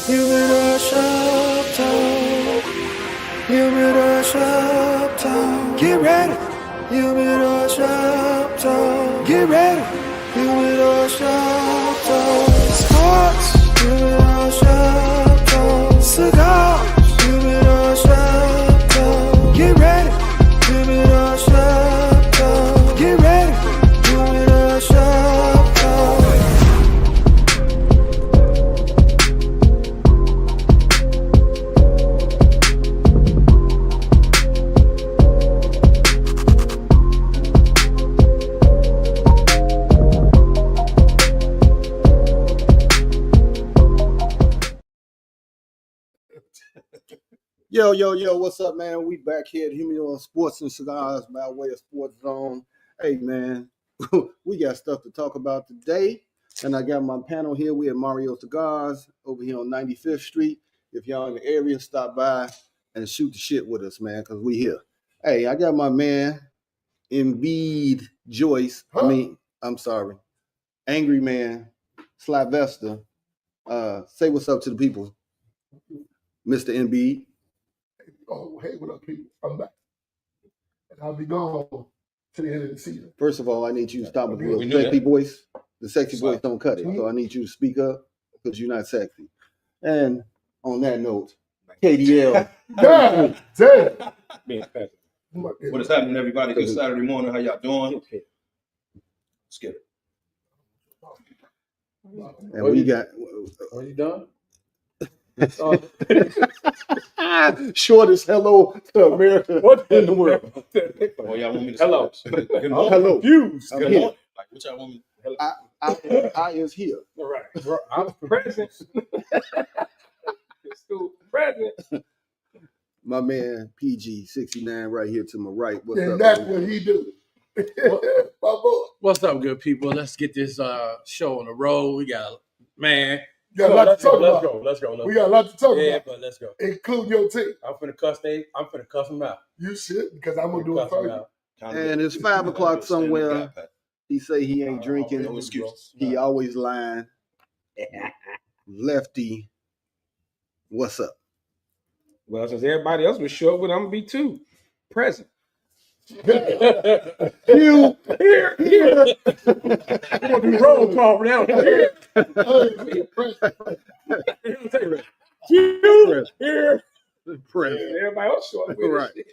Humidor shop talk. Humidor shop talk. Get ready. Humidor shop talk. Get ready. Humidor shop talk. Sports. Humidor shop talk. Cigars. Humidor shop talk. Get ready. Humidor shop talk. Get ready. Humidor shop talk. Yo, what's up, man? We back here at Humidor Sports and Cigars by way of Sports Zone. Hey, man, we got stuff to talk about today. And I got my panel here. We at Mario Cigars over here on 95th Street. If y'all in the area, stop by and shoot the shit with us, man, because we here. Hey, I got my man, Embiid Joyce. I'm sorry. Angry Man, Slyvester. Say what's up to the people, Mr. Embiid. Oh, hey, what up, people? I'm back. And I'll be gone to the end of the season. First of all, I need you to stop with the little sexy voice. The sexy voice don't cut it. So I need you to speak up because you're not sexy. And on that note, KDL. God damn. What is happening, everybody? Good Saturday morning. How y'all doing? Let's get it. And we got. Are you done? Shortest hello to America. What in the world? Oh, y'all want me to Hello. Good I'm morning. Confused. I'm Good here. morning. Like, what y'all want me? I is here. All right. I'm present. Still present. My man PG69 right here to my right. What's And up? that's man? what he do. My boy. What's up, good people? Let's get this show on the road. We got Got a lot to talk about. Let's go. We got a lot to talk Yeah, about, but let's go. including your team. I'm finna cuss them out. You should, because I'm going to do it for you. And it's 5 o'clock somewhere. He say he ain't drinking. No excuses. He always lying. Lefty, what's up? Well, since everybody else was short with, I'm gonna be too present. You Here. We're gonna do roll call for that one. Here. President. Everybody else short with Right. it.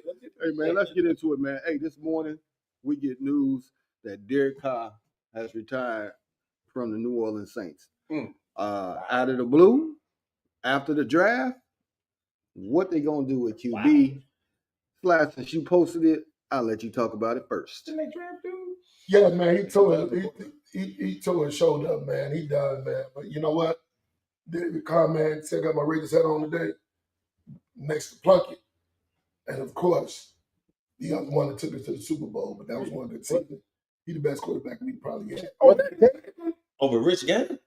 Hey man, let's get into it, man. Hey, this morning we get news that Derek Carr has retired from the New Orleans Saints. Out of the blue, after the draft, what they gonna do with QB? Slash, since you posted it, I'll let you talk about it first. Didn't they draft dude? Yeah, man, he tore his shoulder up, man. He done, man. But you know what? David Carr, man, said I got my Raiders hat on today. Next to Plunkett. And of course, the other one that took us to the Super Bowl, but that was one good season. He the best quarterback we probably had. Over Rich Gannon?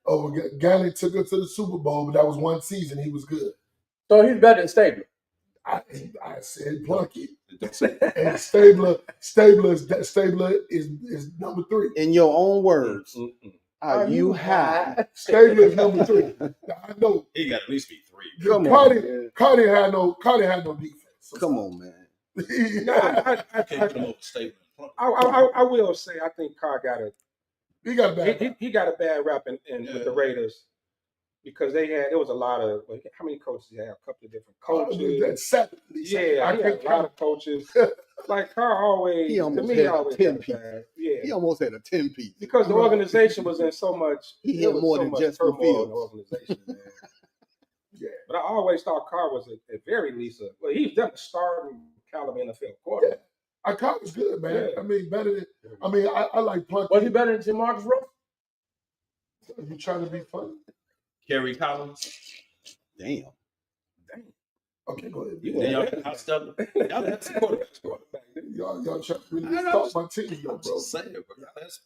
Gannon took us to the Super Bowl, but that was one season. He was good. So he's better than Stabler. I said Plunkett. And Stabler is number 3. In your own words, are you high? Stabler is number 3. I know. He got at least be 3. Come on, man. Cardi had no defense. So Come on, man. I can't put him over Stable. I will say I think Carr got he got a bad. he got a bad rap in with the Raiders because there was a lot of how many coaches he had? A couple of different coaches. That's 7. Yeah, I he had a lot of coaches. Like Carr always, He almost to me, had he a always 10 got piece. bad. Yeah, He almost had a 10-piece. because the organization was in so much. He there had was more so than much just turmoil Fields. in the organization, man. Yeah. But I always thought Carr was at very least he's definitely starting caliber NFL quarterback. I Carr was good, man. Yeah. I mean, better than. I mean, I like Plunkett. Was he better than Jamarcus Russell? You trying to be funny? Kerry Collins. Damn. Okay, go ahead. Y'all had some quarterbacks. Y'all trying to really talk my team, though, bro.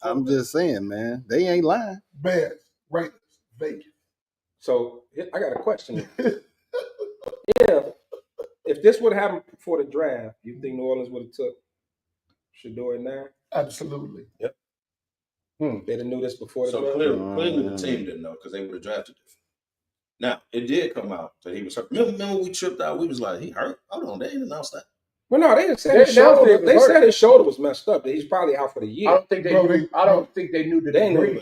I'm just saying, man. They ain't lying. Bears, Raiders, Vegas. So I got a question. If this would have happened before the draft, you think New Orleans would have took Shador in there? Absolutely. Yep. They didn't knew this before the So draft. clearly the team didn't know because they would have drafted it. Now it did come out that he was hurt. Remember we tripped out? We was like, he hurt. Hold on, they didn't announce that. Well, no, they said his shoulder. They said his shoulder was messed up. That he's probably out for the year. I don't think they knew. I don't think they knew the degree.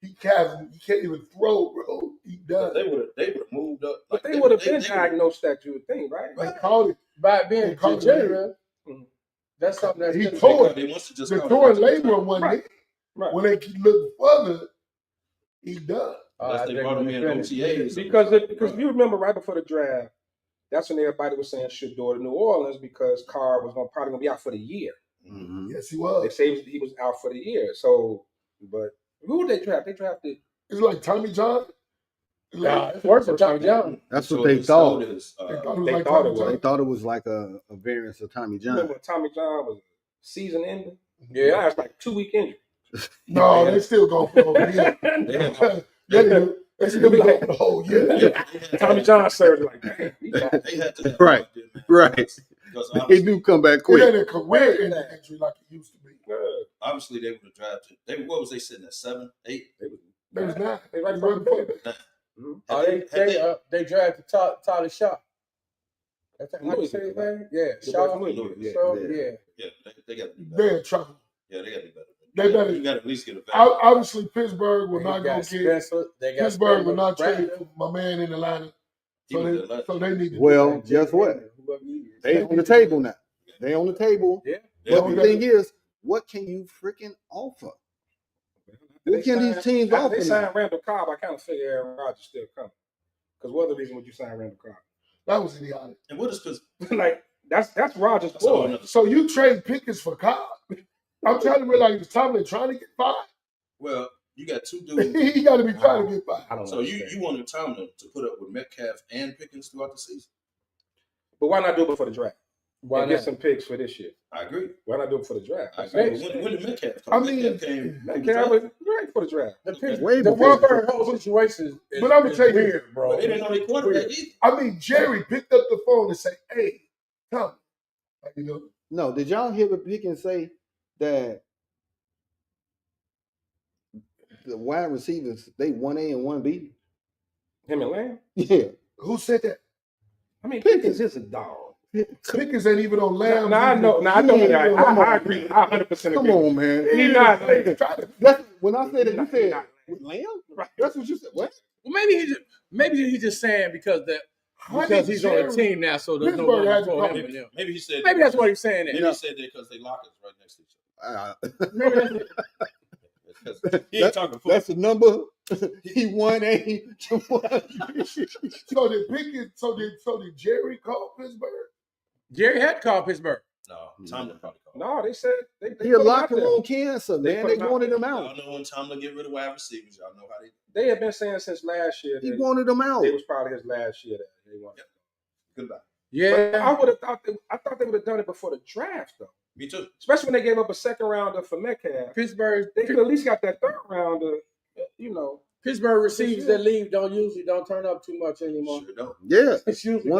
He can't even throw, bro. He does. They would have moved up. But they would have been diagnosed that, you would think, right? They called it by being degenerate. That's something that's he tore it. The torn labor one right. When they look further, he done. Unless they brought him in OTAs. Because if you remember right before the draft, that's when everybody was saying Shedeur to New Orleans because Carr was probably gonna be out for the year. Mm-hmm. Yes, he was. They say he was out for the year. So, but who did they draft? They drafted. It's like Tommy John. It's worse than Tommy John. That's what they thought. They thought it was like a variance of Tommy John. Remember when Tommy John was season ending? Yeah, it's like 2 week injury. No, they still go for the whole year. They still be like the whole year. Tommy John served like that. Right. They do come back quick. It ain't a career injury like it used to be. Obviously, they would have drafted. What was they sitting at 7, 8? They was 9. They right before they drafted Tyler Shaw. That's how you say his name? Yeah, Shaw. Yeah, they got to be better. They're in trouble. Yeah, they got to be better. They better. You got to at least get a better. Obviously, Pittsburgh will not go get. Pittsburgh will not trade for my man in Atlanta. So they need to. Well, guess what? They on the table now. They on the table. Yeah. But the thing is, what can you freaking offer? What can these teams offer? They signed Randall Cobb. I kind of figure Aaron Rodgers still coming. Because what other reason would you sign Randall Cobb? That was idiotic. And what is this? Like that's Rodgers' boy. So you trade Pickens for Cobb? I'm trying to realize it's Tomlin trying to get fired. Well, you got 2 dudes. He got to be trying to get fired. So you wanted Tomlin to put up with Metcalf and Pickens throughout the season. But why not do it before the draft? Why not get some picks for this year? I agree. Why not do it for the draft? When did Metcalf come? Metcalf was right for the draft. The Warburg whole situation is but I'm going to tell you, weird, bro. But they didn't know they quarterback either. I mean, Jerry picked up the phone and said, hey, Tom. No, did y'all hear what Pickens say that the wide receivers, they 1A and 1B? Him and Lamb? Yeah. Who said that? I mean, Pickens is a dog. Pickens ain't even on Lamb. I know. I agree. I 100% agree. Come on, man. He's not. That's when I said it. You said Lamb. Right. That's what you said. What? Well, maybe he's just saying because he's on the team now, so there's no one before him and them. Maybe he said. Maybe that's what he's saying. Maybe he said that because they lockers right next to each other. He ain't talking football. That's the number. He 1A. So did Pickens? So did Jerry call Pittsburgh? Jerry had called Pittsburgh. No, Tomlin probably called. No, they said they he a locker room cancer, man. They wanted him out. Y'all know when Tomlin get rid of wide receivers. Y'all know how they have been saying since last year. He wanted them out. It was probably his last year that they wanted. Goodbye. Yeah, but I would have thought. I thought they would have done it before the draft, though. Me too. Especially when they gave up a second rounder for Metcalf. Pittsburgh, they could at least got that third rounder. Pittsburgh receivers that leave don't turn up too much anymore. Sure don't. Yeah. It's usually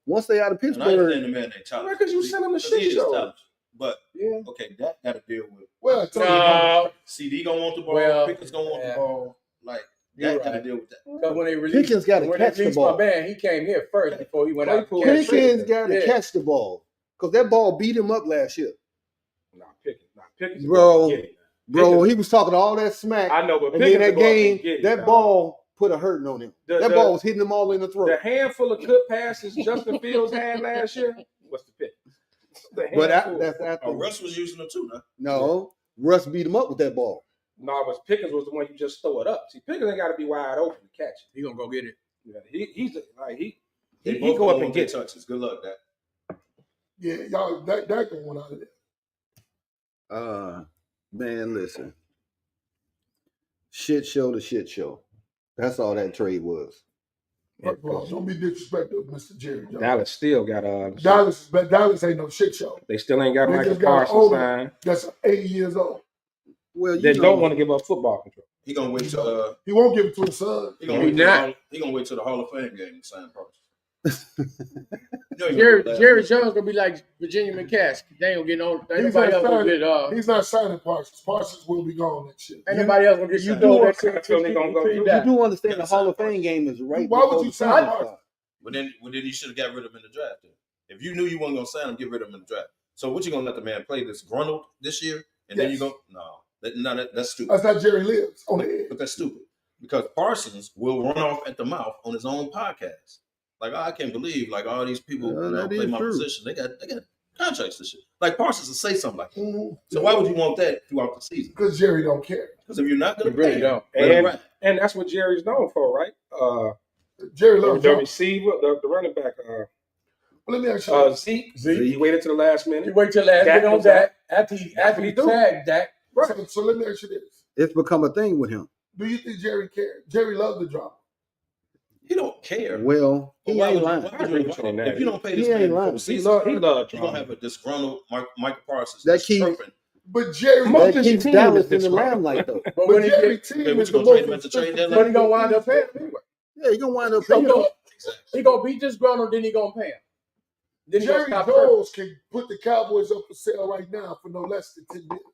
once they out of Pittsburgh. And I understand the man they top. Because you send them the shit show. But yeah, okay, that got to deal with. Well, CD gonna want the ball. Pickens gonna want the ball. Like that got to deal with that. Because when they released, Pickens got to catch the ball. My man, he came here first before he went out. Pickens got to catch the ball because that ball beat him up last year. Pickens, bro, he was talking all that smack. I know, but and then that game, that ball put a hurting on him. That ball was hitting him all in the throat. The handful of good passes Justin Fields had last year was the pick. But that's after Russ was using them too, No, Russ beat him up with that ball. No, but Pickens was the one you just throw it up. See, Pickens ain't got to be wide open to catch it. He gonna go get it. Yeah, he go up and get touches. Good luck, that. Yeah, y'all, that going out of there. Man, listen. Shit show to shit show. That's all that trade was. Don't be disrespectful, Mr. Jerry Jones. Dallas still got Dallas ain't no shit show. They still ain't got Michael Parsons signed. That's 80 years old. Well, they don't want to give up football control. He gonna wait till he won't give it to his son. He gonna wait till the Hall of Fame game to sign Parsons. Jerry Jones gonna be like Virginia McCaskey. They ain't gonna get no. Ain't nobody else gonna get. He's not signing Parsons. Parsons will be gone next year. Ain't nobody else gonna get. You do understand the Hall of Fame game is right. Why would you sign Parsons? Well, then you should have got rid of him in the draft. Then. If you knew you weren't gonna sign him, get rid of him in the draft. So what you gonna let the man play this Gruntled this year, and then you go that's stupid. That's how Jerry lives on the edge. But that's stupid because Parsons will run off at the mouth on his own podcast. Like I can't believe like all these people play my position. They got contracts and shit. Like Parsons will say something like that. Mm-hmm. So why would you want that throughout the season? Because Jerry don't care. Because if you're not gonna really don't. And that's what Jerry's known for, right? Jerry loves the receiver, the running back. Let me ask you. Zeke. He waited to the last minute. He waited till the last minute on Dak. After he tagged Dak. Right. So let me ask you this. It's become a thing with him. Do you think Jerry cares? Jerry loves the drama. He don't care. Well, he ain't lying. If you don't pay this man for the season, he loves you're gonna have a disgruntled Michael Parsons. That keeps but Jerry keeps Dallas in the limelight though. But when Jerry team is the most but he gonna wind up paying him anyway. Yeah, he gonna wind up paying him. He gonna beat this disgruntled, then he gonna pay him. Then Jerry Jones can put the Cowboys up for sale right now for no less than $10 billion.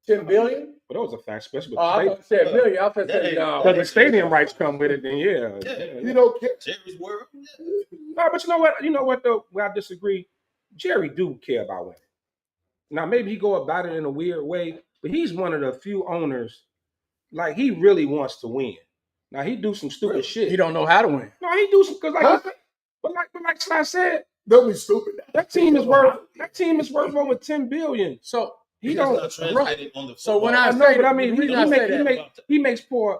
10 billion? But that was a fact, especially with I thought you said million. I thought you no. Because the stadium rights come with it, then You don't care. Jerry's word. No, but you know what though? Where I disagree, Jerry do care about winning. Now maybe he go about it in a weird way, but he's one of the few owners, like he really wants to win. Now he do some stupid shit. He don't know how to win. No, he do some because but like I said, don't be stupid. That team is worth over $10 billion. So he don't right. On the so when I say, but I mean, he makes poor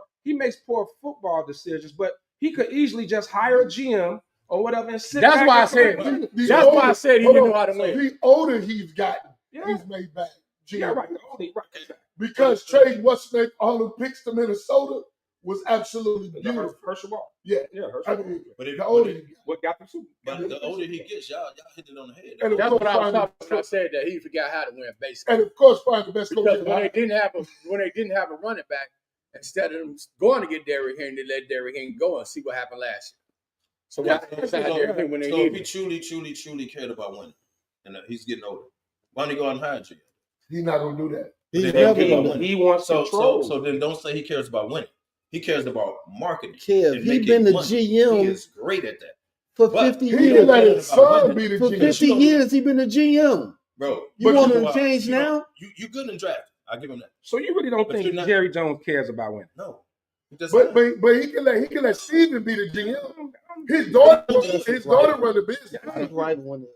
football decisions, but he could easily just hire a GM or whatever and sit. That's why I said. That's why I said he didn't know how to win. The older he's gotten, he's made back. GM. Yeah, right. Because trading all the picks to Minnesota was absolutely beautiful. Herschel Ball. Yeah. Herschel. I mean, but the older he what got the Super Bowl. But the older he gets, y'all hit it on the head. And that's what I was talking when I said that he forgot how to win, basically. And of course, find the best because when they didn't have a running back, instead of them going to get Derrick Henry, they let Derrick Henry go and see what happened last year. So when they if he truly cared about winning, and he's getting older, why don't he go out and hire you? He's not gonna do that. He wants control. So then don't say he cares about winning. He cares about marketing. Kev, he's been the GM. He is great at that. For 50 years. He let his son be the GM. For 50 years, he's been the GM. Bro, you want him to change now? You good in draft. I'll give him that. So you really don't think Jerry Jones cares about winning? No. But he can let Steven be the GM. His daughter run the business.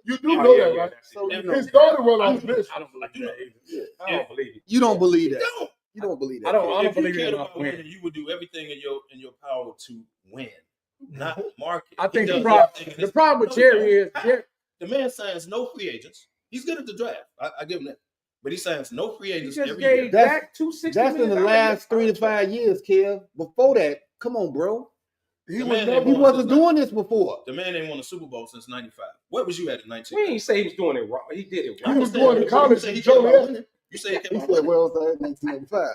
You do know that, right? So his daughter run all the business. I don't believe that either. I don't believe it. You don't believe that. You don't believe that. I don't believe it. About winning, you would do everything in your power to win, not market. I think the problem with Jerry is the man signs no free agents. He's good at the draft. I give him that. But he signs no free agents every year. That's in the last 3 to 5 years, Kev. Before that, come on, bro. He wasn't doing this before. The man ain't won a Super Bowl since '95. What was you at in 19? We ain't say he was doing it wrong. He did it wrong. He was going to college. He said, you say he said, well, it's 1995.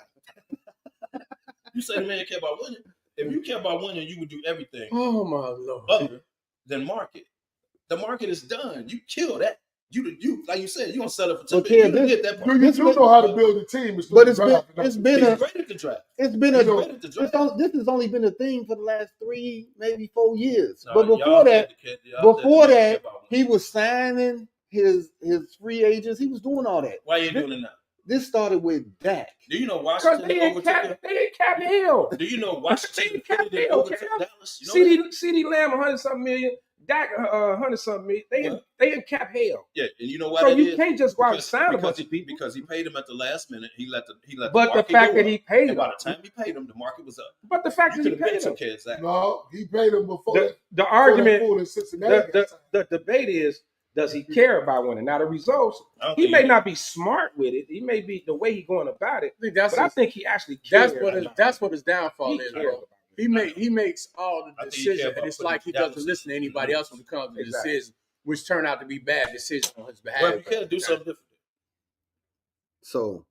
You say the man care about winning. If you care about winning, you would do everything. Oh my Lord. Other than market. The market is done. You kill that. You like you said, you gonna sell it for $10 billion. You get that part. You do know how to build a team. But it's been great at the draft. This has only been a thing for the last 3, maybe 4 years. But before that, he was signing his free agents. He was doing all that. Why are you doing it now? This started with Dak. Do you know Washington overtook him? They didn't cap the hill. Do you know Washington overtook Dallas? CD Lamb 100-something million. Dak 100-something million. They didn't cap hell. Yeah, and you know why? So you can't just go out and sign a bunch of people because he paid him at the last minute. He let the but the fact that he paid him, by the time he paid him, the market was up. But the fact that he paid him, no, he paid him before. The argument, the debate is, does he care about winning? Now the results, he may not be smart with it. He may be the way he's going about it. I think he actually cares. That's what his downfall is, bro. He makes all the decisions, and it's like he doesn't listen to anybody else when it comes to decisions, which turn out to be bad decisions on his behalf. Well, you can't do something different. So,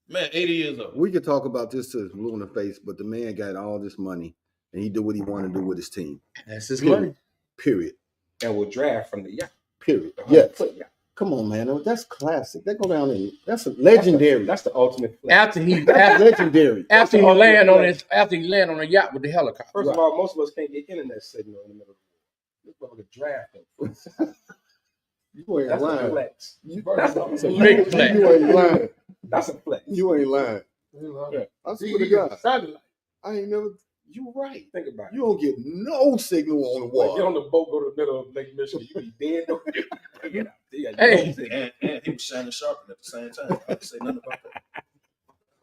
man, 80 years old. We could talk about this to blue in the face, but the man got all this money, and he did what he wanted to do with his team. That's his money. Period. and will draft from the yacht. Period. The Yes. 100-foot yacht. Come on, man. That's classic. That go down in. That's legendary. That's the ultimate flex. After he legendary. after he land on the yacht with the helicopter. First of all, most of us can't get internet signal in the middle of the world. This draft them. You ain't That's lying. a flex. That's a big flex. You ain't lying. That's a flex. You ain't lying. Yeah. I swear to God. Satellite. I ain't never. You right. Think about it. You don't get no signal on the Like, water. get on the boat, go to the middle of Lake Michigan, you be dead. Hey. And he was shining sharpening at the same time. I didn't say nothing about that.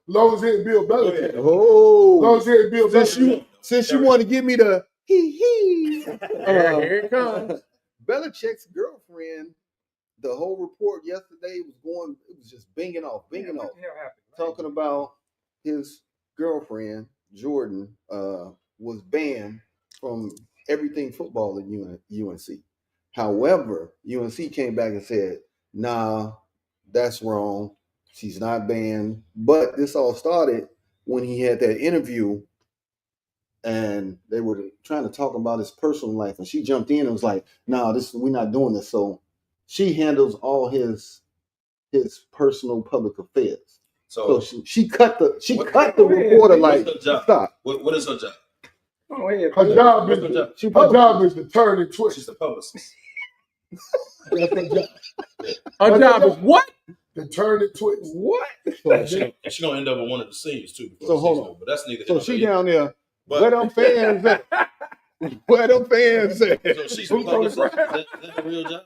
Long as it ain't Bill Belichick. Oh, Long as it ain't Bill Belichick. since you want to give me the hee. Here it comes. Belichick's girlfriend. The whole report yesterday was going. It was just binging off. What the hell happened? Talking about his girlfriend Jordan was banned from everything football at UNC. However, UNC came back and said, "Nah, that's wrong. She's not banned." But this all started when he had that interview, and they were trying to talk about his personal life, and she jumped in and was like, "Nah, we're not doing this." So she handles all his personal public affairs. So she cut the reporter like, stop. What is her job? Oh, yeah. Her job is to turn and twist. She's the publicist. That's her job. Her job is what? To turn and twist. What? She's gonna end up with one of the seniors too. So hold on. But that's neither. So she down there. But, where them fans at? Where them fans at? So she's the publicist. Is that the real job?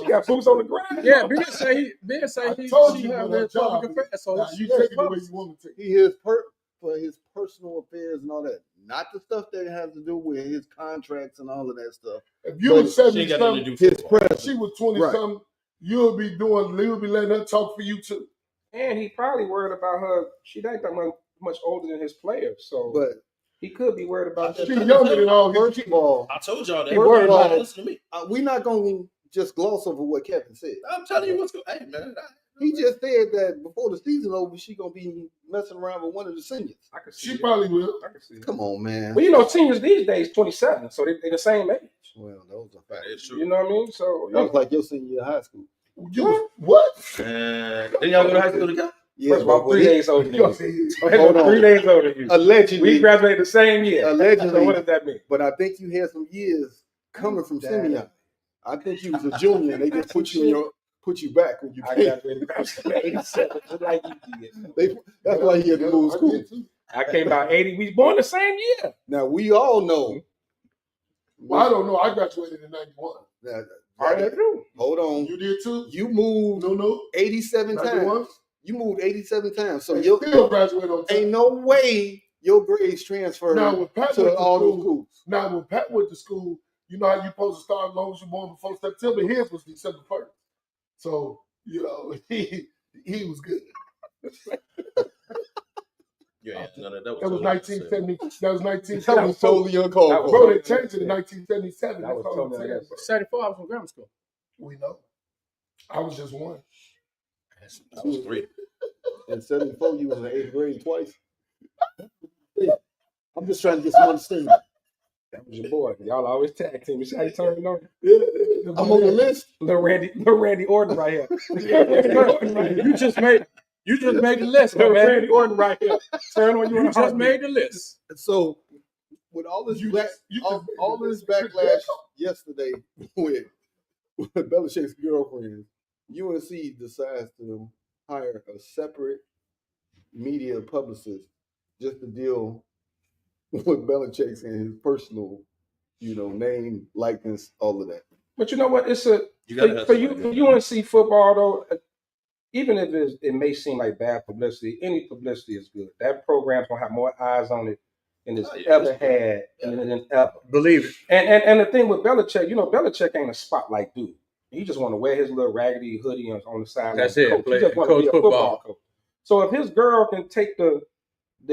She got boots on the ground. Yeah, Ben say told she you have what her her job public is. affairs. So Now, you she's take it the way you want to take it. He is for his personal affairs and all that, not the stuff that has to do with his contracts and all of that stuff. If you was She 70 ain't got nothing to something, do with His football. presence. she was 20 Right. something, you'll be letting her talk for you too. And he probably worried about her. She ain't that much older than his players, so But he could be worried about She that. younger than all his first of all, I told y'all that. He worried about it. Listen to me. we're not going to just gloss over what Kevin said. I'm telling you what's going. Hey man, He just said that before the season over, she gonna be messing around with one of the seniors. I can see She it. probably will. I can see it. Come on, man. Well, you know, seniors these days 27, so they're the same age. Well, those are facts. it's true. You know what I mean? So That was like your senior year of high school. You what? Didn't y'all go to high school together? Yeah, first of all, but 3 days older than you. Hold on. 3 days older than you. allegedly, We graduated the same year. Allegedly. So what does that mean? but I think you had some years coming from Simeon. I think you was a junior. And they just put you back when you I came. graduated in 87, just like you did. That's why he had to move school. I came out 80. We was born the same year. Now we all know. Well, I don't know. I graduated in 91. I did too. Hold on. You did too? You moved No. 87 91? times. You moved 87 times. So They you still graduate on time. ain't no way your grades transferred Now, when Pat to went to all those school, schools. Now, when Pat went to school, you know how you supposed to start as long as you're born before September. His was December 1st. So, you know, he was good. Yeah, no, that That was 1970. That was That was 1974. totally uncalled That was- for. Bro, they changed it in 1977. That That's was all I'm totally saying. unnecessary. 74, I was from grammar school. We know. I was just one. I was 3. In 74, you was in the 8th grade twice. I'm just trying to get some understanding. That was your boy. Y'all always tag team. You see how you turned on? I'm on the list. Little Randy Orton right here. You just made the list, my Little man. Randy Orton right here. Turn on you in You a just heartbeat. made the list. So, with all this all this backlash yesterday with Belichick's girlfriend, UNC decides to hire a separate media publicist just to deal with Belichick's and his personal, name, likeness, all of that. But you know what? It's a You gotta for have UNC football though. Even if it may seem like bad publicity, any publicity is good. That program's gonna have more eyes on it than it's ever had than ever. Believe it. And the thing with Belichick, Belichick ain't a spotlight dude. He just want to wear his little raggedy hoodie on the side. That's like it. Coach. He just want to Coach be a football. football coach. So if his girl can take the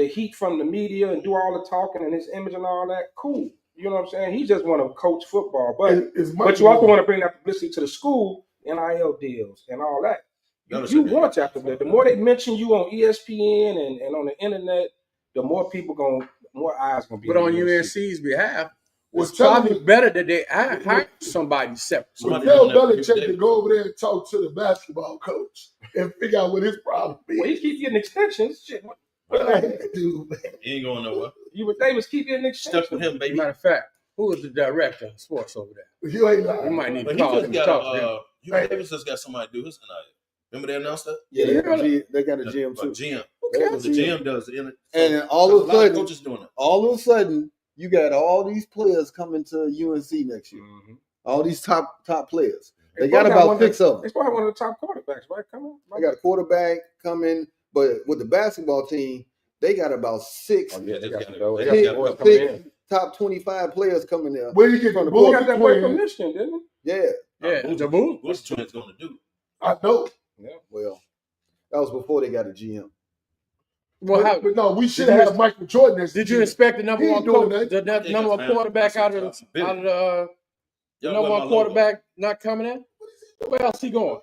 heat from the media and do all the talking and his image and all that, cool. You know what I'm saying? He just want to coach football, but you also want to bring that publicity to the school, NIL deals and all that. You want that publicity. The more they mention you on ESPN and on the internet, the more eyes gonna be. But on UNC's behalf, It's probably better that they hire somebody separate. So tell Belichick to go over there and talk to the basketball coach and figure out what his problem is. Well, he keep getting extensions. Shit. What the heck, dude, man? He ain't going nowhere. You would think was keep getting extensions. Stuck with him, baby. Matter of fact, who is the director of sports over there? You ain't lying. You might need to But call him and talk to him. Hugh Davis just got somebody to do his NIL. Remember they announced that? Yeah, they got a GM too. GM. cares? The GM does it. And then all of a sudden, coaches doing it. all of a sudden, you got all these players coming to UNC next year. Mm-hmm. All these top players. They got about 6 of them. It's probably one of the top quarterbacks, right? Come on. They got a quarterback coming, but with the basketball team, they got about 6. Oh, yeah, they got six top 25 players coming there. Where you get From the the Bulls? got that boy from Michigan, didn't he? Yeah. Yeah, the Bulls. What's the Twins going to do? I know. Yeah. Well, that was before they got a GM. Well, But no, we should have Michael Jordan. As did you expect the number He one ain't doing coach, that. the number one quarterback out of the number one quarterback not coming in? Where else he going?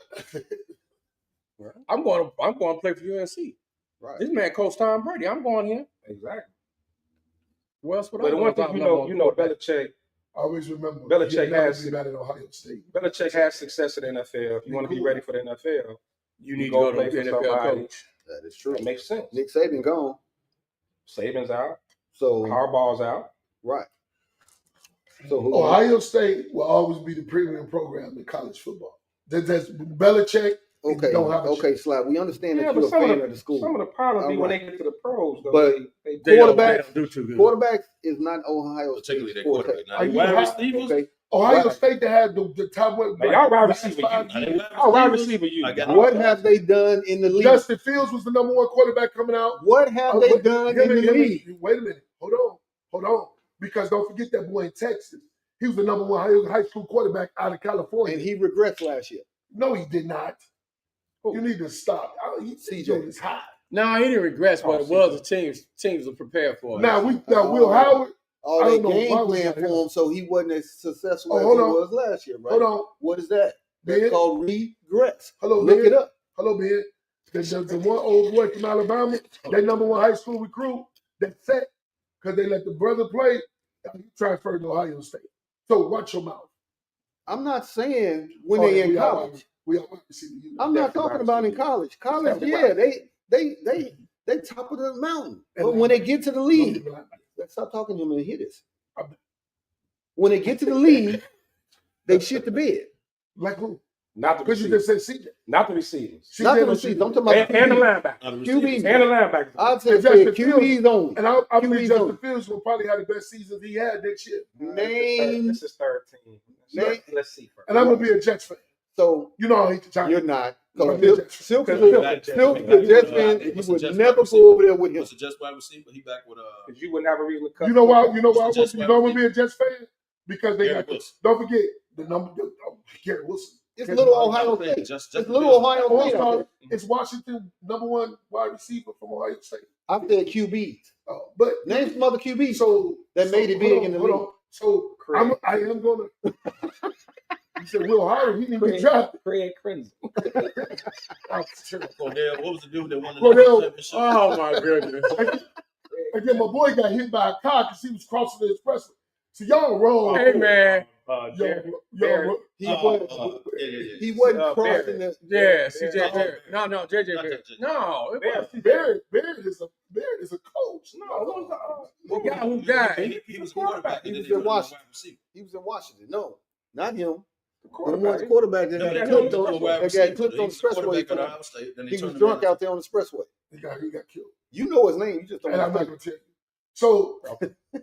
I'm going to play for UNC. Right. This man coached Tom Brady. I'm going here. Exactly. Where else would But I the go one if thing I'm you number know, one you know, quarterback? Belichick. Always remember. Belichick he never has- did that at Ohio State. Belichick has success in the NFL. If you want to be ready for the NFL, You need to go to play the for NFL somebody. coach. That is true. It makes sense. Nick Saban gone. Saban's out. So Harbaugh's out. right. So who Ohio State will always be the premium program in college football. That's Belichick. Okay, Don't have a okay, Slap. We understand Yeah, that but you're a some fan of of the school. Some of the problem be All when right. they get to the pros, though. But they They Quarterback- don't do too good. Quarterback is not Ohio Particularly State's their forte. quarterback. Now, Are you wide high? receivers. Okay. Ohio Right. State that had the top one. Hey, y'all wide last receiver, 5 Now, they years. wide Oh, wide receivers, receiver, you. I got What have they done in the league? Justin Fields was the number one quarterback coming out. What have they done in the league? Wait a minute. Hold on. Because don't forget that boy in Texas. He was the number one high school quarterback out of California. And he regressed last year. No, he did not. You need to stop. CJ is high. No, he didn't regress, but it was the teams were prepared for it. Now Will Howard. All I they don't know game why we plan got him. for him, so he wasn't as successful Oh, as he hold on. was last year, right? Hold on. What is that? That's Ben? called regress. Hello, Look Ben. it up. Hello, Ben. The one old boy from Alabama, that number one high school recruit, that's set because they let the brother play. He transferred to Ohio State. So watch your mouth. I'm not saying when Oh, they yeah, in we are college. We are receiving you. I'm not Definitely talking wide about in receiver. college. College, Definitely yeah, they top of the mountain. But when they get to the league, let's stop talking to him and hear this. When they get to the league, they shit the bed. Like who? Not the Because you receivers. just said CJ. Not the receivers. Not the CJ receivers. I'm talking about And the QB. linebackers. Now, the QB. receivers- And the linebackers. I'd say Justin QB's only. And I QB believe Justin zone. Fields will probably have the best season he had next year. Name. This is third team. Name- Let's see. First. And I'm going to be a Jets fan. So You know I hate the Giants. you're not. I'm a Because Jets fan. Silk Because is Silk a is a Silk Jets is a fan. Jets fan. He You was a would Jets never wide go over there with him. What's the Jets wide receiver? He back with Because you wouldn't have a reason to cut. You know why? You know why? Just You know I'm going to be a Jets fan? Because they Garrett got. Wilson. Don't forget the number. Garrett Wilson. It's little Ohio State. Just It's little Ohio State. out Also, there. it's Washington number one wide receiver from Ohio State. I said QBs. But Name some other QBs so that made it hold big on, in the hold league. on. So Craig. I am gonna. You said Will Howard, he didn't get drafted. Craig Crimson. Cordell. What was the dude that won the Cordell. championship? Oh my goodness! And then my boy got hit by a car because he was crossing the expressway. So y'all wrong. Hey man, Y'all, He Yeah, wasn't Barrett. crossing the. yeah, CJ Barrett. Barrett. No, JJ Not Barrett. JJ. No, it wasn't. Barrett is a coach. The guy who died. He was quarterback. He and was then in they put him Washington. wide receiver. He was in Washington. No, not him. The Quarterback. quarterback that No, got they clipped put him on as a wide that receiver. got clipped He on the was the quarterback at expressway. Ohio State. Then He they was turned him drunk in. out there on the expressway. He got killed. You know his name. You just don't And I'm know. not gonna tell you. So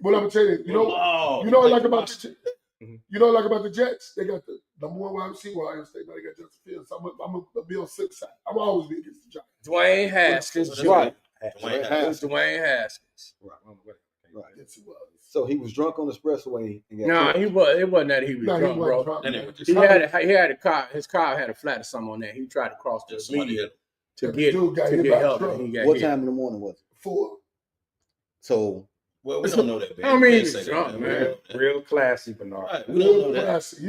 what I'm gonna tell you, you know what I like about the Jets? They got the number one wide receiver Ohio State. Now they got Justin Fields. So I'm gonna be on Silk's side. I'm always be against the Giants. Dwayne Haskins. That's Right. Dwayne It Haskins. was Dwayne Haskins. Right. Yes, he was. So he was drunk on the expressway. And got No, killed. it wasn't that he was No, he drunk, wasn't bro. drunk. And it was He had a car. His car had a flat or something on there. He tried to cross the Somebody median hit him. to Dude got hit get by a help, truck. and he got What hit. time in the morning was it? 4. So Well, we don't know that, man. I mean, We can't he's say that, drunk, We man. don't know that. Real classy, Bernard. Right, we don't know Real that. classy.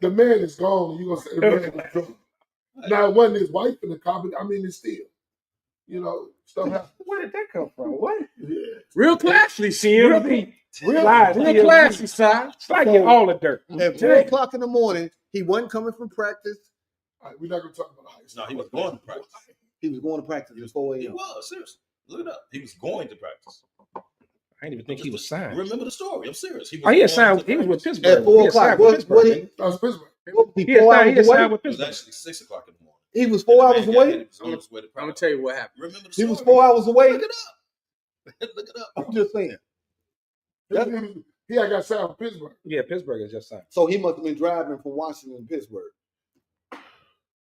The man is gone. And you gonna say the man is drunk? Now it wasn't his wife in the car, but I mean it's still. You know, stuff happens. Where did that come from? What? Yeah. Real classy, CM. Real Classy, side. It's like get all the dirt. At 4 o'clock in the morning, he wasn't coming from practice. All right, we're not gonna talk about high school. No, he was going to practice. He was going to practice at 4 He a.m. was, seriously. Look it up. He was going to practice. I didn't even think he was signed. Remember the story. I'm serious. He was, He had signed. He was with Pittsburgh. At 4 o'clock. That was Pittsburgh. He had signed with away. Pittsburgh. It was actually 6 o'clock in the morning. He was 4 hours away. I'm gonna tell you what happened. Remember the He story. was 4 hours away. Look it up. Look it up. I'm just saying. He had got signed with Pittsburgh. Yeah, Pittsburgh is just signed. So he must have been driving from Washington to Pittsburgh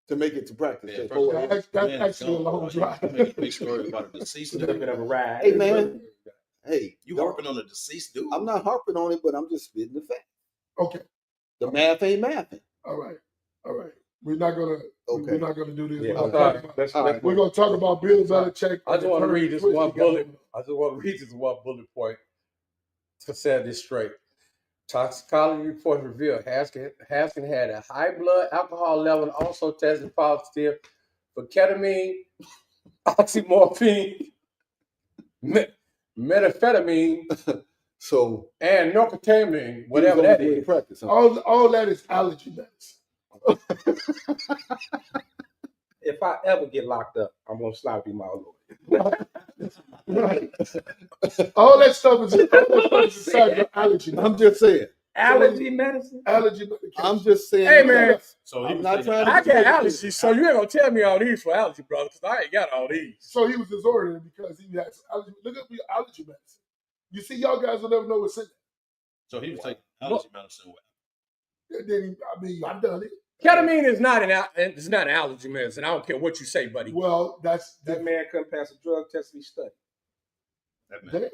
to make it to practice. Yeah, at 4 a.m. That's actually a long drive. You make a big story about a deceased It's a bit dude. of a ride. Hey man, hey, You harping on a deceased dude? I'm not harping on it, but I'm just spitting the fact. Okay. The math ain't mathing. All right. We're not gonna do this. Yeah, We're gonna we're gonna talk about Bill Belichick. I just want to read this one bullet. I just want to read this one bullet point to set this straight. Toxicology reports reveal Haskin had a high blood alcohol level and also tested positive for ketamine, oxymorphine, methamphetamine, So and norketamine, whatever that is. Practice, huh? All that is allergy medicine. If I ever get locked up, I'm gonna slide be my lawyer. Right. All that stuff is inside your allergy medicine. I'm just saying. Allergy medicine. Allergy medication. I'm just saying. Hey, man. So I'm not trying to. I got allergies, so you ain't gonna tell me all these for allergy, brother, because I ain't got all these. So he was disordered because he had allergy. Look up your allergy medicine. You see, y'all guys will never know what's in it. So he was taking allergy medicine. Then I've done it. Ketamine is not an allergy medicine. I don't care what you say, buddy. Well, that's That man couldn't pass a drug test he studied. That man,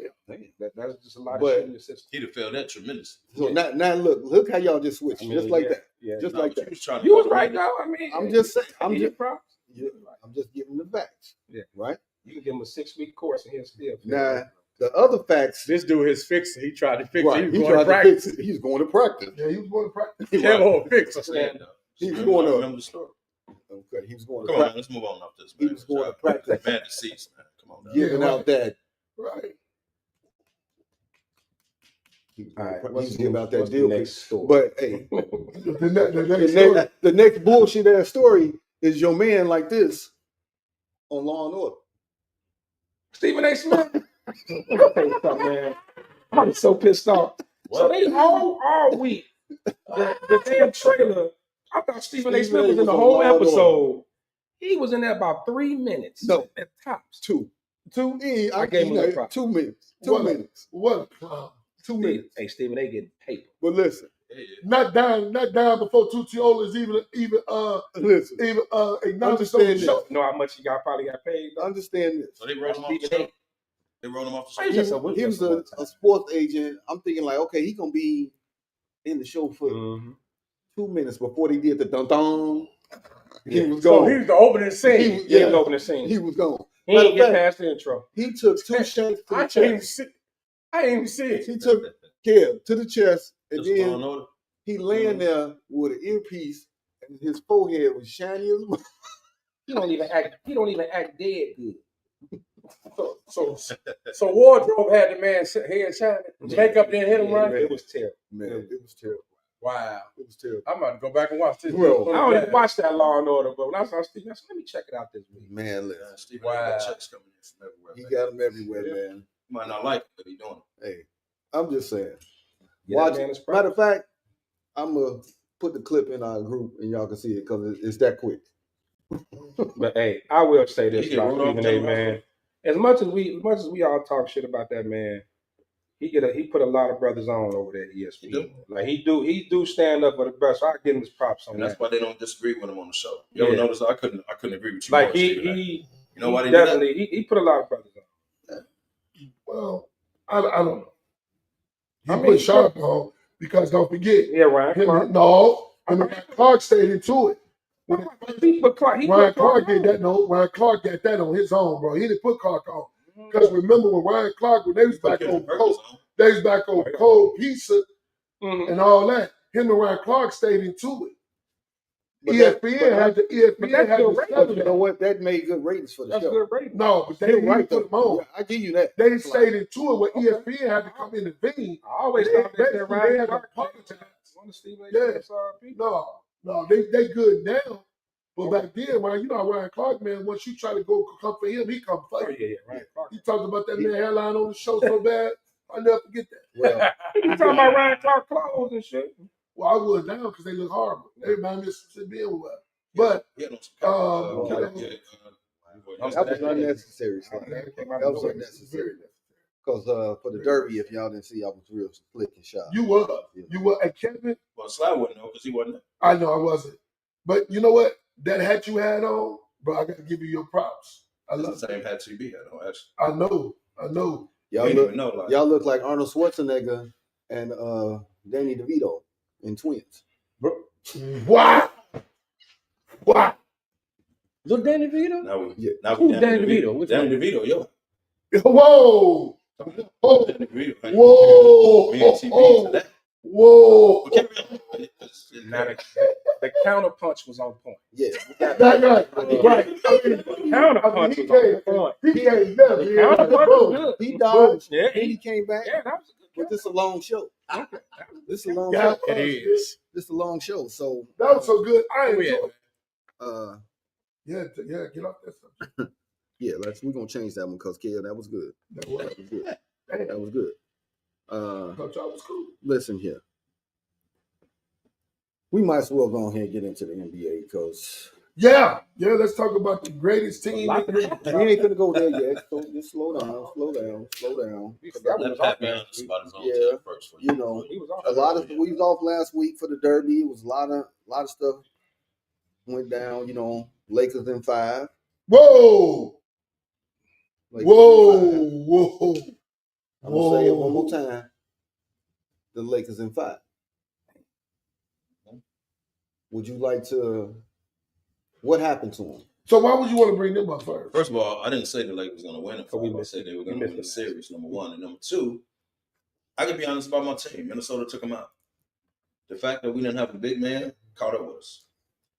That's just a lot of But- shit in the system. he'd have failed that tremendously. So now look how y'all just switched, just like that, Yeah. just No, like but that. You was right though. I mean, I'm just saying. I'm your just props. giving the facts. Yeah. Right. You can give him a 6-week course and he'll still. Now the other facts. This dude is fixing. He tried to fix Right. it. He He was tried going to to fix practice. it. He's going to practice. Yeah, he was going to practice. Hello, fix it. Stand up. He was I going to. remember the story. Okay. He was going to Come on, man, practice. let's move on off this. He Man. was going to practice. Man, deceased, man. Come on, now. Giving out that. Right. All right. What's He's giving out that what's the deal. next story? But hey, The next bullshit ass story is your man like this on Law and Order. Stephen A. Smith. Let me tell you something, man. I was so pissed off. So they all week the damn trailer. I thought Stephen A. Smith was in the whole Law and Order. episode. He was in there about 3 minutes. No. At tops. Two. I gave him the props. 2 minutes. 2 minutes. What a clown. 2 minutes. Hey, Stephen A. getting paper. But listen, Not down before Tucciola's even listen. acknowledged Understand on the show. this. You know how much he probably got paid? though? Understand this. So they wrote him off the show. They wrote him off the He show. just He was a sports agent. I'm thinking like, okay, he gonna be in the show for 2 minutes before they did the dun dun. He was So gone. he was the opening scene. He was opening the scene. He was gone. He didn't get past the intro. He took 2 shots to I the ain't chest. see. I ain't even see it. He took to the chest, and Just Law and then Order. he laying there with an earpiece, and his forehead was shiny as well. He don't even act dead good. So Wardrobe had the man's head shining. Makeup didn't hit him right. It was terrible. Man, it was terrible. Wow. It was terrible. I'm about to go back and watch this. Well, I don't even watch that Law and Order, but when I saw Stephen, I said, let me check it out this week. Man, listen. Stephen Wow. got checks coming in from everywhere. He man. got them everywhere, man. You might not like it, but he doing it. Hey, I'm just saying. Yeah, Watch that man it. is proud. Matter of fact, I'm gonna put the clip in our group and y'all can see it because it's that quick. But hey, I will say this He get about wrote off Stephen A. General Man. As much as we all talk shit about that man, he put a lot of brothers on over there at ESPN. He do. Like he do stand up for the best. So I give him his props on And that's that. why they don't disagree with him on the show. You ever Yeah. notice? I couldn't agree with you. Like more, Stephen A. he You know why they do that? definitely he put a lot of brothers on. Well, I don't know. He I mean, put Sharp on because don't forget. Yeah, Ryan Clark. Ryan Clark stayed into it. Ryan Clark did that. No, Ryan Clark got that on his own, bro. He didn't put Clark on. Because remember when Ryan Clark, when they was back on cold pizza and all that, him and Ryan Clark stayed into it. ESPN had the You know what? That made good ratings for the That's show. good rating. No, but they Right, put them on. Yeah, I give you that. They stayed into it when ESPN had to come in and intervene. I always thought they said Ryan had to Clark. apologize. On the Stephen A. Yeah. SRP. No, they good now. But back then, when Ryan Clark, man, once you try to come for him, he come for you. Yeah, Ryan Clark. He talked about that man hairline on the show so bad, I'll never forget that. Well, You talking about Ryan Clark clothes and shit? Well, I would now because they look horrible. They remind me of some shit being with us. But that was unnecessary. That was unnecessary. Because for the Derby, if y'all didn't see, I was real slick and shy. You were. And Kevin. Well, Sly wouldn't know because he wasn't there. I know I wasn't. But you know what? That hat you had on, bro, I got to give you your props. I love the same hat TB had on, actually. I know. Y'all look like Arnold Schwarzenegger and Danny DeVito in Twins. Wow. Look, Danny DeVito? Who's Danny DeVito? Danny DeVito, yo. Whoa. Danny DeVito. Whoa. Now the counterpunch was on point. Yeah. Right. Counterpunch was on point. He came back. He dodged. Yeah. And he came back. Yeah, that was a good. But this is a long show. This is a long Yeah, show. it is. This is a long show. So That was so good. I enjoyed it. Yeah, get off that subject. Yeah, we're gonna change that one because Kel, that was good. That was good. Damn. That was good. I thought y'all was cool. Listen here. We might as well go ahead and get into the NBA because Let's talk about the greatest team. we ain't gonna go there yet. So just slow down. Let Pat be honest about his own team first. You know, we was off last week for the Derby. It was a lot of stuff went down. You know, Lakers in 5. Whoa. Lakers Whoa. I'm gonna say it one more time. The Lakers in 5. Would you like to? What happened to them? So why would you want to bring them up first? First of all, I didn't say the Lakers were going to win it. I said they were going to win the series, number one. And number two, I can be honest about my team. Minnesota took them out. The fact that we didn't have a big man caught up with us.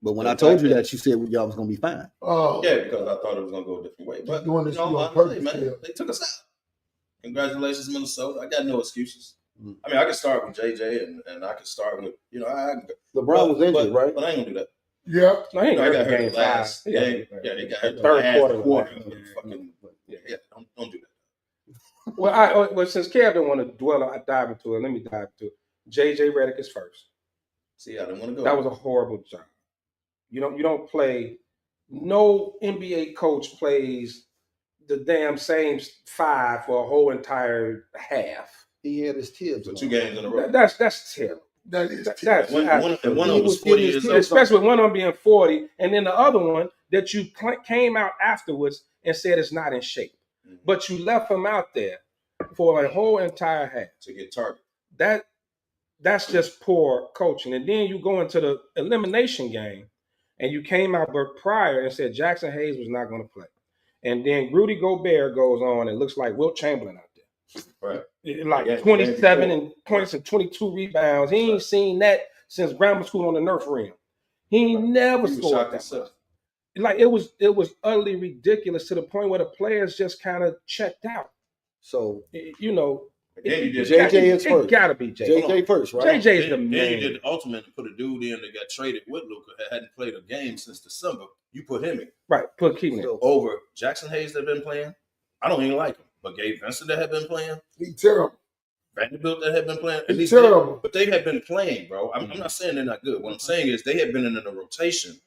But when I told you that, you said y'all was going to be fine. Oh. Yeah, because I thought it was going to go a different way. But doing this on purpose, man, they took us out. Congratulations, Minnesota. I got no excuses. I mean, I can start with JJ and I can start with, LeBron was injured, right? But I ain't going to do that. Yeah. No, he ain't I got hurt hurt last game. Yeah, they got hurt third quarter. Don't do that. Well, since Kev didn't want to dwell, I dive into it. Let me dive into it. JJ Redick is first. See, I didn't want to go. That was a horrible job. You don't play. No NBA coach plays the damn same 5 for a whole entire half. He had his tips. So 2 games in a row. That's terrible. That's one of them was 40 years old. Especially with one of them being 40, and then the other one that you came out afterwards and said it's not in shape. Mm-hmm. But you left him out there for a whole entire half to get targeted. That's just poor coaching. And then you go into the elimination game, and you came out prior and said Jackson Hayes was not going to play. And then Rudy Gobert goes on and looks like Wilt Chamberlain out there. Right. Like 27 and points and 22 rebounds. He ain't seen that since grammar school on the Nerf rim. He never scored that. Like it was utterly ridiculous to the point where the players just kind of checked out. So JJ is first. It gotta be JJ first, right? JJ is the man. Then you did the ultimate and put a dude in that got traded with Luka that hadn't played a game since December. You put him in. Right, put Keaton in. Over Jackson Hayes that been playing. I don't even like him. But Gabe Vincent that had been playing. He's terrible. Vanderbilt that had been playing. He's terrible. But they had been playing, bro. I'm not saying they're not good. What I'm saying is they had been in a rotation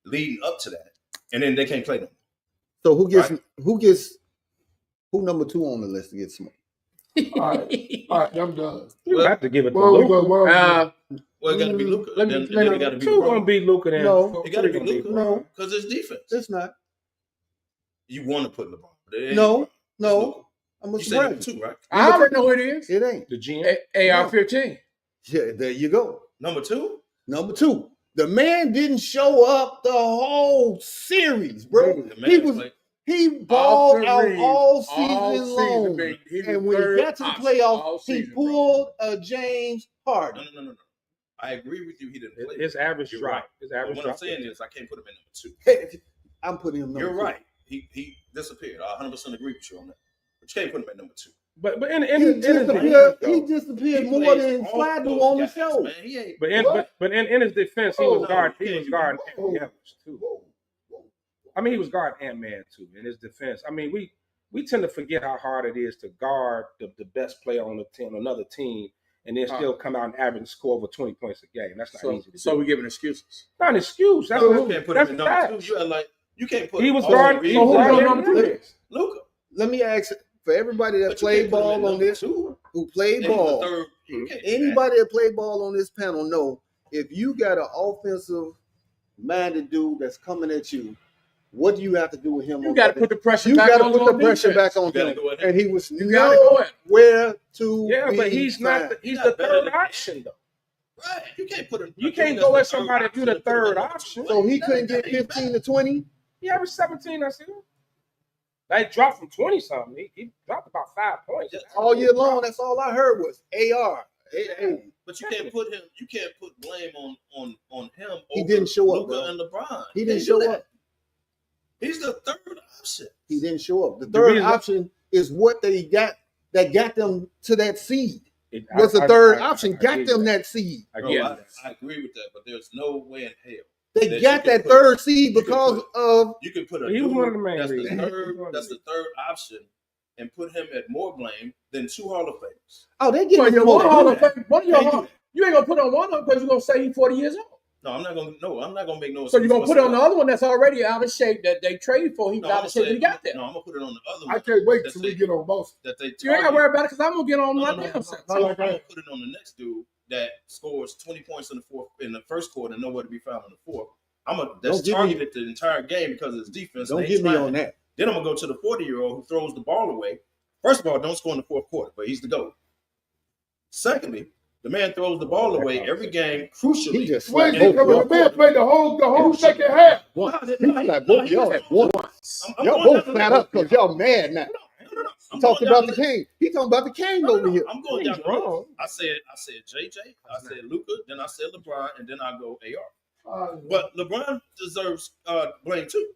leading up to that. And then they can't play them. So who number 2 on the list to get smoked? All right, I'm done. You have to give it to Luka. Well, it got to be Luka. Then it got to be 2 gonna be Luka. Then no, it got to be Luka. No, because it's defense. It's not. You want to put LeBron? No. I'm you said 2, right? I already know who it is. It ain't the GM. AR-15. Yeah, there you go. Number 2. The man didn't show up the whole series, bro. He balled out all season long. And when he got to the playoffs, he pulled a James Harden. No. I agree with you. He didn't play. His average You're drop. right. His average But what drop. I'm saying is, I can't put him in number 2. Hey, I'm putting him number You're 2. right. He disappeared. I 100% agree with you on that. But you can't put him at number 2. But He in disappeared He more plays than off Fly do those on the guys, show. Man. He ain't. but in his defense, he was guarding Oh. Anthony Edwards too. I mean, he was guarding Ant-Man too. In his defense, I mean, we tend to forget how hard it is to guard the best player on the team, another team, and then still come out and average and score over 20 points a game. That's not easy to do. So we're giving excuses. Not an excuse. That's You can't put him in number fact. 2. You can't put. He was all guarding. the He So was who's guarding your number 2 Luka. is? Luka. Let me ask for everybody that But you played can't put him ball in on number this, 2. who played And he's the ball. third. You can't do that. Anybody that played ball on this panel know if you got an offensive minded dude that's coming at you, what do you have to do with him? You got to put the pressure You back got to on put the on pressure defense. back on You gotta him, go at him. and he was You got to go at him. nowhere to Yeah, be but he's found. not. He's Not the better third than option though. Right. You can't put him. You can't go at somebody if you're the third option. So he couldn't get 15 to 20. He averaged 17. I see. They dropped from 20 something. He dropped about 5 points All year long. That's all I heard was AR. Hey, But you can't put him. You can't put blame on him. He over didn't show up, Luka bro. and LeBron. He You didn't can't show do that. up. He's the third option. He didn't show up. The The third reason- option is what they got that got them to that seed. It- Was the I- third I- option I got get them that. that seed? I Bro, get I, that. I agree with that, but there's no way in hell They that got you can that put- third seed you can because put- of you can put a He was dude one of the main that's reasons. that's the third option and put him at more blame than 2 Hall of Famers. they Well, getting your more. one Hall of Fame, one of your Can't do Hall, that. you ain't gonna put on one of them because you're gonna say he's 40 years old. No, I'm not gonna make no. So you're gonna excuse put on the whatsoever. other one that's already out of shape that they traded for. He's No, out I'm of shape. gonna He got there. No, I'm gonna put it on the other I one. can't wait that till they- we get on most. That they You ain't gotta target. worry about it because I'm gonna get on No, my no, damn no. self. I I'm like gonna that. put it on the next dude that scores 20 points in the first quarter and nowhere to be found in the fourth. That's Don't give me- targeted the entire game because of his defense. Don't and get he's me trying. on that. Then I'm gonna go to the 40-year-old who throws the ball away. First of all, don't score in the fourth quarter, but he's the GOAT. Secondly, the man throws the ball away every game, crucially. He just Wait, slapped the both y'all. man played the whole second half. No, He slapped both y'all at once. I'm Y'all going both down flat the up because y'all mad now. No. He I'm talked going about down the king. He talking about the king No, over here. I'm going He's down the list. wrong. I said JJ, I said Luka, then I said LeBron, and then I go AR. But But LeBron deserves blame too.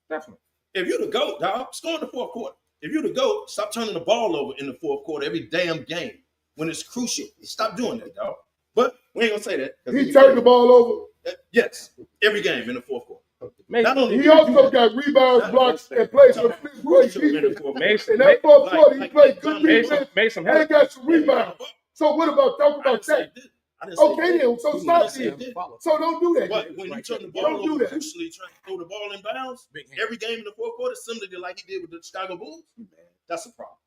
Definitely. If you're the GOAT, dog, score in the fourth quarter. If you're the GOAT, stop turning the ball over in the fourth quarter every damn game when it's crucial. Stop doing that, dog. But we ain't gonna say that. 'cause he turned the ball over. Yes, every game in the fourth quarter. Maybe, Not only He also got rebounds, blocks, and plays for great crucial in the defense. fourth Mason, In that fourth quarter, he like played John good Mason. defense made some and help. got some rebounds. So what about talking I about didn't say that? it did. I didn't say Okay, it did. then. So I stop didn't say it it. did. So don't do that. But when you turn the ball Don't do over that. crucially trying to throw the ball in bounds, every game in the fourth quarter, similar to like he did with the Chicago Bulls, that's a problem.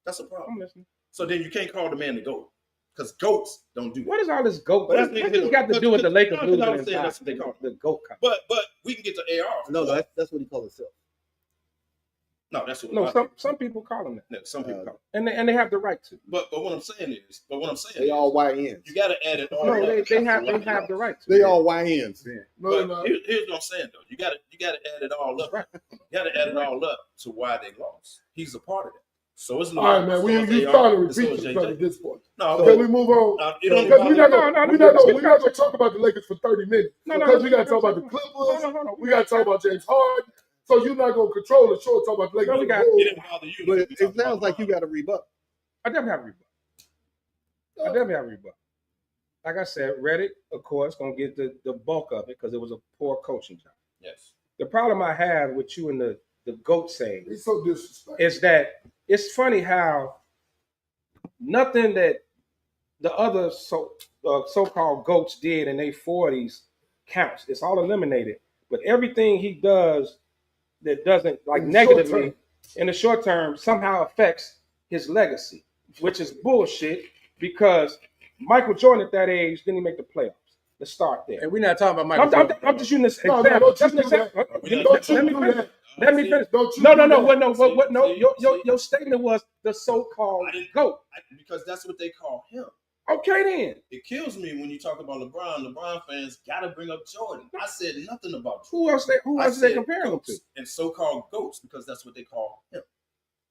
That's a I'm problem. listening. So then you can't call the man the GOAT because GOATs don't do that. What is all this GOAT? But What that's this got to do with the Lakers no, losing I was in saying that's what they time? call it. The GOAT. But we can get to AR. No, that's what he called himself. No, that's what. No, some people call him that, no, some people call it. and they have the right to. But what I'm saying is, They all YNs. you got to add it all. No, up. they have the right to. They all YNs. No, But here's what I'm saying though. You got to add it all up. You got to add it all up to why they lost. He's a part of that. So it's all right, man. You starting to repeat yourself at this point. No, Can we move on? it don't Because we're not no, going to talk about the Lakers for 30 minutes. Because we got to talk about the Clippers. No. We got to talk about James Harden. So you're not going to control the show and talk about the Lakers. No, we got- It didn't bother you. But it sounds like you got to rebut. I definitely have a rebut. Like I said, Reddick, of course, gonna get the bulk of it because it was a poor coaching job. Yes. The problem I have with you and the GOAT saying He's so disrespectful. is that it's funny how nothing that the other so-called GOATs did in their 40s counts. It's all eliminated. But everything he does that doesn't like In the short negatively term. in the short term somehow affects his legacy, which is bullshit because Michael Jordan at that age didn't make the playoffs. Let's start there. And we're not talking about Michael Jordan. I'm just using this No, example. don't you Just an do that. example. Don't you do that. Let me finish. Don't you No. do that. No. Your statement was the so-called GOAT. Because that's what they call him. Okay, then. It kills me when you talk about LeBron. LeBron fans got to bring up Jordan. I said nothing about Jordan. Who else I are they said comparing him to? GOATs and so-called GOATs because that's what they call him.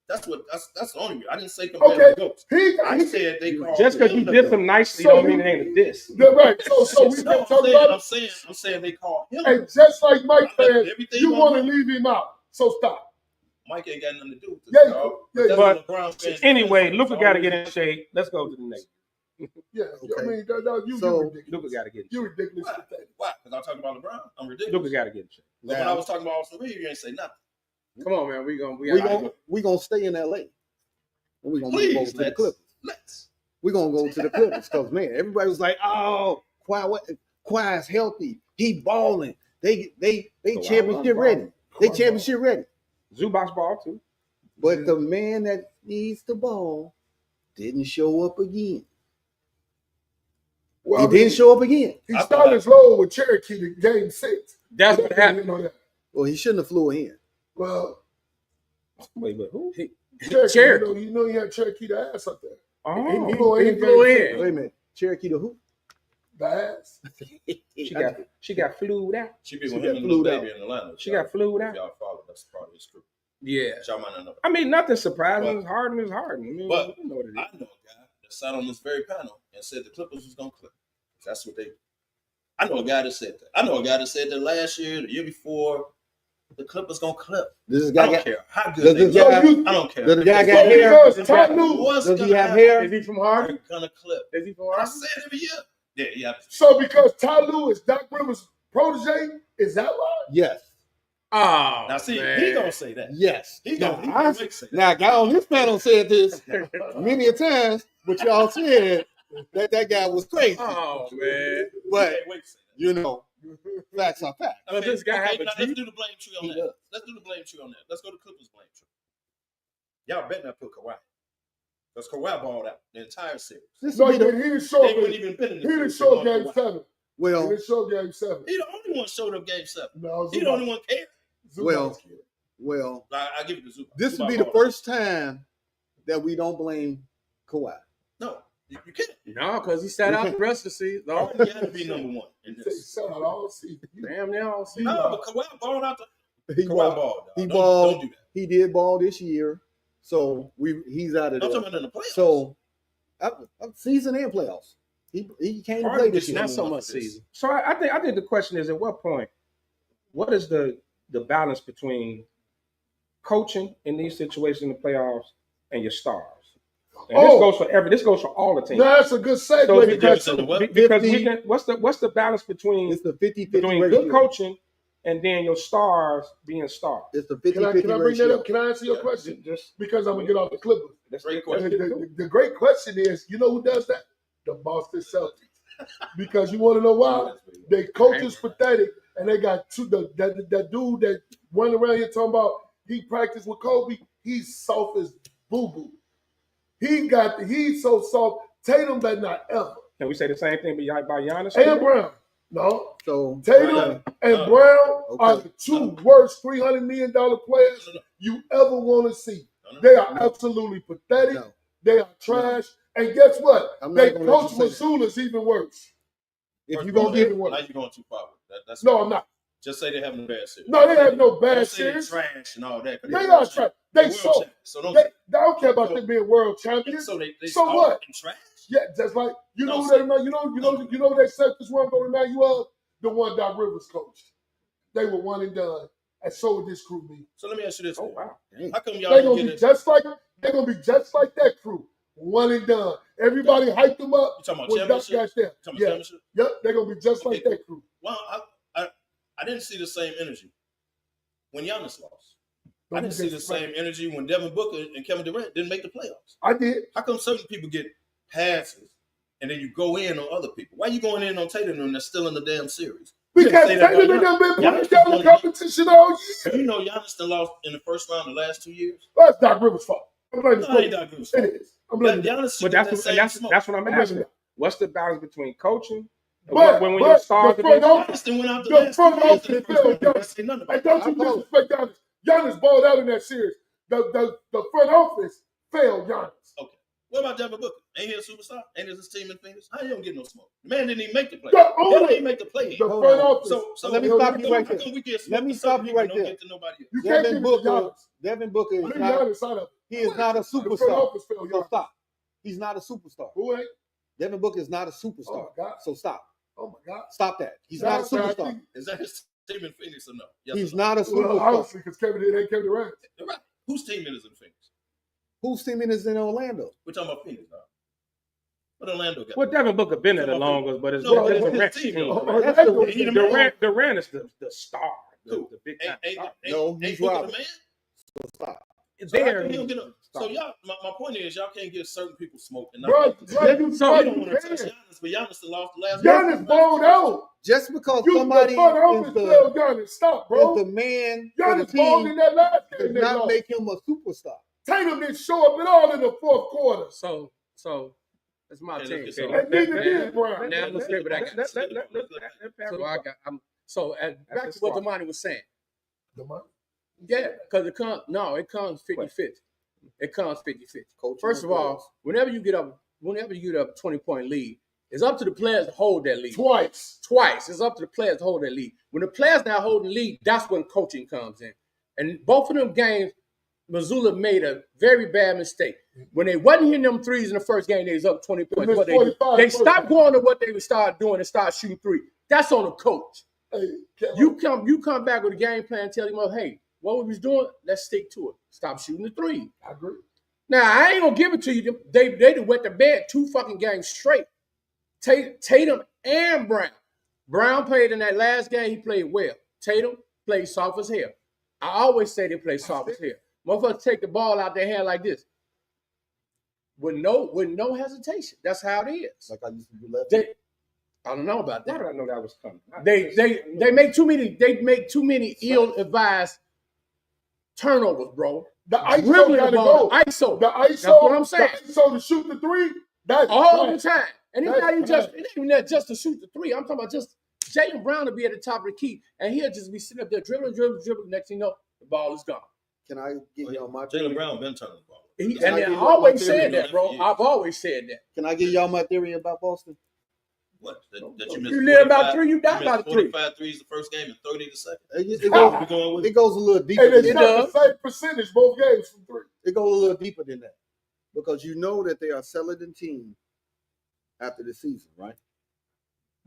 That's the only reason. I didn't say compare the goats. I said they called just because you him the did GOAT. them nicely So don't mean it ain't a diss. Right. So we No, can talk about I'm it. saying they call him. And just like Mike I left fans, everything you on want to him. leave him out. So stop. Mike ain't got nothing to do with this. Yeah, dog. yeah, That's but what LeBron fans anyway, do. Luka got to get in shape. Let's go to the next. Yeah. Okay. I mean, you So, ridiculous. Luka got to get in You shape. ridiculous. Why? Because I'm talking about LeBron. I'm ridiculous. Luka got to get in shape. But when I was talking about Austin Reeves, you ain't say nothing. Come on, man. We gonna stay in LA. And we're gonna move over Please, to the Clippers. let's. We're gonna go to the Clippers because man, everybody was like, "Oh, Kawhi's healthy. He balling. They championship ready. They championship ready." Zubac ball too. But the man that needs the ball didn't show up again. Well, He didn't show up again. He started slow with Cherokee to game 6. That's what happened. You know that. Well, he shouldn't have flew in. Well, Wait, but who? Cherokee. You know he had Cherokee the ass up there. Oh, He flew in. Wait a minute, Cherokee to who? The ass. she got flued out. She be with got him and Lil flued Baby in Atlanta. She got flued out. Y'all follow. That's part of his crew. Yeah. Y'all might not know. I mean, nothing surprising. It's Harden is Harden. I mean, But you know what it is. I know a guy that sat on this very panel and said the Clippers was gonna clip. That's what they. I know a guy that said that. I know a guy that said that last year, the year before, the Clippers gonna clip. This I guy don't got. care how Does good they this go. guy- I don't care. Does the guy So got hair? because Ty Lue, What's Does he gonna have happen? hair? Is he from Harden? They're gonna clip. Is he from I Harden? say it every year. Yeah, yeah. so because Ty Lue is Doc Rivers' protege, is that why? Yes. Oh, Now see, man. he gonna say that. Yes. He Now, gonna say that. now, a guy on this panel said this many a times, but y'all said that guy was crazy. Oh, man. But Can't wait to say that. you know, facts are facts. Well, this guy have a now Jeep? let's do the blame tree on He that. does. Let's do the blame tree on that. Let's go to Clippers blame tree. Y'all better not put Kawhi. Because Kawhi balled out the entire series. This No, will he be the, didn't show They up. wouldn't He even been in the didn't series. show They game want Kawhi. 7. He well, didn't show game 7. He the only one showed up game 7. No, He the only one cared. Well, well. I give it to Zubac. This will Zubac be the balled out. first time that we don't blame Kawhi. No, you can't. No, because he sat out the rest of the season. No. You got to be number one in He this. said out all season. Damn, they all see. No, but Kawhi balled out. He Kawhi balled. balled. He Don't balled. do that. He did ball this year, so he's out of I'm there. talking about in the playoffs. So, season and playoffs. He can't Harden play this is year. Not so number one much for this. season. So I think the question is, at what point, what is the balance between coaching in these situations in the playoffs and your stars? And this goes for all the teams. No, that's a good segue. So difference in the what? because we can, what's the balance between It's the 50-50 between ratio. good coaching and then your stars being stars? It's the Can I 50-50 bring ratio. that up? Can I answer your question? Just Because I'm going to get off the Clippers. that's Great that's question. what it is. The great question is, you know who does that? The Boston Celtics. Because you want to know why? Their coach is pathetic, and they got that dude that running around here talking about he practiced with Kobe. He's soft as boo-boo. He's so soft. Tatum better not ever. Can we say the same thing about Giannis? And Brown. No. So Tatum and Brown are Okay. the two worst $300 million players you ever want to see. No. They are absolutely pathetic. No. They are trash. And guess what? I'm not They gonna let coach you say that. Masula is even worse. if First you're of all, gonna give it now you're going too far with that. That's No, I'm not. Just say they have no bad series. No, they have no bad Don't say they series. trash and all that. 'cause They world are trash. champions. They World so. champions. So don't. They don't care about them being world champions. So they So soft what? and trash. Yeah, just like you know No, who they you know they said this one going to remind you of the one Doc Rivers coached. They were one and done, and so would this crew be. So let me ask you this. Oh wow. How come y'all They're didn't gonna get be it? just like that crew, one and done. Everybody hyped them up You talking about when Doc championship? got there. Talking about Yeah, championship? yep, they're gonna be just like Okay, that crew. Well, I didn't see the same energy when Giannis lost. I didn't see the same energy when Devin Booker and Kevin Durant didn't make the playoffs. I did. How come certain people get passes and then you go in on other people? Why you going in on Tatum and they're still in the damn series? You Because didn't say that Tatum and about them been playing Giannis down the won. competition all year. You know Giannis done lost in the first round the last 2 years? That's Doc Rivers' fault. I'm blaming No, it ain't Doc Rivers' fault. It is. I'm blaming Giannis But should get that same smoke. that's what I'm I'm asking. blaming What's the balance between coaching and But when your stars the are being front office, Giannis done went out the the last 2 front years in the office first round. failed I say nothing about and don't you disrespect Giannis. Giannis balled out in that series. The front office failed Giannis. Okay. What about Devin Booker? Ain't he a superstar? Ain't his team in Phoenix? How you don't get no smoke? The man didn't even make the play. The He didn't owner, even make the play. the Hold front on. office. So let me how stop come- you right how there. come we get Let me smoked stop and you some right people don't there. get to nobody else? You can't Devin give Booker, Giannis. Devin Booker is Leave not. Giannis out of it. He is not a The front superstar. office failed, So y'all. stop. He's not a superstar. Who ain't? Devin Booker is not a superstar. Oh my God. So stop. Oh my God. Stop that. He's Nah, not a man, I superstar. think- Is that his team in Phoenix or no? Yes He's or no? not a Well, superstar. obviously, because it ain't Kevin Durant. Right. Whose team is in Phoenix? Whose team is in Orlando? We're talking about Phoenix, dog. What Orlando got? Well, Devin Booker been there the longest, but it's No, it's but Durant's his team. team, though. That's the- Orlando- He the man. Durant is the star, Who? the big time star. No, he's ain't Booker Robert. the man? So stop. So, how There, come he don't get he's a, the so star. y'all, my point is, y'all can't give certain people smoke and not Bro, others. bro, you So- right, You don't you want to touch can. Giannis, but Giannis still lost the last Giannis balled out. Just because You somebody the front is office the, failed Giannis. Stop, bro. is the man for the Giannis balled in team that last does game. They not lost. make him a superstar. Tatum didn't show up at all in the fourth quarter. So that's my Okay, team. let's So, get And neither did Brown. Now let's get back. So I got. Back to what Damani was saying. Yeah, because it comes 50-50. It comes 50-50. First of all, whenever you get up 20-point lead, it's up to the players to hold that lead. Twice. It's up to the players to hold that lead. When the players now holding the lead, that's when coaching comes in. And both of them games, Missoula made a very bad mistake. When they wasn't hitting them threes in the first game, they was up 20 points. missed What they do? 45 They stopped going to what they would start doing and start shooting three. That's on the coach. Hey, Kevin, You come back with a game plan, tell him, hey, what we was doing, let's stick to it. Stop shooting the three. I agree. Now, I ain't going to give it to you. They done wet the bed 2 fucking games straight. Tatum and Brown. Brown played in that last game. He played well. Tatum played soft as hell. I always say they play soft as hell. Motherfuckers take the ball out their hand like this. With no hesitation. That's how it is. Like I used to do left. I don't know about How that. did I know that was coming? They make too many ill-advised turnovers, bro. The ISO Dribbling got the to ball. go. ISO. The ISO, That's what I'm saying. The ISO to shoot the three, that's All the trash. time. And it's That's not even trash. it ain't even that just to shoot the three. I'm talking about just Jaylen Brown to be at the top of the key, and he'll just be sitting up there dribbling. Next thing you know, the ball is gone. Can I give y'all my Jaylen Brown been turning the ball. And I I give always you my said theory? that, bro. I've always said that. Can I give y'all my theory about Boston? What? That you missed You live about 45 three, you die missed about 3. 45 threes the first game and 30 the second. It Ah. We going with goes a little deeper. And Than they It that. shot does. the same percentage both games from three. It goes a little deeper than that because you know that they are selling the team after the season, right?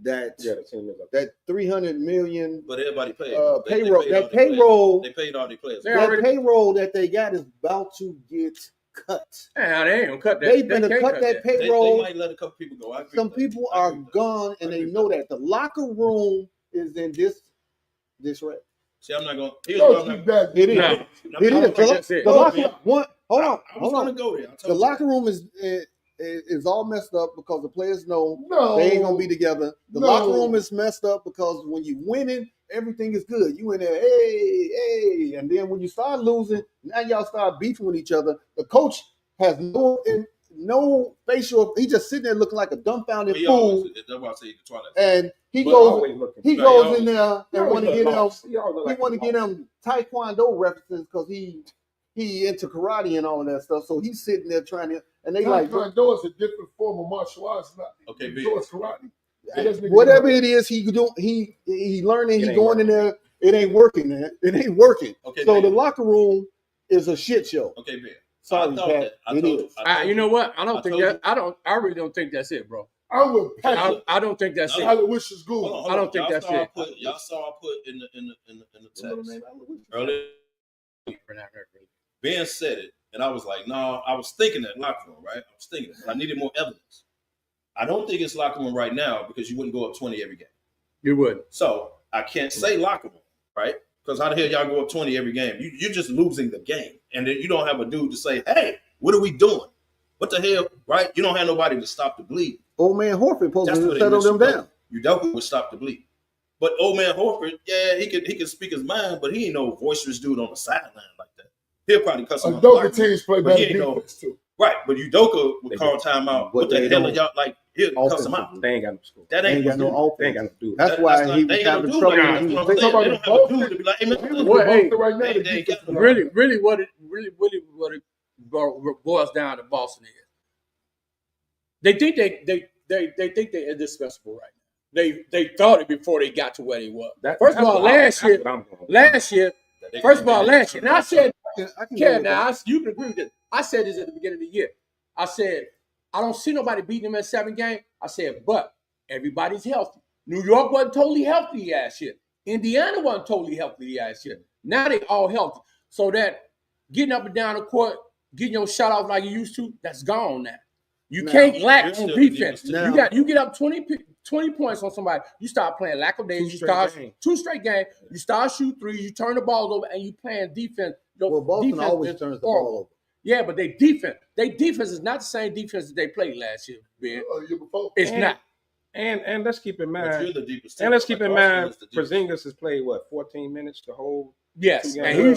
That Yeah, the team is up. that 300 million But everybody paid. payroll. paid That all their players. payroll. They paid all their players. They That already- payroll that they got is about to get cut. Nah, they ain't gonna cut that. They better can't cut that They payroll. might let a couple people go. I agree Some with that. people I are agree with that. gone and I they agree know with that. The locker room is in this way. See, I'm not going. Here's Don't what I'm keep not. that. It is. No. I'm It not is. gonna- think that's it. The locker Yeah. one. Hold on. I was Hold going on. to go there. I told The you. locker room is all messed up because the players know No. they ain't gonna be together. The No. locker room is messed up because when you winning, everything is good. You in there, hey, and then when you start losing, now y'all start beefing with each other. The coach has no facial. He just sitting there looking like a dumbfounded He fool, always, that's why I say the Twilight. and he But goes always looking. he Right, goes always- in there He and always want to look get him. lost. He always look He like want to he get lost. him taekwondo references because he into karate and all of that stuff. So he's sitting there trying to, and they like Taekwondo is a different form of martial arts. Not Okay, big. so it's karate. It doesn't whatever exist. it is he do, he learning. It He ain't going in there. It ain't working, man. It ain't working. Okay, So big. the locker room is a shit show. Okay, big. Sorry, I thought Pat. that. I It told is. I told You know what? I I don't think told that. I really don't think that's it, bro. I'm with Patrick. I don't think that's it. Aloysius Gould. Hold on, I don't think y'all that's saw I it. y'all saw I put in the text earlier. Ben said it, and I was like, no, I was thinking that locker room, right? I was thinking it, but I needed more evidence. I don't think it's locker room right now because you wouldn't go up 20 every game. You would. So I can't say locker room, right? Because how the hell y'all go up 20 every game? You're just losing the game. And then you don't have a dude to say, hey, what are we doing? What the hell, right? You don't have nobody to stop the bleed. Old man Horford supposed That's to what they settle miss them down. Udoka would stop the bleed. But old man Horford, yeah, he could speak his mind, but he ain't no boisterous dude on the sideline like that. He'll probably cuss him out. Udoka teams play But he better ain't no- defense too. Right, but Udoka would They call do. timeout. But What the they hell are don't. y'all like? He'll cuss him out. They ain't got no score. That They ain't ain't got no They ain't offense. got no dude. That's why he was they ain't having no dude trouble. like that. when he That's was what I'm Talk saying. about They don't have a the dude to be like, hey, man, He was Well, with hey, Boston right now. they the ain't defense got is Really, what it boils down to Boston is they think they think they're indispensable right now. They thought it before they got to where they were. First of all, last year, that they- first of all, last year, and I said go with now that. you can agree with this. I said this at the beginning of the year. I said, I don't see nobody beating him in 7 games. I said, but everybody's healthy. New York wasn't totally healthy last year. Indiana wasn't totally healthy last year. Now they all healthy. So that getting up and down the court, getting your shot off like you used to, that's gone now. You can't lack on defense. You get up 20 points on somebody, you start playing lackadaisical. You start 2 straight games. You start shoot threes. You turn the ball over, and you playing defense. Well, Boston always turns the ball over. Yeah, but they defense is not the same defense that they played last year, Ben. It's not. And let's keep in mind. You're the deepest And let's keep in mind, Boston is the Porzingis has played 14 minutes the whole. Yes, and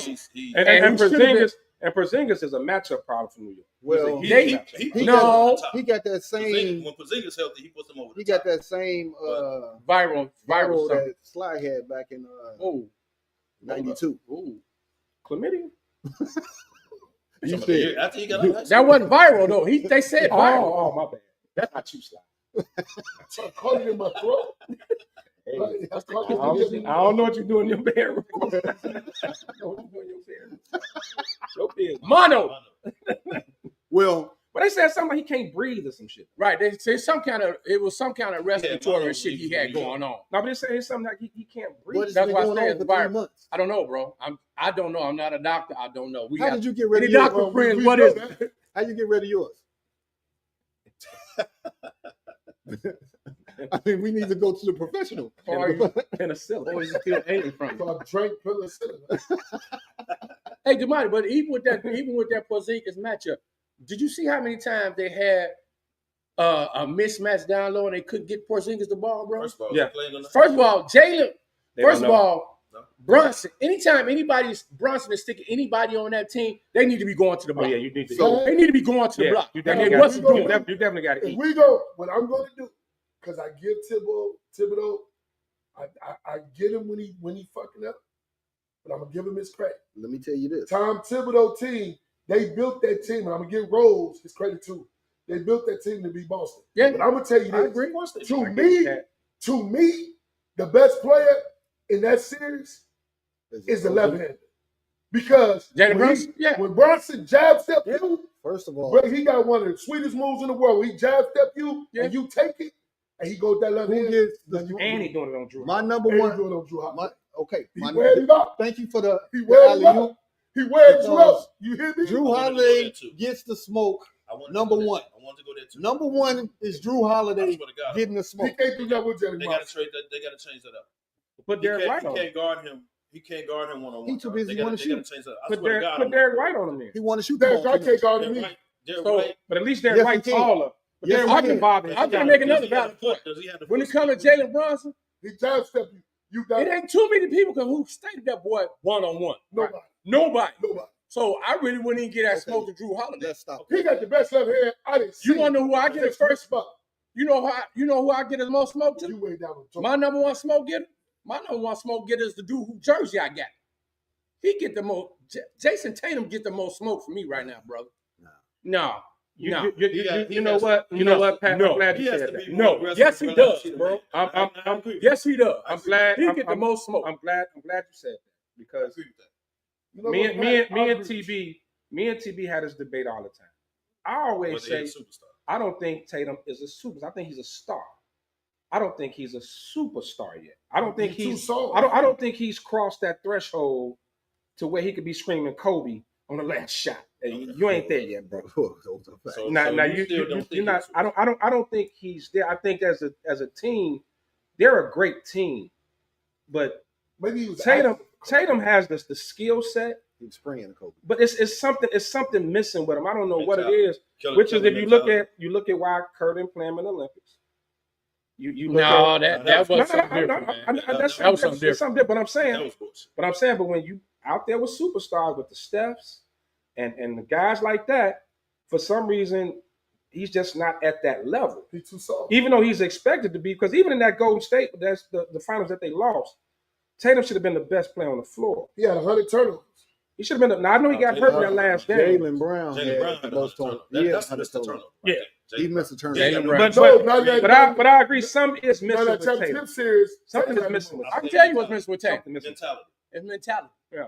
Porzingis is a matchup problem for New York. Well, he got that same. When Porzingis healthy, he puts them over. He got that same viral that Sly had back in 92. Chlamydia. You said after he got out, that wasn't viral though. They said viral. Oh, my bad. That's not you, Sly. I caught it in my throat. Hey, I don't know what you're doing in your bedroom. I don't know what you're doing in your bedroom. Mono. Well, but they said something like he can't breathe or some shit. Right. They say it was some kind of respiratory shit he had going on. No, but they say it's something like he can't breathe. That's why I say it's viral. I don't know, bro. I don't know. I'm not a doctor. I don't know. How did you get rid of your doctor friends? What is it? How you get rid of yours? I mean, we need to go to the professional. Penicillin. Or is it still alien from? So I drank penicillin. Hey, Damani, but even with that Porzingis matchup, did you see how many times they had a mismatch down low and they couldn't get Porzingis the ball, bro? First of all, Jalen. First of all, Brunson. Anytime Brunson is sticking anybody on that team, they need to be going to the block. Yeah, you need to. They need to be going to the block. You definitely got to eat. If we go, what I'm going to do, because I give Thibodeau, I get him when he fucking up, but I'm gonna give him his credit. Let me tell you this: Tom Thibodeau team, they built that team, and I'm gonna give Rose his credit too. They built that team to be Boston. Yeah, but I'm gonna tell you this: I agree. To me, the best player in that series is the left-hander, because when Brunson jab step you, first of all, he got one of the sweetest moves in the world. He jab step you, and you take it. And he goes that left hand. And he doing it on Drew. My number one. Doing it on Drew Holiday. He wears it up. Thank you for the. He wears it up. He wears you up. You hear me? Drew Holiday gets the smoke. Number one. I want to go there too. Number one is Drew Holiday getting the smoke. He can't do that with Jerry. They got to trade that. They got to change that up. Put Derek White on. He can't guard him. He can't guard him one on one. He too busy want to shoot. Put Derek White on him there. He want to shoot the ball. Derek can't guard him. But at least Derek White's taller. Yes, I can make another valid point. When it comes to Jalen Brunson, he jab step you. It ain't too many people who stated that boy one-on-one. Nobody. So I really wouldn't even get that smoke to Drew Holiday. Let's stop. He got the best left hand I didn't see. You want to know who I get his first smoke? You know who I get his most smoke to? You way down the My number one smoke getter? My number one smoke getter is the dude who jersey I got. He get the most. Jason Tatum get the most smoke for me right now, brother. No. You know what, Pat? I'm glad you said that. No, yes he does, bro. Yes he does. I'm glad he get the most smoke. I'm glad you said that because me and TB had this debate all the time. I always say I don't think Tatum is a superstar. I think he's a star. I don't think he's a superstar yet. I don't think I don't think he's crossed that threshold to where he could be screaming Kobe on the last shot. You ain't there yet, bro. You're not. I don't think he's there. I think as a team, they're a great team, but maybe Tatum has the skill set. He's spraying Kobe, but it's something missing with him. I don't know what it is. Which is if you look at why Curry didn't play him in the Olympics. That was something different. That was something different. But I'm saying, but when you out there with superstars with the Stephs and the guys like that, for some reason he's just not at that level. He's too soft. Even though he's expected to be, because even in that Golden State, that's the finals that they lost, Tatum should have been the best player on the floor. He had 100 turnovers. He should have been. Now I know he got hurt in that last game. Jaylen Brown had most turnovers. Yeah. He missed a turnover. But I agree. Some is missing with Tatum. Something is missing with Tatum. I can tell you what's missing with Tatum. Mentality. It's mentality. Yeah.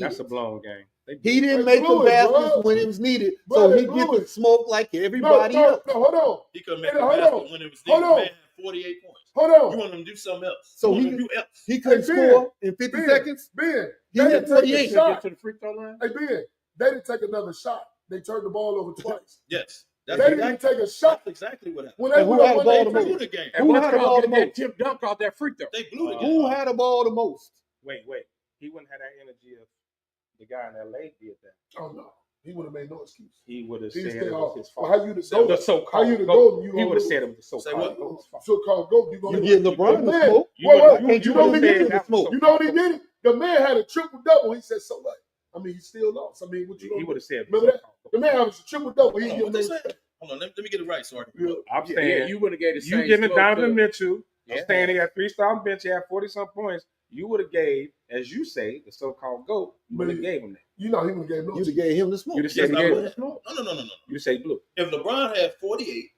That's a blown game. He didn't They make blew the it, baskets bro. when it was needed, Bro, so they he blew get to it. smoke like everybody No, else. hold on. He couldn't make Hey, the hold basket on. when it was Hold needed. on. Man had 48 points. Hold You on. want him to do something else. So You want he him to do else. he couldn't Ben, score in 50 Ben, seconds. Ben, He they had didn't take a 48. Get shot. to the free throw line. Hey, Ben, they didn't take another shot. They turned the ball over twice. Yes. They That's didn't even take a shot. That's exactly what happened. When they And who went had up the ball one, the They they blew most? the game. And Who what's had the called ball the get that most? tip dunk off that free throw. They blew the game. Who had the ball the most? Wait. He wouldn't have that energy if the guy in LA did that. Oh no, he would have made no excuse. He would have He said stay it off. was his Well, fault. how you the So GOAT? The so-called How you the GOAT. GOAT? You He gonna would have lose. said it was the Say so-called what? GOAT's fault. So-called GOAT. You gonna You lose. give LeBron the Man, smoke. You Wait, would- wait. you- You know what he would've said did? that was smoke. You know what he did? The man had a triple double. He said, "So what?" I mean, he still lost. I mean, what you He gonna would do? have said Remember that? The man had a triple double. He Hold on, give what they no said? respect. Hold on, let me get it right so I can Yeah. I'm Yeah, saying you would have gave the you same giving smoke Donovan to- Mitchell Yeah. standing at 3-star bench, he had 40-some points. You would have gave, as you say, the so-called GOAT, you would have Man. gave him that. You know he would have gave no. You'd have gave him the smoke. You'd have Yes, said I he gave would him have. the smoke. No. You'd have said blue. If LeBron had 48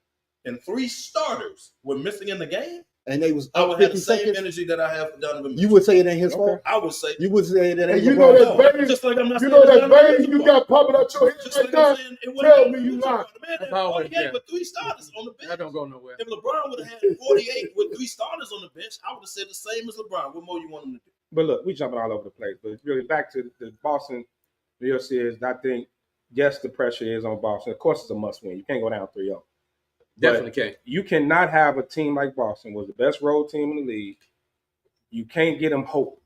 and 3 starters were missing in the game, And they was I up would have 50 the same seconds. energy that I have for Donovan Mitchell. You would say it ain't his Okay. fault. I would say, You would say that And ain't you know LeBron's that fault. baby. just like I'm not You saying know it's that Donovan baby Mitchell's you fault. got popping out your head Just right like now. I'm saying, it Tell wasn't me you Mitchell's lying. fault. The man That's had always 48 been. with 3 starters on the That bench. don't go nowhere. If LeBron would have had 48 with 3 starters on the bench, I would have said the same as LeBron. What more you want him to do? But look, we jumping all over the place. But really, back to the Boston New York series, I think, yes, the pressure is on Boston. Of course, it's a must-win. You can't go down 3-0. Definitely can't. You cannot have a team like Boston, was the best road team in the league. You can't get them hope.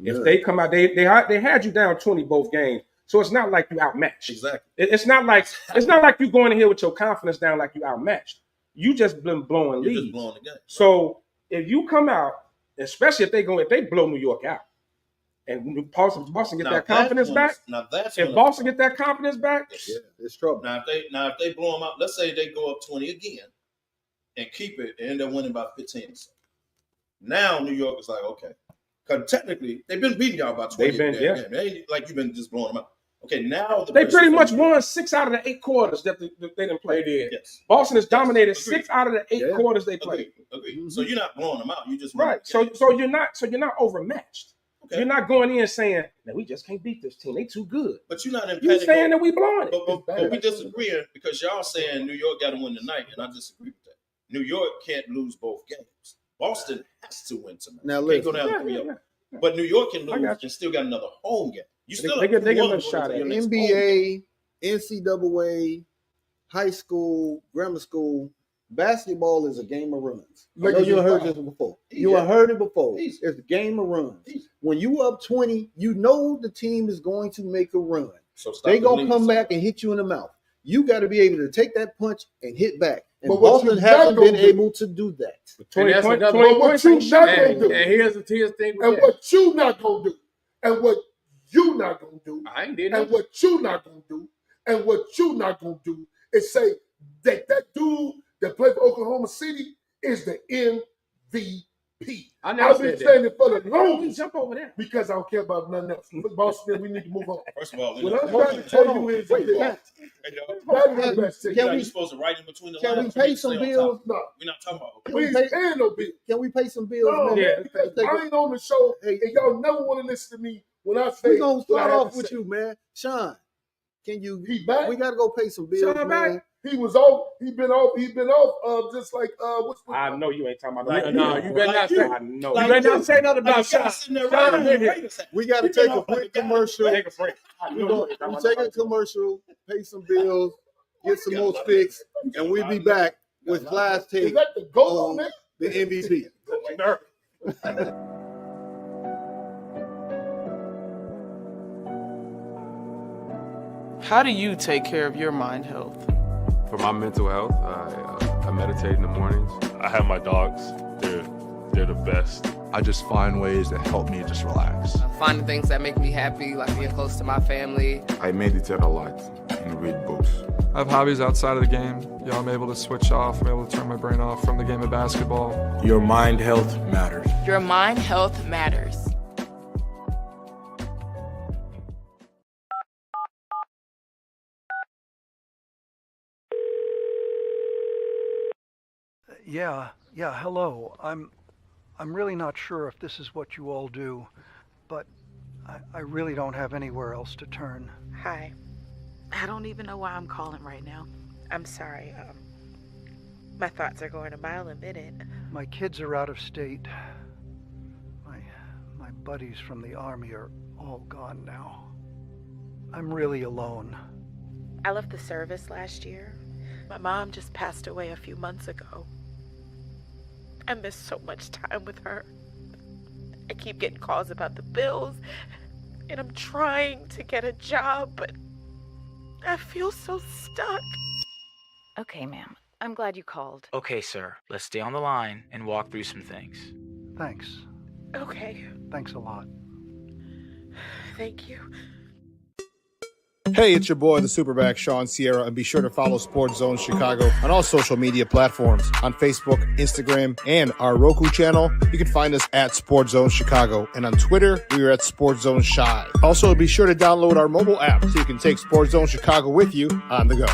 If they come out, they had you down 20 both games, so it's not like you outmatched. Exactly. It's not like you going in here with your confidence down like you outmatched. You just been blowing You're leads. just blowing the game. So if you come out, especially if they blow New York out, and Boston get Now that confidence that's when back. it's- Now that's If when Boston get that confidence back, Yeah, it's trouble. Now if they blow them out, let's say they go up 20 again and keep it and end up winning by 15. Now New York is like, okay. Because technically they've been beating y'all by 20. They've been, every yeah. game. They ain't like you've been just blowing them out. Okay, now they pretty pressure's much on you. won 6 out of the 8 quarters that they didn't play. They did. Yes. Boston has dominated Agreed. 6 out of the 8 Yeah. quarters they played. Agreed. Mhm. So you're not blowing them out. You just Right. So you're not overmatched. Okay. You're not going in saying, "No, we just can't beat this team. They too good." But you're not in You panic. saying that we blowing it? But we disagreeing because y'all saying New York got to win tonight, and I disagree with that. New York can't lose both games. Boston has to win tonight. Now Can't go listen. down 3-0. Yeah. But New York can I lose got you. and still got another home game. You still They get one another shot to at your it. next home game. NBA, NCAA, high school, grammar school, basketball is a game of runs. I know Lakers you is heard fine. this before. Easy. You have heard it before. Easy. It's a game of runs. Easy. When you up 20, you know the team is going to make a run. So stop They the gonna leads. come back and hit you in the mouth. You got to be able to take that punch and hit back. And But what Boston you not hasn't gonna been do- able to do that. 20 that's points. another- 20 But what points you ain't not shot. gonna And do. here's the thing with And that. what you not gonna do, and what you not gonna do, I ain't did and nothing. what you not gonna do, and what you not gonna do is say that dude that played for Oklahoma City is the MVP. I never I've been said that. saying it for the Why don't we longest jump over there? because I don't care about nothing else. But Boston, we need to move on. First of all, What I'm trying to tell you is Wait, this. can- That is the best thing. Can you're we- supposed to write in between the can we lines. pay need to some stay on bills? top. No, We're not talking about. we ain't paying no bill. Can we pay some bills, No, man? Yeah. man, because I ain't on the show, Hey. and y'all never want to listen to me when I say. We're gonna what I start have off to with say. you, man. Sean, can you? He back. We gotta go pay some bills, Sean man. back? He was off. He been off. Just like what's I know you ain't talking about Like No, you better not you. say. I know. You better not say nothing about Sean. Sean been here. We gotta He been take a off like quick a guy. commercial. Take a break. I We know go, you ain't talking we about take a nobody. commercial, pay some bills, get some more fix, and we'll be back with Fly's Is take that the goal on that? the MVP. How do you take care of your mind health? For my mental health, I meditate in the mornings. I have my dogs. They're the best. I just find ways that help me just relax. Finding things that make me happy, like being close to my family. I meditate a lot and read books. I have hobbies outside of the game. I'm able to switch off. I'm able to turn my brain off from the game of basketball. Your mind health matters. Your mind health matters. Yeah, hello. I'm really not sure if this is what you all do, but I really don't have anywhere else to turn. Hi. I don't even know why I'm calling right now. I'm sorry. My thoughts are going a mile a minute. My kids are out of state. My buddies from the Army are all gone now. I'm really alone. I left the service last year. My mom just passed away a few months ago. I miss so much time with her. I keep getting calls about the bills, and I'm trying to get a job, but I feel so stuck. Okay, ma'am. I'm glad you called. Okay, sir. Let's stay on the line and walk through some things. Thanks. Okay. Thanks a lot. Thank you. Hey, it's your boy, the Superback, Sean Sierra, and be sure to follow Sports Zone Chicago on all social media platforms, on Facebook, Instagram, and our Roku channel. You can find us at Sports Zone Chicago, and on Twitter, we are at Sports Zone Shy. Also, be sure to download our mobile app so you can take Sports Zone Chicago with you on the go.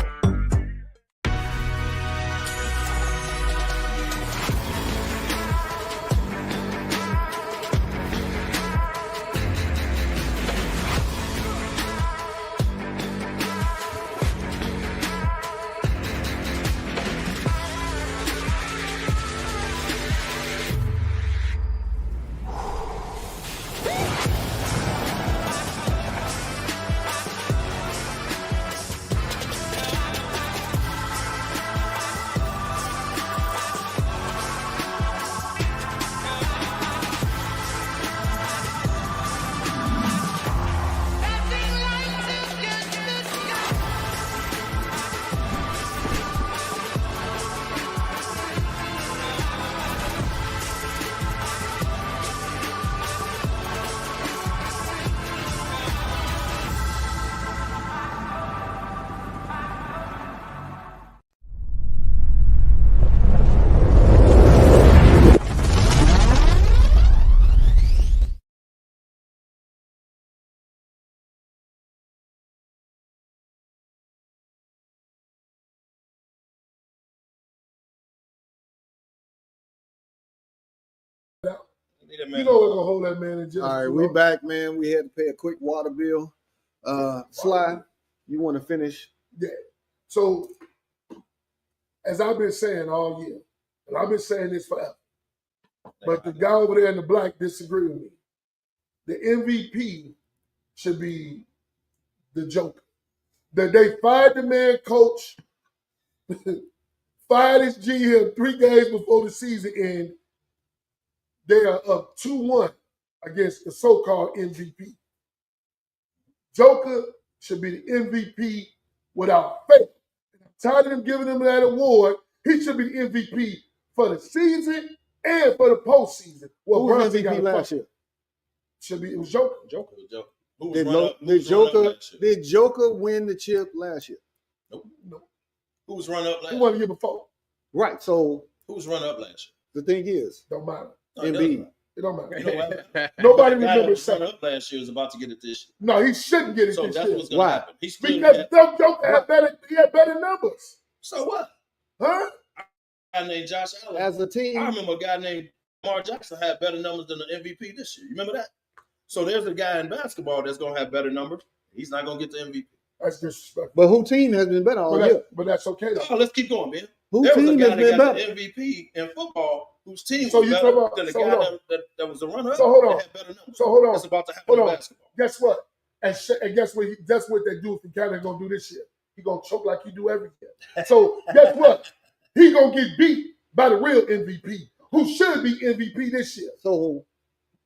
You know what's gonna hold that man in jail. All right, we back, man. We had to pay a quick water bill. Sly, you want to finish? Yeah. So, as I've been saying all year, and I've been saying this forever, but the guy over there in the black disagreed with me. The MVP should be the Joker. That they fired the man coach, fired his GM 3 days before the season ended. They are up 2-1 against the so-called MVP. Joker should be the MVP without fail. I'm tired of them giving him that award. He should be the MVP for the season and for the postseason. Well, who was MVP last year? It was Joker. Joker. Who was Did Joker win the chip last year? Nope. Who was run up last year? Who won the year before? Right. So who was run up last year? The thing is, don't matter. Embiid. It don't matter. You know what? Nobody The guy that remembers was run up last year is about to get it this year. No, he shouldn't get it So this that's year. what's going to happen. He still Because Joker had better numbers. So what? Huh? A guy named Josh Allen. As a team, I remember a guy named JonahJackson had better numbers than the MVP this year. You remember that? So there's a guy in basketball that's going to have better numbers. He's not going to get the MVP. That's disrespectful. But who team has been better all year? But that's okay though. Oh, let's keep going, man. Who There was a team guy has that been got better? the MVP in football whose team So was you better talk about- than the so guy hold on. that was the runner-up. So hold on. That had better numbers. So hold on. That's about to happen Hold in on. basketball. Guess what? And guess what? That's what they do from Canada gonna do this year. He gonna choke like he do every year. So guess what? He gonna get beat by the real MVP, who should be MVP this year. So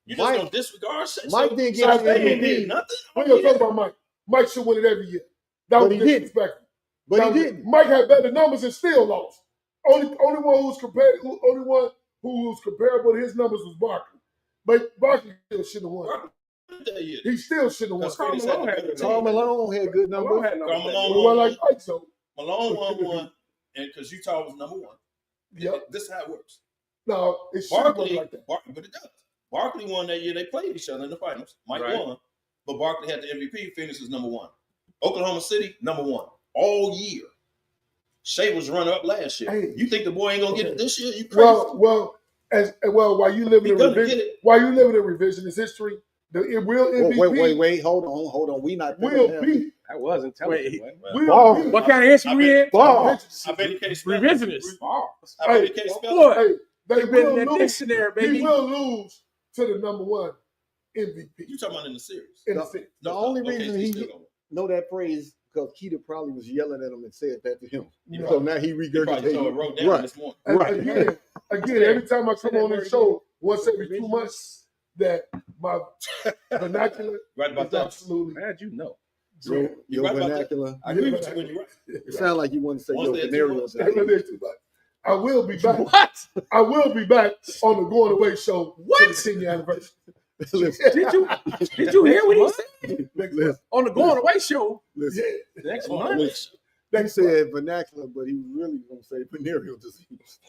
You just don't disregard shit. Mike didn't get they MVP. ain't did nothing. We gonna talk about Mike. Mike should win it every year. That But was he didn't. disrespectful. But Now, he didn't. Mike had better numbers and still lost. Only one who was compared. Only one who was comparable to his numbers was Barkley. But Barkley still shouldn't have won. He still shouldn't have won. Karl Malone had good numbers. Karl Malone Well, won. like Mike, so. Malone won one, and because Utah was number one. Yep. This is how it works. No, it shouldn't work Barkley, like that. but it does. Barkley won that year. They played each other in the finals. Mike Right. won, but Barkley had the MVP. Phoenix was number one. Oklahoma City, number one all year. Shea was runner up last year. Hey. You think the boy ain't gonna get it this year? You crazy? Well, while you living He in gonna get it. while you living in revisionist history, It will MVP. Wait. Hold on. We not Will be. That was intelligent. What kind of answer we in? I bet he can't spell it. Revisionist. I bet he can't spell it. They will in that lose. dictionary, baby. He will lose to the number one MVP. You talking about in the series? In the series. The only reason he know that phrase because Keita probably was yelling at him and said that to him. So now he regurgitated. He wrote down this morning. Right. Again, every time I come on this show, once every 2 months, that my vernacular right about is that. Absolutely. Glad you know. Your right vernacular. I agree with you when you're right. It sounds like you want to say your venereal. I will be back. What? I will be back on the Going Away show for the 10th anniversary. Did you hear what he said? On the Going Away show. Listen, Next month. They said vernacular, but he was really going to say venereal disease.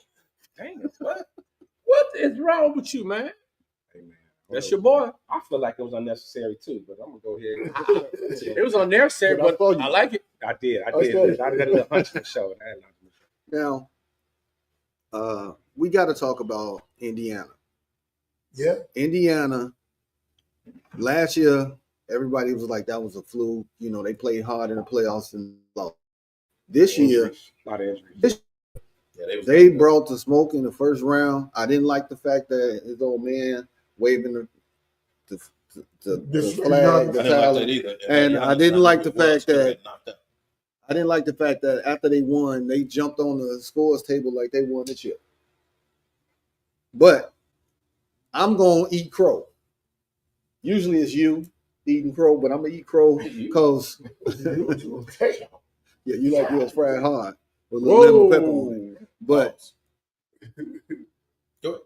Dang it, what? What is wrong with you, man? Hey, man. That's your boy. I feel like it was unnecessary too, but I'm gonna go ahead. It was unnecessary, but I like it. I did. I did a little hunch in the show. Now, we got to talk about Indiana. Yeah. Indiana, last year, everybody was like, that was a fluke. You know, they played hard in the playoffs and lost. This year, a lot of injuries. They brought the smoke in the first round. I didn't like the fact that his old man waving the flag, the towel. And I didn't like the fact that after they won, they jumped on the scores table like they won the chip. But I'm gonna eat crow. Usually it's you eating crow, but I'm gonna eat crow because yeah, you like yours fried hard with a little lemon pepper on it. But go ahead.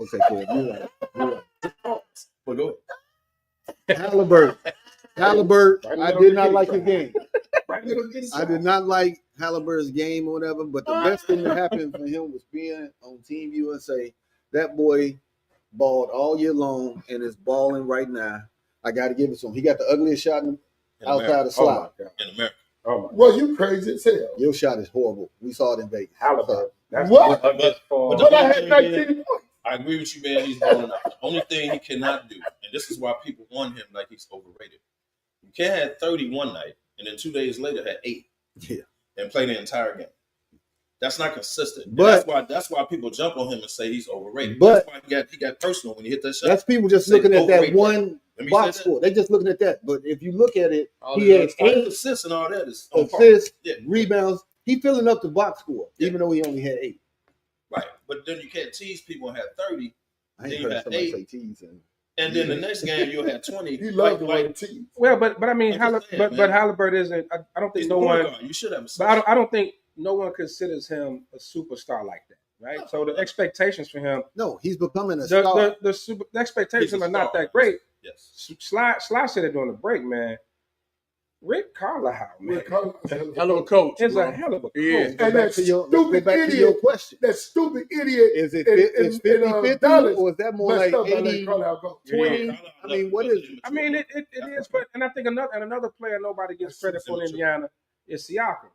Okay, good. You're right. Well, go ahead. Halliburton. I did not like his game. I did not like Halliburton's game or whatever. But the best thing that happened for him was being on Team USA. That boy balled all year long and is balling right now. I got to give it to him. He got the ugliest shot outside the slot. In America. Oh my. Well, you crazy as hell. Your shot is horrible. We saw it in Vegas. Halliburton. That's what? But I had 19 points. I agree with you, man. He's balling out. The only thing he cannot do, and this is why people want him like he's overrated. You can't have 30 one night and then 2 days later had 8. Yeah. And play the entire game. That's not consistent. But that's why people jump on him and say he's overrated. But that's why he got personal when he hit that shot. That's people just looking at that one box score. They just looking at that. But if you look at it, he had 8 assists and all that is assists, rebounds. He filling up the box score, even though he only had 8. Right, but then you can't tease people and have 30. I ain't then you heard have somebody 8, say tease. and then the next game you'll have 20. He loved the word tease. Well, but I mean, Halliburton isn't. I don't think He's no one. You should have. But I don't think no one considers him a superstar like that, right? No. So the expectations for him. No, he's becoming a star. The expectations are not that great. Yes. Sly said it during the break, man. Rick Carlisle, man. Hell of a coach. Is a hell of a coach. Yeah. And that stupid idiot. That stupid idiot. Is it 50-50 or is that more like 80-20? I mean, what is it? I mean, it is, but and I think another player nobody gives credit for in Indiana is Siakam.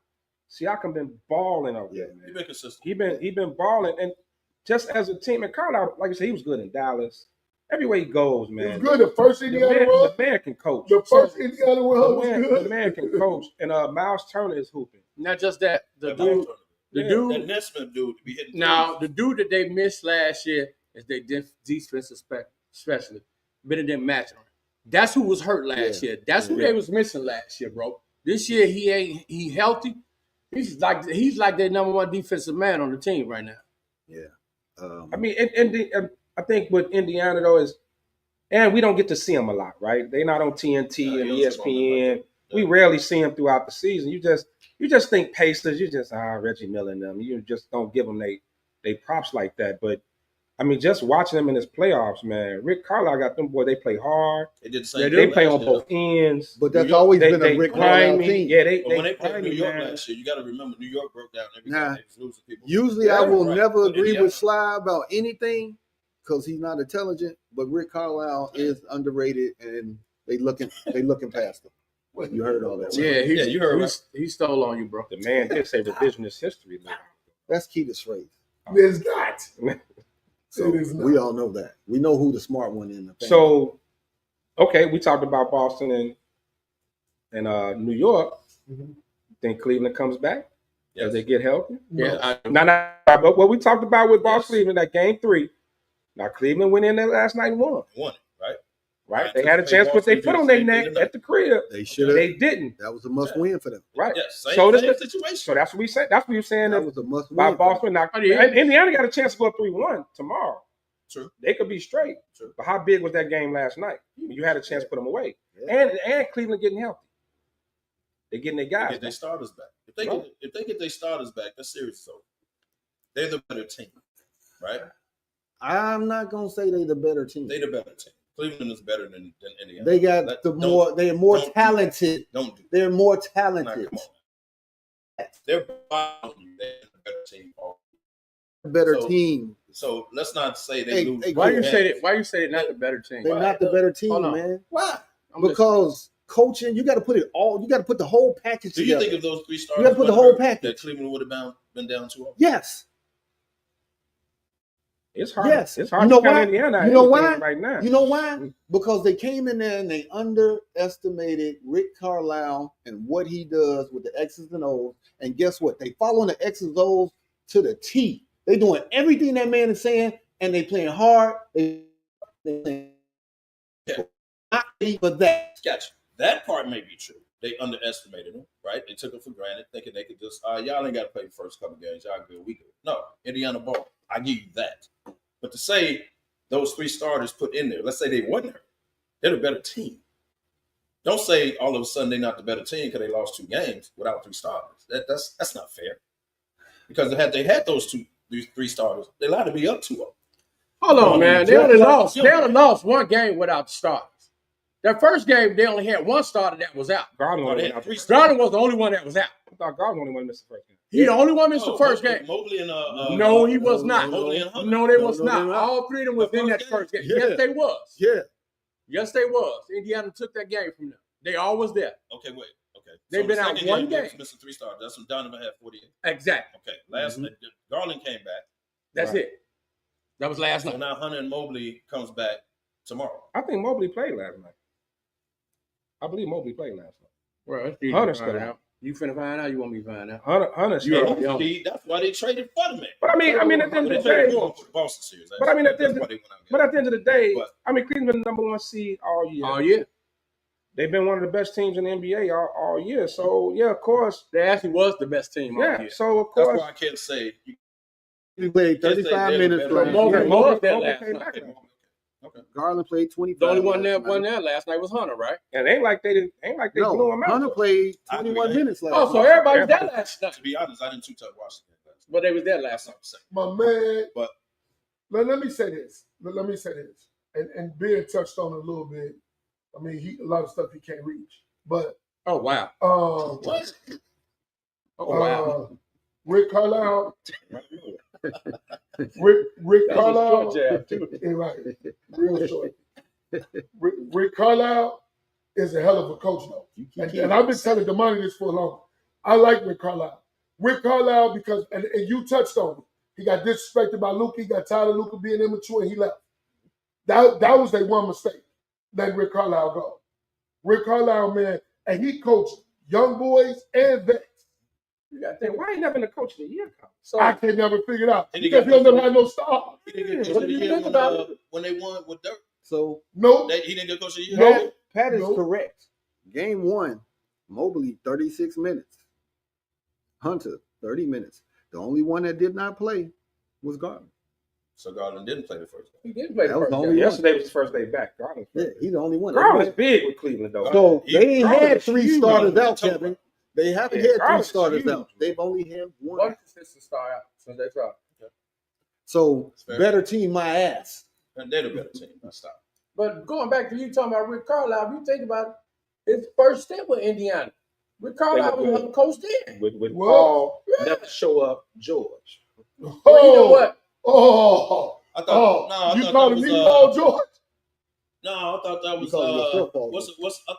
Siakam been balling over there, man. He been consistent. He been balling, and just as a team, and Carlisle, like I said, he was good in Dallas. Everywhere he goes, man. He was good. The first Indiana run. The man can coach. The first Indiana run was good. The man can coach, and Miles Turner is hooping. Not just that, the dude, that Nesmith dude to be hitting. Now the dude that they missed last year is their defensive specialist, Benedict Mathurin. That's who was hurt last year. That's who they was missing last year, bro. This year he healthy. He's like their number one defensive man on the team right now. Yeah. I mean, I think with Indiana though is, and we don't get to see them a lot, right? They're not on TNT and ESPN. We rarely see them throughout the season. You just think Pacers. You just Reggie Miller and them. You just don't give them they props like that. But I mean, just watching them in his playoffs, man. Rick Carlisle got them boy. They play hard. They did the same. They play on both ends. But that's always been a Rick Carlisle team. Yeah, when they played New York last year, you got to remember New York broke down every time they was losing people. Usually, I will never agree with Sly about anything because he's not intelligent. But Rick Carlisle is underrated, and they looking past him. You heard all that. Yeah, you heard. He stole on you, bro. The man did say revisionist history, man. That's Keita's phrase. It's not. So we all know that. We know who the smart one in the family. So Okay, we talked about Boston and New York. Think Cleveland comes back as they get healthy? Yeah. But what we talked about with Boston Cleveland, that game 3. Now Cleveland went in there last night and won. Won it, right? Right. They had a chance to put their foot on their neck at the crib. They should have. They didn't. That was a must-win for them. Right. Yes. So Same situation. So that's what we said. That's what you're saying. That was a must-win by Boston. Now, Indiana got a chance to go 3-1 tomorrow. True. They could be straight. True. But how big was that game last night? You had a chance to put them away. And Cleveland getting healthy. They're getting their guys. They get their starters back. If they get their starters back, that series is over. They're the better team, right? I'm not gonna say they're the better team. They're the better team. Cleveland is better than Indiana. They got they're more talented. They're more talented. They're the better team. Better team. So let's not say they lose. Why you say they're not the better team? They're not the better team, man. Why? Because coaching, you got to put it all. You got to put the whole package together. Do you think if those 3 stars, you got to put the whole package, that Cleveland would have been down 2-0? Yes. It's hard. Yes. It's hard. You know to why? Indiana You know why? Right now. You know why? Because they came in there and they underestimated Rick Carlisle and what he does with the X's and O's. And guess what? They following the X's and O's to the T. They doing everything that man is saying, and they playing hard. They playing not for that. Gotcha. That part may be true. They underestimated him, right? They took him for granted, thinking they could just, y'all ain't got to play the first couple games. Y'all good, we good. No, Indiana ball. I give you that. But to say those 3 starters put in there, let's say they wasn't hurt, they're the better team. Don't say all of a sudden they're not the better team because they lost 2 games without 3 starters. That's not fair. Because they had those 3 starters, they allowed to be up 2-0. Hold on, man. They only lost 1 game without the starters. Their first game, they only had 1 starter that was out. Garland was the only one that was out. I thought Garland only one missed the first game. He the only one missed the first game. Mobley and no, he was not. Mobley and Hunter. No, they was not. All 3 of them was in that first game. Yes, they was. Yeah. Yes, they was. Indiana took that game from them. They all was there. Okay, wait. Okay. They've been out 1 game. Missing 3 starters. That's when Donovan had 48. Exactly. Okay. Last night, Garland came back. That's it. That was last night. So now Hunter and Mobley comes back tomorrow. I think Mobley played last night. I believe Mobley played last night. Well, Hunter's still out. You finna find out? You want me to find out? Hunter's still out. That's why they traded for the man. But I mean, at the end of the day, Boston series. But I mean, at the end of the day, I mean, Cleveland's been the number 1 seed all year. All year. They've been one of the best teams in the NBA all year. So yeah, of course, they actually was the best team all year. So of course, that's why I can't say. He played 35 minutes. Okay. Garland played 25. The only one that won there last night was Hunter, right? And ain't like they blew him out. Hunter played 21 minutes last night. Oh, so everybody was there last night. To be honest, I didn't too tough watch it. But they was there last night. My man. But let me say this. And Ben touched on it a little bit. I mean, a lot of stuff he can't reach. But oh wow. What? Oh wow. Rick Carlisle. Rick Carlisle. Right. Real short. Rick Carlisle is a hell of a coach, though. And I've been telling Damani this for a long time. I like Rick Carlisle. Rick Carlisle because, and you touched on it, he got disrespected by Luka. He got tired of Luka being immature and he left. That was their one mistake. Let Rick Carlisle go. Rick Carlisle, man, and he coached young boys and vets. You got to think, why ain't never been a coach of the year? So I can never figure it out because he don't never had no star. When they won with Dirk. So no, he didn't get coach of the year. Pat is correct. Game 1, Mobley 36 minutes. Hunter 30 minutes. The only one that did not play was Garland. So Garland didn't play the first game. He didn't play the first game. Yesterday was his first day back. Yeah, he's the only one. Garland's big with Cleveland, though. So they ain't had 3 starters out, Kevin. They haven't had 3 starters out. They've only had 1. One consistent star out since they tried. So better team, my ass. And they're the better team. Stop. But going back to you talking about Rick Carlisle, if you think about it, his first stint with Indiana, Rick Carlisle was a coach then. With Paul, never show up, George. Well, you know what? I thought, you calling me Paul George? No, I thought that was I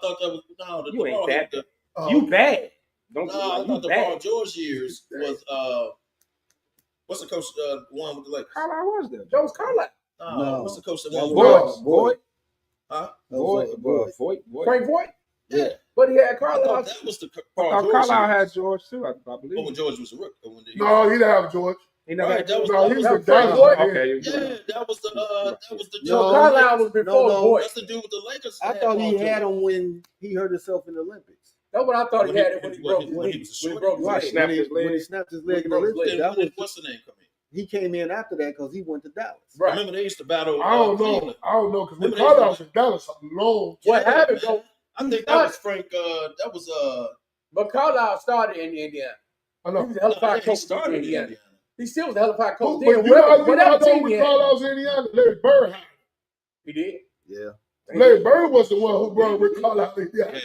thought that was the you ain't that good. You bad. I thought the Paul George years was what's the coach one with the Lakers? Carlisle was there. That was Carlisle. No, what's the coach that won? Boyd. Huh? Voigt. Frank Voigt? Yeah. But he had I Carlisle. thought that was the I Paul thought George. Carlisle series. had George too. I believe. Oh, when George was a rook. No, he didn't have George. He never Right, had that George. was No, he was That in Frank Dallas. Voigt? Okay. Yeah, that was the No, George. Carlisle was before Voigt. That's the dude with the Lakers. I thought he had him when he hurt himself in the Olympics. That's what I thought he had it when he broke his when leg. he was When he short. broke his Why leg. snapped his When he leg? snapped his leg in the broke his Olympics, leg. that was What's the name come in? he came in after that because he went to Dallas. Right. Remember they used to battle. I don't know. Cleveland. I don't know because when Remember Carlisle was in Dallas a long What time. happened though? I think that was Frank. That was But Carlisle started in Indiana. I He know. was a hell of a he coach in started in Indiana. Indiana. He still was a hell of a coach. But Then you know how whatever long team when he had. Carlisle was in Indiana? Larry Bird. He did. Yeah. Larry Bird was the one who brought Rick Carlisle in Indiana.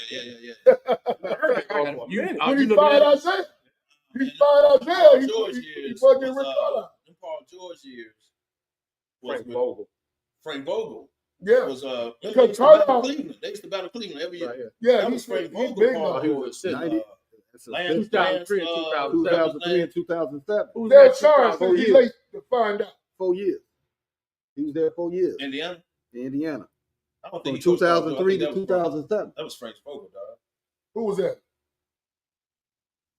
When he fired Isaiah. He fired Isaiah. He fucking Rick Carlisle. In Paul George years. Frank Vogel. Frank Vogel. Yeah. Was they Because used to battle Carlisle. Cleveland. They used to battle Cleveland every year. Yeah, That he was Frank he's Vogel. big Paul now. George. 2003 and 2003 and 2007. They're charged that he's late to find out. 4 years. He was there 4 years. Indiana. Indiana. I don't From think he coached Paul George. 2003 I to think that was 2007. That was Frank Vogel, dog. Who was that?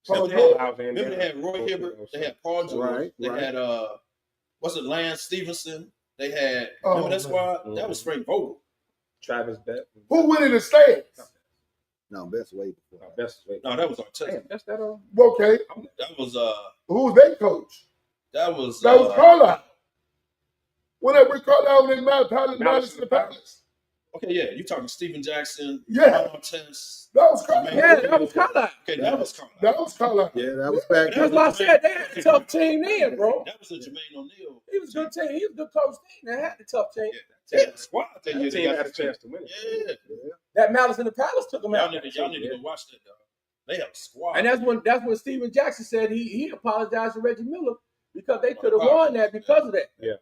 Remember they had Roy Hibbert. They had Paul George. Right, They right. had was it Lance Stevenson? They had Oh, remember that man. squad? That was Frank Vogel. Travis Bett. Who went in the stands? No, best way before. Best way. No, that was Arteta. Damn, that's that on. Okay. That was Who was their coach? that was That was Carlisle. Whenever Rick Carlisle was in Malice in the Palace. Okay, yeah, you talking Steven Jackson? Yeah. Arteta. That was Carlisle. Yeah, that was Carlisle. Okay, that was Carlisle. That was Carlisle. Yeah, that was back. That's why I said they had a tough team then, bro. That was a Jermaine O'Neal. He was a good team. He was a good coach team. They had the tough team. Yeah, squad that year. That They team got had a chance to win it. Yeah, That Malice in the Palace took them out. y'all need to go watch that, dog. They have a squad. And that's when Steven Jackson said he apologized to Reggie Miller because they could have won that because of that. Yeah,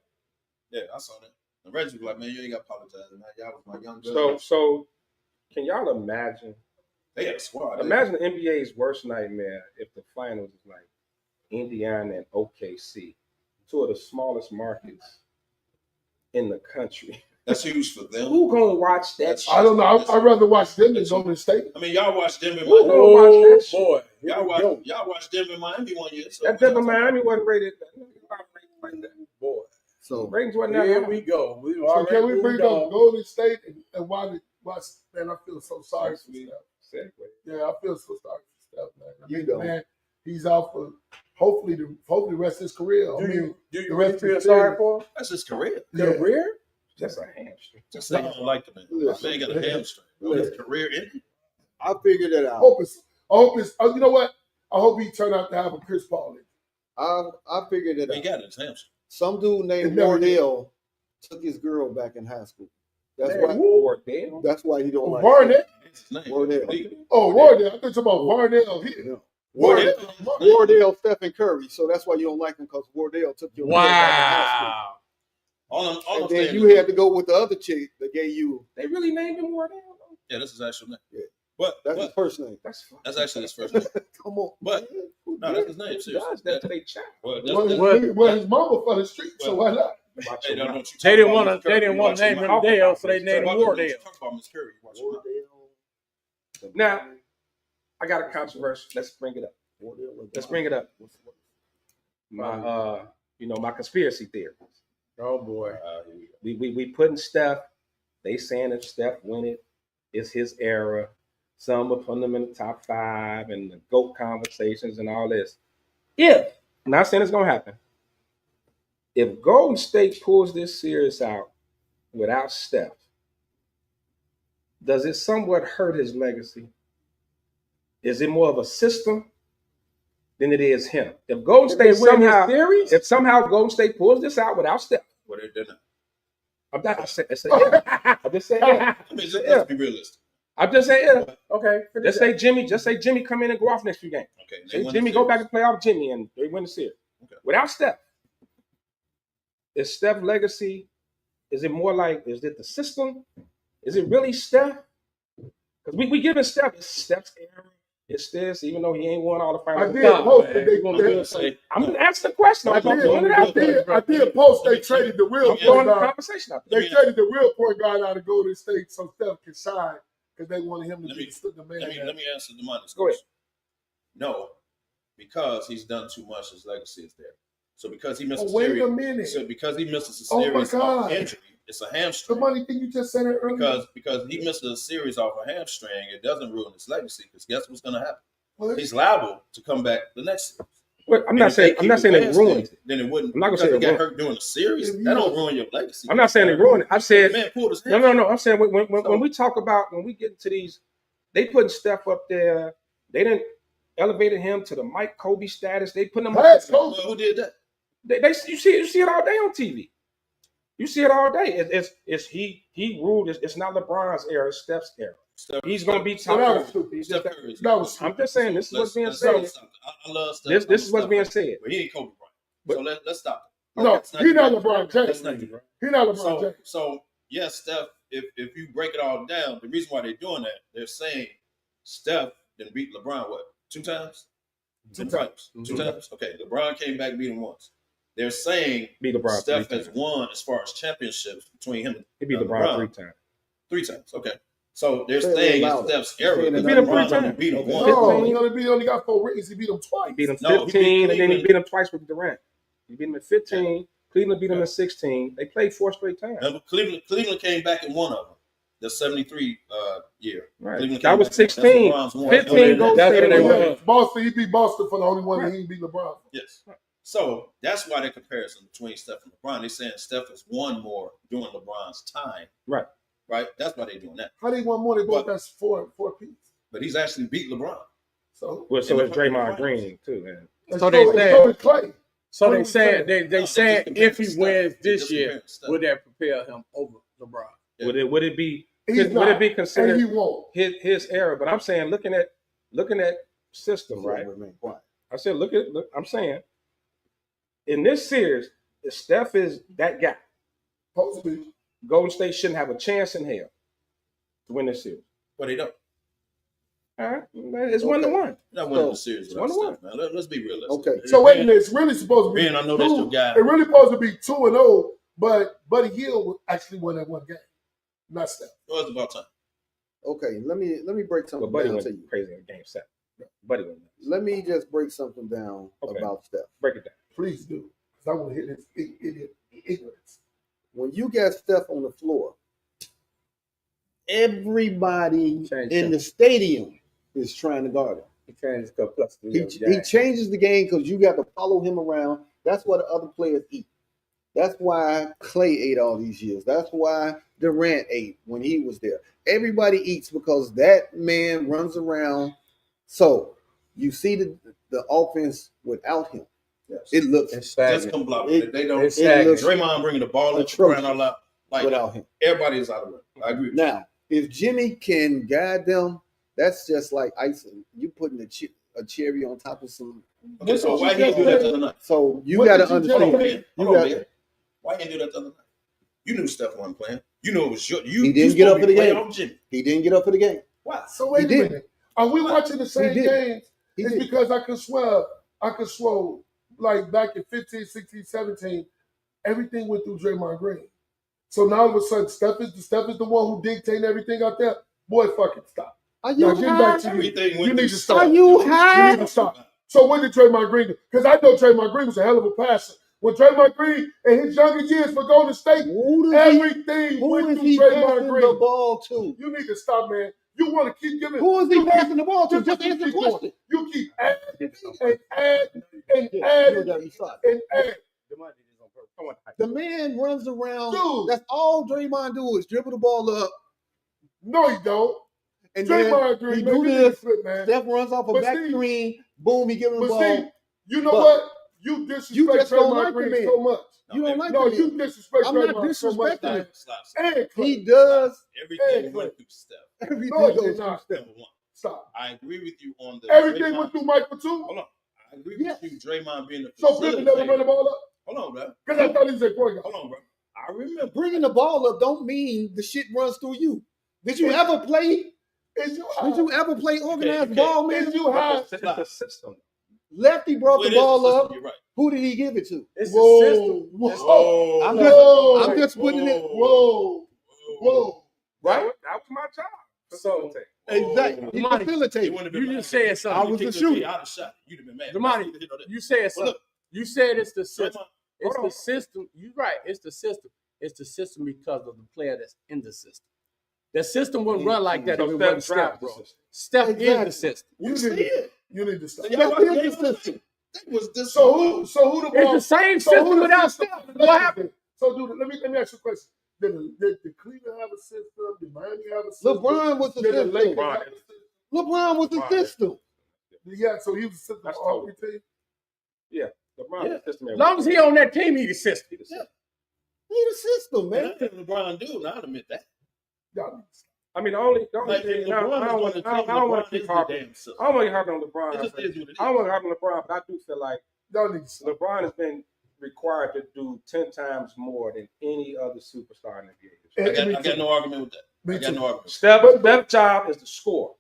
I saw that. And Reggie was like, "Man, you ain't got to apologize, man. Y'all was my young brother." So can y'all imagine? They had a squad. Imagine the NBA's worst nightmare if the finals is like Indiana and OKC, two of the smallest markets in the country. That's huge for them. Who gonna watch that? I don't know. I'd rather watch them than Golden State. I mean, y'all watched Denver. Who gonna watch that shit? Boy, Y'all watched Denver and Miami one year. So That Denver Miami wasn't rated like that. boy. So Ratings wasn't that Here high. we go. We So already can we bring moved up on. Golden State and why man, I feel so sorry for Steph. Segue. Yeah, I feel so sorry for Steph, man. You don't. Man, he's out for hopefully the rest of his career. Do you the really rest of feel his sorry series. for him? that's his career. Career? Just a hamstring. Just say you don't like the man. Listen. Man got a hamstring. His career ended. I figured it out. I hope it's. You know what? I hope he turned out to have a Chris Paul. I figured it He out. got his hamstring. Some dude named It never Wardell took his girl back in high school. That's Man, why. Wardell. That's why he don't like Varnell. That's his name. Wardell. Oh, Wardell. I think it's about Varnell. Yeah. Wardell. Wardell, Stephen Curry. So that's why you don't like him because Wardell took your girl back in high school. Wow. All I'm And saying then you had to go with the other chick that gave you. They really named him Wardell. yeah, that's his actual name. Yeah. But That's his first name. That's fine. that's actually his first name. Come on. But no, that's his name. Who Seriously. does that to their child? Well, Well, his mama for the street, so why not? Watch Hey, your don't know mouth. what you They talking didn't about, want Miss to. They Curry. didn't You want to watch name your him mouth. Dale, so they named him Talk about Wardell. what you talk about Miss Curry. Watch your mouth. Now, I got a controversy. Let's bring it up. Let's bring it up. My my conspiracy theories. Oh boy. We putting Steph. They saying if Steph win it, it's his era. Some will put him in the top 5 and the GOAT conversations and all this. If I'm not saying it's gonna happen. If Golden State pulls this series out without Steph, does it somewhat hurt his legacy? Is it more of a system than it is him? If Golden State somehow Golden State pulls this out without Steph, What they did. I'm just saying yeah. I mean, let's be realistic. I'm just saying yeah. Okay. Just say Jimmy come in and go off next few games. Okay. they Say win the Jimmy go series. back and play off Jimmy and they win the series. Okay. Without Steph. Is Steph's legacy, is it the system? Is it really Steph? Because we giving Steph's era. It's this, even though he ain't won all the I finals. did post that I'm gonna ask the question. I did post they traded the real point guard. They traded the real point guard out of Golden State so Steph can shine because they wanted him to be the man. Let me answer the money. Go ahead. No, because he's done too much, his legacy is there. So because he missed a wait series, a minute. So because he misses a Oh my series God. off injury, it's a hamstring. The money thing you just said it earlier. Because he missed a series off a hamstring, it doesn't ruin his legacy. Because guess what's going to happen? What? He's liable to come back the next series. But I'm not saying it ruined it. Then it wouldn't. I'm not gonna say he it got ruined. hurt during the series. That don't ruin your legacy. I'm not saying it ruined it. I said Man pulled his no. hamstring. I'm saying when we talk about when we get into these, they putting Steph up there. They didn't elevated him to the Mike Kobe status. They put him up. Well, who did that? You see it all day on TV. You see it all day. It's he ruled. It's not LeBron's era. It's Steph's era. He's going to be top. I'm just saying this is what's being said. I love Steph. This is what's being said. But he ain't Kobe Bryant. So let's stop. No, he's not LeBron James. He's not LeBron James. So yes, Steph. If you break it all down, the reason why they're doing that, they're saying Steph didn't beat LeBron what? 2 times? 2 times. 2 times. Okay, LeBron came back and beat him once. They're saying LeBron Steph has won as far as championships between him and he beat LeBron 3 times. 3 times. Okay. So they're saying it's Steph's era. He beat him 3 times. Beat him once. No, he only got 4 rings. He beat him twice. He beat him 15, and then he beat him twice with Durant. He beat him at 15. Cleveland beat him at 16. They played 4 straight times. Remember, Cleveland came back in one of them. The 73 year. Right. That was 16. 15 goals. Boston, he beat Boston for the only one that he beat LeBron. Yes. So that's why the comparison between Steph and LeBron. They're saying Steph has won more during LeBron's time. Right. Right? That's why they're doing that. How they won more? They both got 4 apiece. But he's actually beat LeBron. So it's Draymond Green too, man. So they said Clay. So they saying they saying if he wins this year, would that prepare him over LeBron? Yeah. Would it be considered his era? But I'm saying looking at system, right? I said look. I'm saying in this series, if Steph is that guy, Golden State shouldn't have a chance in hell to win this series. But they don't. All right, it's 1-1. Not winning the series. 1-1. Let's be realistic. Okay. So wait a minute. It's really supposed to be. Ben, I know that's your guy. It's really supposed to be 2-0, but Buddy Hield actually won that one game, not Steph. Well, it's about time. Okay, let me break something Buddy down went to you. crazy in game 7. Buddy went. Let me just break something down about Steph. Break it down. Please do, because I want to hit his ignorance. When you got Steph on the floor, everybody in the stadium is trying to guard him. He changes the game because you got to follow him around. That's what the other players eat. That's why Clay ate all these years. That's why Durant ate when he was there. Everybody eats because that man runs around. So you see the offense without him. Yes. It looks just come block. They don't. Draymond bringing the ball up around a lot without him. Everybody is out of it. I agree. Now, if Jimmy can guide them, that's just like icing. You putting a cherry on top of some. Okay, so why he didn't do that the other night? So you got to understand. Why he didn't do that the other night? You knew Steph wasn't playing. You knew it was you. He didn't get up for the game. He didn't get up for the game. Why? So wait a minute. Are we watching the same games? It's because I could swear, like back in 15, 16, 17, everything went through Draymond Green. So now all of a sudden, Steph is the one who dictating everything out there. Boy, fucking stop. Are you high? You need to stop. Are you high? You need to stop. So when did Draymond Green do? Because I know Draymond Green was a hell of a passer. When Draymond Green in his younger years for Golden State, everything went through Draymond Green. The ball to? You need to stop, man. You want to keep giving. Who is he passing the ball to? Just answer the question. You keep adding and adding. The man runs around. Dude, that's all Draymond do is dribble the ball up. No, he don't. And Draymond then he do this. Steph runs off a back screen. Boom, he gives him the ball. See, you know what? You disrespect Draymond Green so much. You don't like no, him. you disrespect I'm Draymond not disrespecting so him. He does. Everything went through Steph. Everything goes through Steph. Number one. Stop. I agree with you on the everything went through Michael too. Hold on. I agree with you, Draymond being the so Pippen never run the ball up. Hold on, bro. Because I thought he was a point guard. Hold on, bro. I remember bringing the ball up don't mean the shit runs through you. Did you ever play Is you high? Did you ever play organized ball, man? Is you high? It's the system. Lefty brought the ball up. You're right. Who did he give it to? It's the system. Whoa. I'm just putting it. Whoa. Right? That was my job. So exactly. He facilitated. You just said something. I was the shooter. I'd have shot. You'd have been mad. Damani, you said something. You said it's the system. It's the system. You're right. It's the system. It's the system because of the player that's in the system. The system wouldn't run like that if it wasn't Steph, bro. Steph is the system. You need to stop. Steph is the system. So who the ball? It's the same system without Steph. What happened? So, dude, let me ask you a question. Did Cleveland have a system? Did Miami have a system? LeBron was the system. LeBron was the system. Yeah, so he was the system for all three teams? Yeah. LeBron was the system. As long as he on that team, he the system. He the system, man. I think LeBron do, and I'll admit that. I mean, the only thing, I don't want to keep harping. I don't want to harp on LeBron. I don't want to harp on LeBron, but I do feel like LeBron has been required to do 10 times more than any other superstar in the game. I got no argument with that. I got no argument. Steph's job is to score.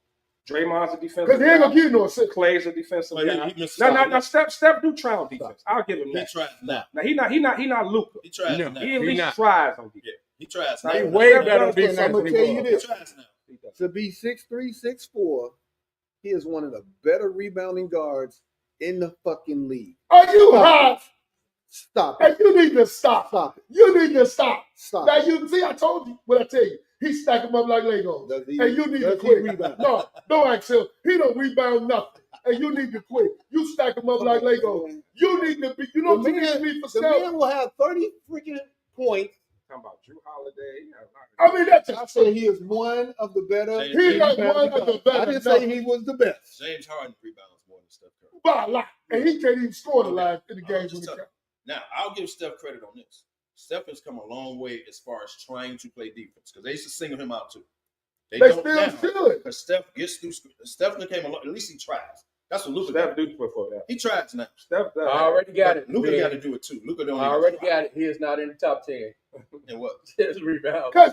Draymond's a defensive guy. Because he ain't going to give no assist. Clay's a defensive guy. Now, Steph do try on defense. I'll give him that. He tries now. Now, he not Luka. He tries now. He at least tries on defense. He tries now. now. He way better on defense. I'm going to tell you this. He tries now. To be 6'3", 6'4", he is one of the better rebounding guards in the fucking league. Are you hot? Stop it. And you need to stop. Stop it. You need to stop. Stop now, it. you see, I told you what I tell you. He stack them up like Legos. And you need to quit. Rebound? No, Axel. He don't rebound nothing. And you need to quit. You stack them up like Legos. You need to be, you know what you need to be for the man will have 30 freaking points. Talking about Drew Holiday. I mean, that's I said he is one of the better. He's not one of the better. I didn't say he was the best. James Harden rebounds more than Steph Curry. By a lot. And he can't even score the line in the games when he comes. Now, I'll give Steph credit on this. Steph has come a long way as far as trying to play defense because they used to single him out too. They still should. Because Steph gets through. Steph came along. At least he tries. That's what Luka Steph do before that. He tries now. Steph I already got it. Luka got to do it too. Luka don't. I already got it. He is not in the top 10. And what? His rebound. Because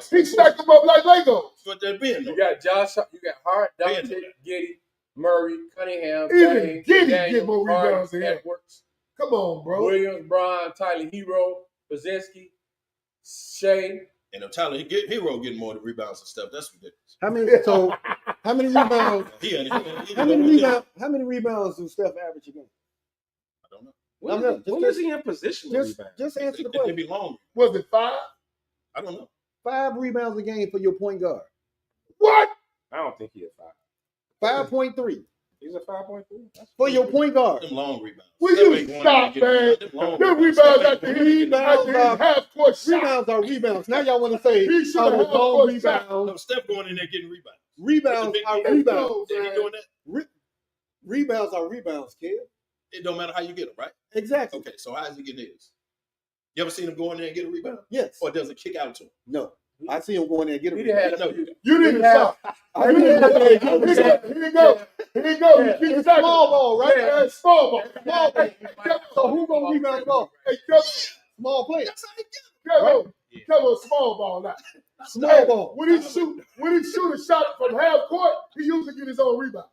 he stacked them up like Legos. But they're being. You got Josh. You got Hart, Dante, Giddy, Murray, Cunningham. Even Giddy get more rebounds than him. Edwards. Come on, bro. Williams, Brian, Tyler Hero, Brzezinski, Shea. And Tyler Hero getting more rebounds than Steph. That's ridiculous. How many rebounds? How many rebounds do Steph average a game? I don't know. When is he in position to rebound? Just answer the question. It could be long. Was it 5? I don't know. 5 rebounds a game for your point guard. What? I don't think he had 5. 5.3. He's a 5.3 for your point guard. Them long rebounds. Will you stop, man? Them rebounds after he half-court shot. Rebounds are rebounds. Now y'all want to say he should have long rebounds. No, Steph going in there getting rebounds. Rebounds are rebounds. Is he doing that? Rebounds are rebounds, kid. It don't matter how you get them, right? Exactly. Okay, so how is he getting his? You ever seen him go in there and get a rebound? Yes. Or does it kick out to him? No. I see him going there and get a rebound. You didn't stop. Here you go. You small ball, right? Yeah, small ball. Small ball. So who gonna rebound the ball? Small player. Come on, small ball now. Small ball. When he shoot a shot from half court, he usually get his own rebound.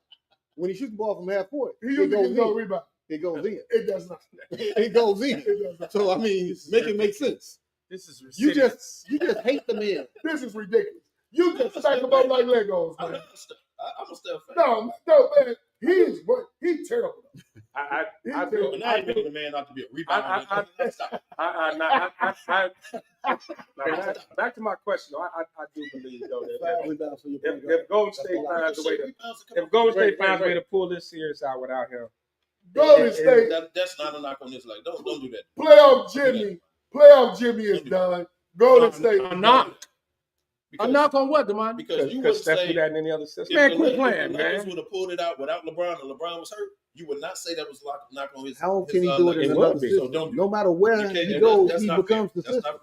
When he shoots the ball from half court, he usually gets his own rebound. It goes in. It does not. It goes in. So I mean, make it make sense. This is ridiculous. You just hate the man. This is ridiculous. You just stack them up like Legos, man. I'm a Steph fan. No, man. He's terrible. I do. And I ain't making the man not to be a rebounder. Back to my question. I do believe though that if Golden State finds a way to pull this series out without him, Golden State. That's not a knock on this. Like, don't do that. Playoff Jimmy is done. Golden State. A knock. A knock on what, Demond? Because you would Steph say do that in any other system. Man, quit playing, man. If the would have pulled it out without LeBron and LeBron was hurt, you would not say that was a knock on his. How can he do it in another system? So no matter where he goes, he becomes the system.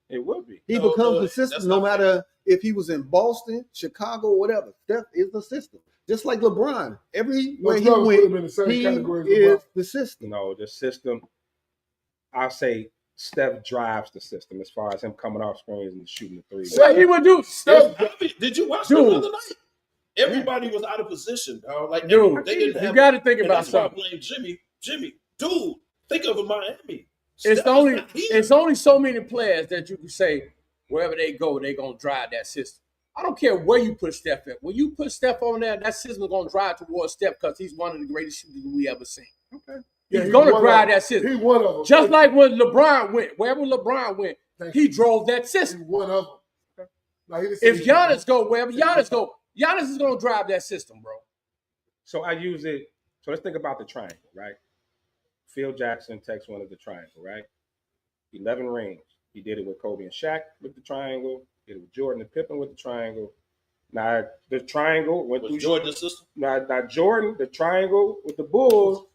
It would be. He becomes the system no matter if he was in Boston, Chicago, whatever. Steph is the system. Just like LeBron. Everywhere he went, he is the system. No, the system, I'll say Steph drives the system as far as him coming off screens and shooting the three. What he would do? Did you watch him the other night? Everybody was out of position, dog. Like, Dude, they didn't have. you got to think and about that's why I something. blame Jimmy. Jimmy, dude, think of Miami. It's only so many players that you can say wherever they go, they're gonna drive that system. I don't care where you put Steph at. When you put Steph on there, that system is gonna drive towards Steph because he's one of the greatest shooters we ever seen. Okay. He's gonna drive that system. He's one of them. Just like when LeBron went, wherever LeBron went, he drove that system. He's one of them. Okay. Now, If Giannis go wherever Giannis go, Giannis is gonna drive that system, bro. So I use it. So let's think about the triangle, right? Phil Jackson takes one of the triangle, right? 11 rings. He did it with Kobe and Shaq with the triangle. Did it with Jordan and Pippen with the triangle. Now the triangle went through Jordan's system. Now Jordan, the triangle with the Bulls.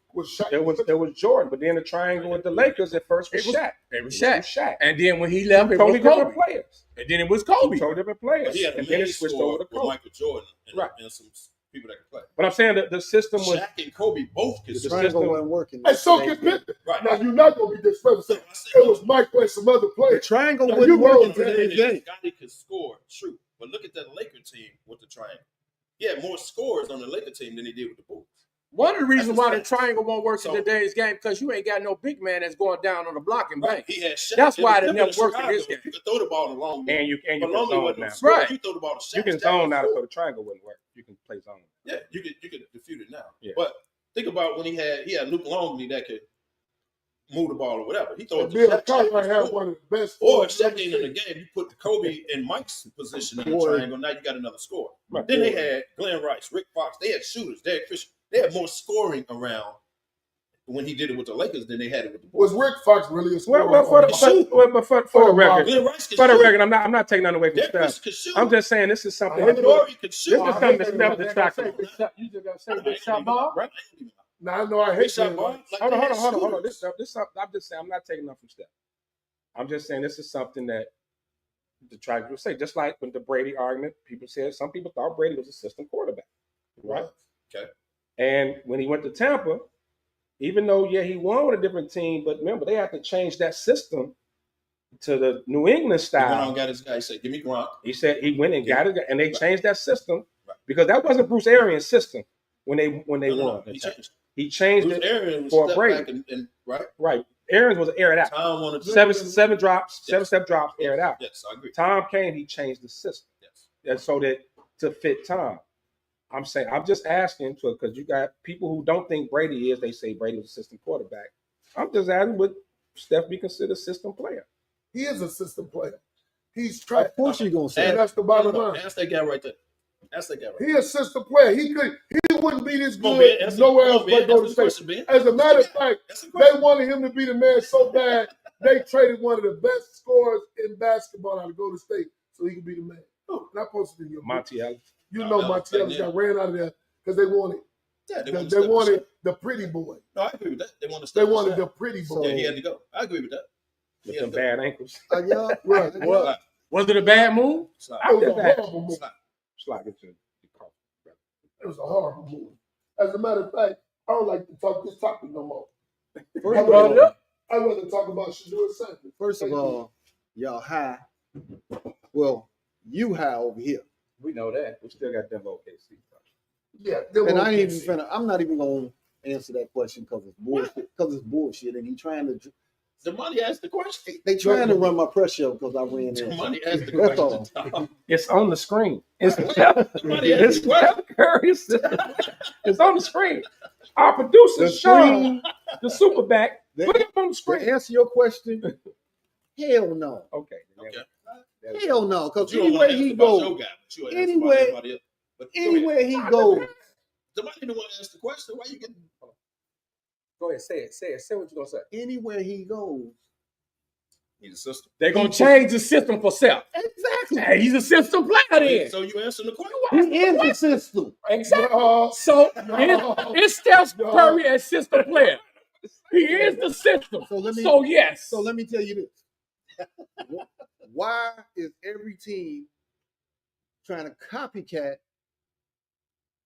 It was Jordan, but then the triangle with the Lakers at first was Shaq. It was Shaq. And then when he left, it totally was Kobe. different players. And then it was Kobe. Totally different players. But he had and a then main it switched score over to with Kobe. Michael Jordan and, Right. and some people that could play. But I'm saying that the system was Shaq and Kobe both could. The triangle wasn't working. And so can Pippen. Right. Now, you're not going to be disrespectful. It was Mike and some other The players. triangle Now, wasn't you know working that. today's game. Gotti could score, true. But look at that Laker team with the triangle. He had more scores on the Laker team than he did with the Bulls. One of the reasons That's why a the fact. triangle won't work So- in today's game because you ain't got no big man that's going down on the block and bang. He had Shaq. That's It why was it never different worked in this Chicago. game. You could throw the ball along. and you can Lonely zone wasn't now. no score. Right. You throw the ball to Shaq. You can zone now, so the triangle wouldn't work. You can play zone. Yeah, you could defeat it now. Yeah. But think about when he had Luke Longley that could move the ball or whatever. He throw it to Bill Shaq. Cowher Shaq had could one of the best. Or if scores Shaq ain't in the game, you put Kobe in Mike's position in the Boy. triangle. Now you got another score. Right. Then they had Glenn Rice, Rick Fox. They had shooters. They had Fisher. They had more scoring around when he did it with the Lakers than they had it with the Bulls. Was Rick Fox really a scorer? Well, for the record, Glenn Rice could for the shoot. record, I'm not taking nothing away from Derek Steph. Fisher could shoot. I'm just saying this is something. Humidor could shoot. This is something that Steph distracted. You just got to say big shot ball. Right? Now, I know I Big hate shot that. ball. Like Hold they on. had This shooters. is something. I'm just saying I'm not taking nothing from Steph. I'm just saying this is something that the tribe will say. Just like with the Brady argument, people said some people thought Brady was a system quarterback, right? Okay. And when he went to Tampa, even though he won with a different team, but remember they had to change that system to the New England He went style. on, got his guy. He said, "Give me Gronk." He said he went and got it, and they Right. changed that system Right. because that wasn't Bruce Arians' system when they No, won. He changed. He changed Bruce it Arians was for step Brady. back and right. Right. Arians was aired out. Tom wanted to Seven drops, Yes. 7-step drops, aired out. Yes, I agree. Tom came, he changed the system. Yes. And so that to fit Tom. I'm saying, I'm just asking because you got people who don't think Brady is, they say Brady was a system quarterback. I'm just asking, would Steph be considered a system player? He is a system player. He's trying. Of course you're gonna say And that. that's the bottom line. Ask that guy right there. Ask that guy right there. He a system player. He wouldn't be this Come on, good Ben. Answer- nowhere come else on, Ben. but go to Answer the state. question, Ben. As a matter of fact, That's the they question. wanted him to be the man so bad they traded one of the best scorers in basketball out of Golden State so he could be the man. Who? Not posted in your book. Monty Ellis. You No, know no, Monty Ellis yeah. got ran out of there because they wanted Yeah, they wanted wanted the pretty boy. No, I agree with that. They wanted to They step wanted aside. the pretty boy. Yeah, he had to go. I agree with that. With He them had to go. bad ankles. Y'all, Right. Slide. Was it a bad move? Slide. It was a After that, horrible move. Slide. slide into the car. It was a horrible move. As a matter of fact, I don't like to talk this topic no more. First I'd of all, rather talk about Shadur Sanders. First of all, y'all high. Well, you high over here. We know that. We still got them OKC. Yeah, And I ain't even finna, I'm not even gonna answer that question because it's bullshit. Because it's bullshit, and he trying to. The money asked the question. They trying to run my pressure up because I ran in. The money asked the That's question. all. Tom. It's on the screen. It's Somebody asked it's the question. Steph Curry. It's on the screen. Our producer, The Sean, the superback, put it up on the To screen. answer your question, hell no. Okay. Okay. Hell no. Because You don't want anywhere to he ask about goes, your guy, but you ain't anywhere- asked about everybody else. But go ahead. anywhere he goes, Somebody the one asked the question. Why you getting? Go ahead, say it. Say what you're gonna say. anywhere he goes. He's a system. They're gonna change the system for Steph. Exactly. Hey, he's a system player then. So you answering the question? He is the system. Exactly. No, So no, it's Steph no. Curry as system player. He is the system. So let me yes. So let me tell you this. Why is every team trying to copycat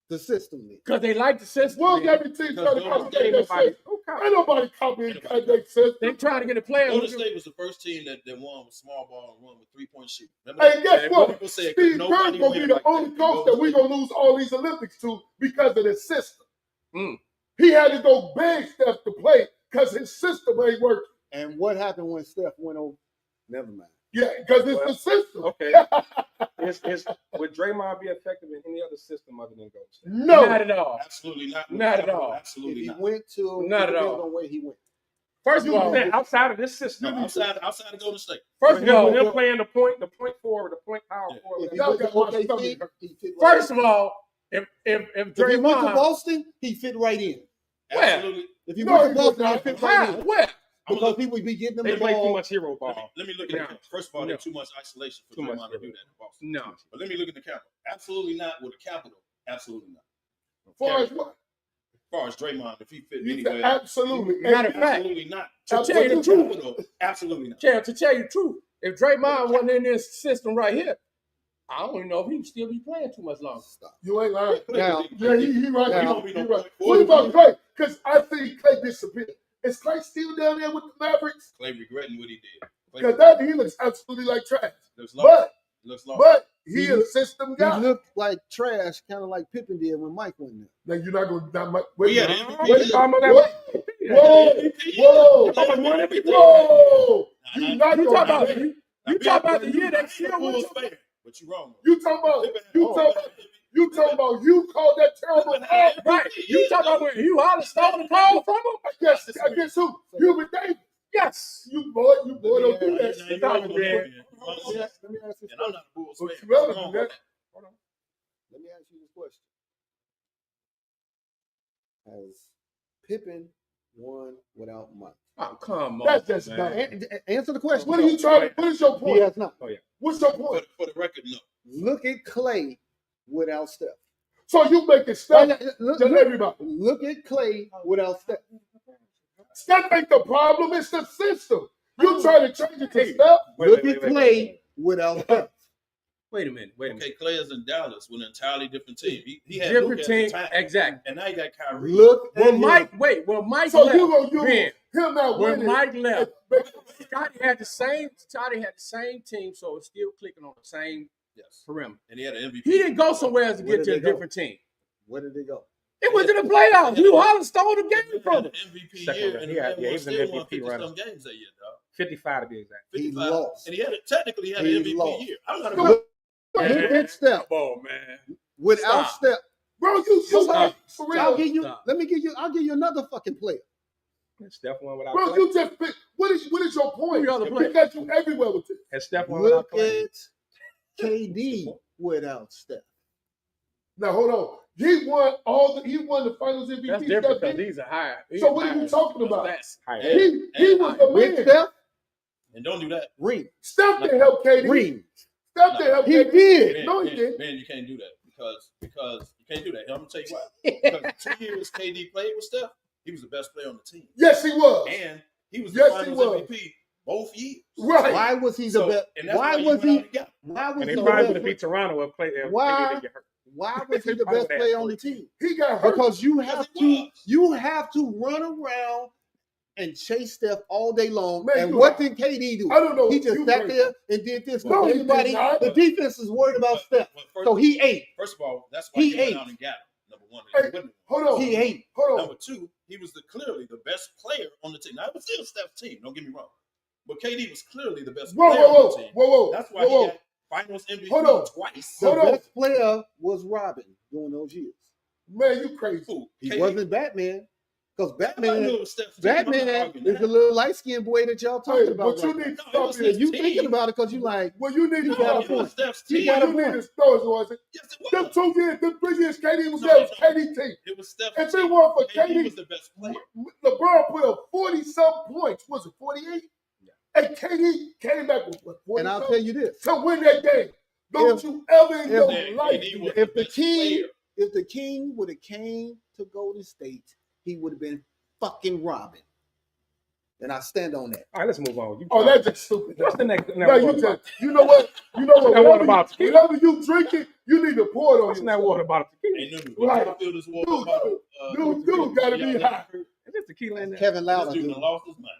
the system then? Because they like the system. Well, every team trying to Because copycat that Nobody, shit. who Ain't nobody copying their system. They trying to get a player. Golden State was the first team that won with small ball and won with 3-point shooting. Hey, guess what? People said Steve Kerr's gonna be the only coach that we're gonna lose all these Olympics to because of this system. He had to go beg Steph to play because his system ain't working. And what happened when Steph went over? Never mind. Yeah, because it's the system. Okay. Would Draymond be effective in any other system other than Golden State? No, not at all. Absolutely not. Not at all. Absolutely If not. he went to Not at all. the way he went. First of all, outside of this system, No, outside of Golden State. first of all, him playing the point forward, the point power forward. If he Y'all went to got my OKC, stomach. he fit right first of all, if in. If he went to Draymond, Boston, he fit right in. Absolutely. If he No, went to he Boston, would he not. fit right in. where? Because he would be getting them They the play too ball. much hero ball. Let me look at it. First of all, there's too much isolation for Too much Draymond to do that in Boston. No. But let me look at the capital. Absolutely not with the capital. Absolutely not. Far as what? As far as Draymond, if he fit You said anywhere, absolutely. Matter of fact, absolutely not. to tell you the truth, Capital, absolutely not. to tell you the truth, if Draymond wasn't in this system right here, I don't even know if he would still be playing too much longer. You ain't lying. Now, Yeah, he right. Now- He right. What about Clay? Because I think Clay disappeared. Is Clay still down there with the Mavericks? Clay regretting what he did. Because he looks absolutely like trash. Looks lost. But he is a system He guy. looked like trash, kind of like Pippen did when Mike went there. Now you're not going to We wait. had Wait, MVP. wait, year. whoa, whoa, MVP. whoa! You not You gonna talk about wait. you talk about the year that still Bulls was. fan, but you wrong. You talking about you called that terrible call? Right. You talk about when Hugh Hollis stole the call from him? I guess who? Human Davis. Yes. You boy, don't do that. And Stop I'm it, not man. a Bulls fan. You relevant, Wrong man. on that. Let me ask you this question. Has Pippen won without Mike? Oh, come on. That's just man. dumb. Answer the question. What are you trying to? What is your He point? has not. Oh yeah. What's your point? For the record, no. Look at Clay without Steph. So you make it Steph than everybody. Look at Clay without Steph. Steph ain't the problem. It's the system. You trying to change it to Steph? Look at Clay without Steph. Wait a minute. Okay, Clay is in Dallas with an entirely different team. He had Different Luka at the team, time, exactly. and now you got Kyrie. Look at Well, him. Mike So left. you gonna use Ben, him not when winning? Mike left, Scotty had the same team, so it's still clicking on the same perimeter. And he had an MVP. He didn't go somewhere else to Where get did to a they go? different team. Where did they go? It was in the playoffs. Hugh Hollis stole the game from him. MVP Second year, round. and Yeah, he he was an still won MVP 50 runner. some games that year, dog. 55 to be exact. He 55. lost. And he had technically had He an MVP lost. year. I'm not Look, a look at Steph. Come on, man. Without Stop. Steph. Bro, you Stop. for real. I'll give you. Stop. Let me give you. I'll give you another fucking player. Steph won without Bro, Clay. you just pick. What is your point? Who you other player? Because you everywhere with it. And Steph won without Look Clay. at KD without Steph. Now hold on. He won the Finals MVP. That's different Steph because did. these are higher. So what are you talking about? That's Higher. He was the With man. Steph, And don't do that. ring. Steph didn't help KD. Ring. Steph didn't help He KD. did. No, he didn't. Man, you can't do that because you can't do that. I'm gonna tell you why. Because 2 years KD played with Steph, he was the best player on the team, Yes, he was. and he was the Yes, he Finals was. MVP both years. Right. Why was he the So, best? and that's Why why you was went he? out and got him. Why was And he they the probably would best? have beat Toronto if Clay Why? didn't get hurt. Why was he the Probably best that. player on the team? He got hurt. Because you Because have to run around and chase Steph all day long. Man, and you what right. did KD do? I don't know. He just You sat right. there and did this. No, he did Everybody, not. the defense is worried about Steph, But first, so he ate. First of all, that's why He he went ate. out and got him. Number one, Hey, he wouldn't. hold on. He ate. Hold on. Number two, he was clearly the best player on the team. Now it was still Steph's team. Don't get me wrong, but KD was clearly the best Whoa, player whoa, on whoa, the team. whoa, whoa. That's why whoa, he got Finals MVP Hold on. twice. The Hold on. best player was Robin during those years. Man, you crazy. Who? He KD? wasn't Batman, because I knew it Batman was Steph's team. I'm not is arguing a that. little light skinned boy that y'all talking Hey, about. but you right need to No, it stop was it. his you team. thinking about it because you like Well, you need to No, stop it was it. Steph's He team. got a You need point. to start it, was it? Yes, it Them was. 2 years, them 3 years KD was No, there, it was no. KD team. It was Steph's If it team. weren't for KD KD, was the best player. LeBron put up 40-some points. Was it 48? And KD came back with what, 40 And I'll tell you this: to win that game. Don't you ever in your Yeah, life KD do was that. if the best king, player. if the king would have came to Golden State, he would have been fucking Robin. And I stand on that. All right, let's move on. Oh, that's just stupid. What's the next? No, you just, you know what? That water bottle tequila. Whenever you drink it, you need to pour it on What's in that yourself. water bottle tequila? Ain't no Right. I feel this water bottle. Dude gotta be high. It's just tequila in there. Kevin Lowder. This dude done lost his mind.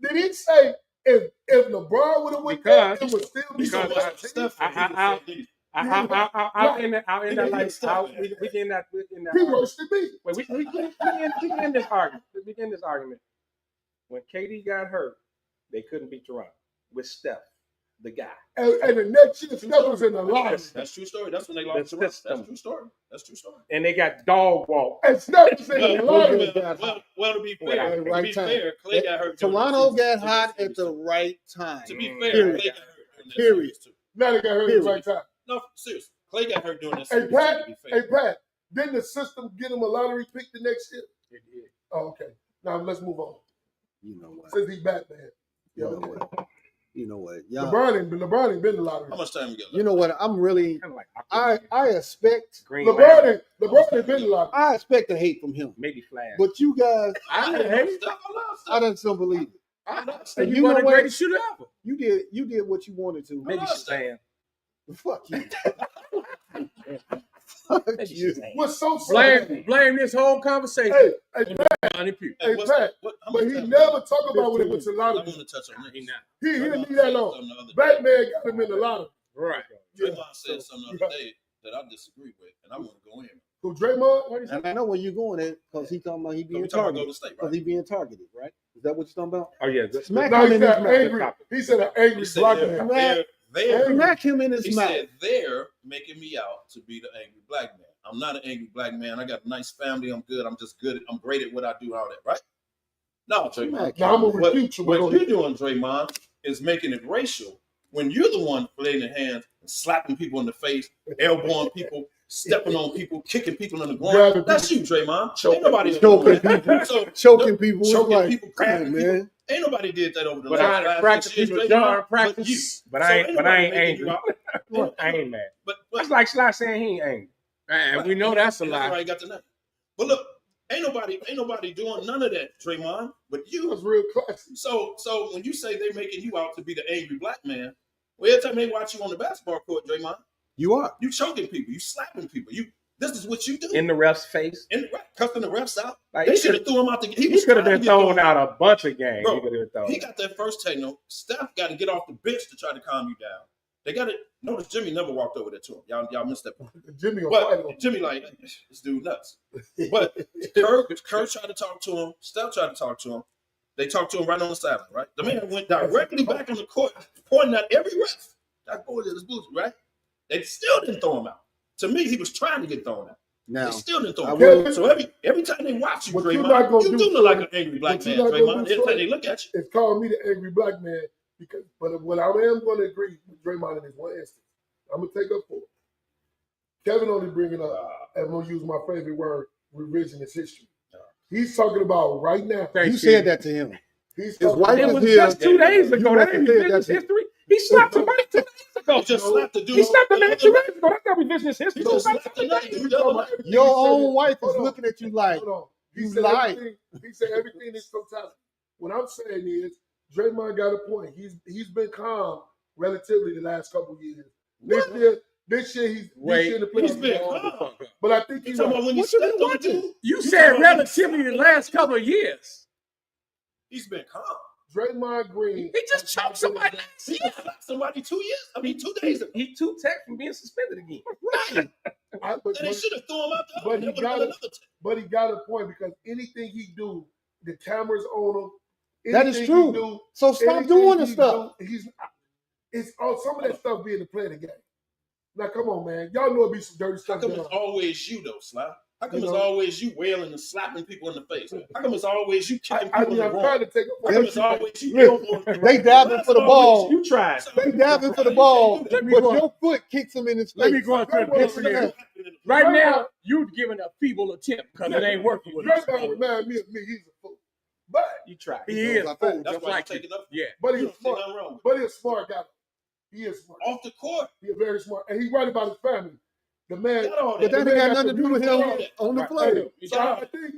Did he say if LeBron would have went there, it would still be so much? I'll end that we get in that. He roasted me. Wait, we can end this argument. We begin this argument. When KD got hurt, they couldn't beat Toronto with Steph, the guy. And the next year, Steph was in the lottery. That's true story. That's when they lost Toronto. That's true story. That's true story. And they got dog walk. And Steph was in the lottery. Well, to be fair, Clay got hurt. Toronto got hot at the right time. To be fair, Clay got hurt. Period. Now they got hurt at the right time. No, seriously. Clay got hurt during that series. Hey, Pat, didn't the system get him a lottery pick the next year? It did. Oh, okay. Now let's move on. You know what? Since he's Batman. You know what? LeBron ain't been the lottery. How much time you got left? You know what? I'm really. I expect. LeBron ain't been the lottery. I expect the hate from him. Maybe Flash. But you guys, I just don't believe it. And you know the greatest shooter ever. You did what you wanted to. Maybe Shazam. Fuck you. What's so sad? Blame this whole conversation. Hey, Pat, but he never talk about when it went to lottery. I want to touch on that. He didn't need that long. Batman got him in the lottery. Right. Draymond said something the other day that I disagree with, and I want to go in. Who, Draymond? And I know where you're going at because he talking about he being targeted. Because he being targeted, right? Is that what you're talking about? Oh yeah. Smack No, him in his mouth. He said an angry black man. Smack him in his He mouth. said they're making me out to be the angry black man. I'm not an angry black man. I got a nice family. I'm good. I'm just good. I'm great at what I do. All that, right? No, Draymond. Now I'm gonna refute you. What you're doing, Draymond, is making it racial when you're the one playing the hands and slapping people in the face, elbowing people, stepping on people, kicking people in the ground. That's you, Draymond. Ain't nobody choking people. Choking people. Choking people, grabbing people. Ain't nobody did that over the last 5 6 years. But I ain't angry. I ain't mad. But it's like Sly saying he ain't angry. And we know that's a lie. That's why I got the name. But look, ain't nobody doing none of that, Draymond. But you was real classy. So when you say they're making you out to be the angry black man, well, every time they watch you on the basketball court, Draymond, you are. You choking people, you slapping people. This is what you do. In the ref's face. Cussing the refs out. Like, they should have threw him out the game. He could have been thrown out a bunch of games. Bro, he got that first techno. Steph got to get off the bench to try to calm you down. They got to notice Jimmy never walked over there to him. Y'all missed that point. Jimmy like, this dude nuts. But Kerr tried to talk to him. Steph tried to talk to him. They talked to him right on the sideline, right? The man went directly back on the court, pointing at every ref. That boy is bullshit, right? They still didn't throw him out. To me, he was trying to get thrown out. Now, they still didn't throw him out. So every time they watch you, Draymond, you do look like an angry black man, Draymond. Every time they look at you. It's calling me the angry black man. Because, but what I am going to agree with Draymond in this one instance, I'm going to take up for it. Kevin only bringing up, and I'm going to use my favorite word, revisionist history. He's talking about right now. You said that to him. His wife it was here. Just 2 days ago. That ain't revisionist history. He slapped somebody 2 days ago. He just slapped the dude. He slapped the man 2 days ago. That's not revisionist history. Your own wife is looking at you like, he said everything is sometimes. What I'm saying is, Draymond got a point. He's been calm relatively the last couple of years. This year he's been calm. But I think he's talking about when you said relatively the last couple of years. He's been calm. Draymond Green. He just choked somebody last year. He slapped somebody 2 years. I mean, 2 days ago. He 2 tech from being suspended again. Right. They should have thrown him out there. But he got a point because anything he do, the cameras on him. That is true. So stop doing the stuff. It's all some of that stuff being to play the game. Now come on, man. Y'all know it be some dirty stuff. How come it's always you though, Sly? How come it's always you wailing and slapping people in the face? How come it's always you kicking people in the groin? How come it's always you? They dabbing for the ball. You tried. They dabbing for the ball, but your foot kicks him in his face. Let me go into the picture. Right now, you're giving a feeble attempt because it ain't working with us. Draymond remind me of me. He's a fool. But you try. He is a fool, That's just why like you you. take it up. Yeah. But he's smart. But he's a smart guy. He is smart. Off the court. He's very smart. And he's right about his family. The man, but that ain't got nothing to do with him on the play. So I think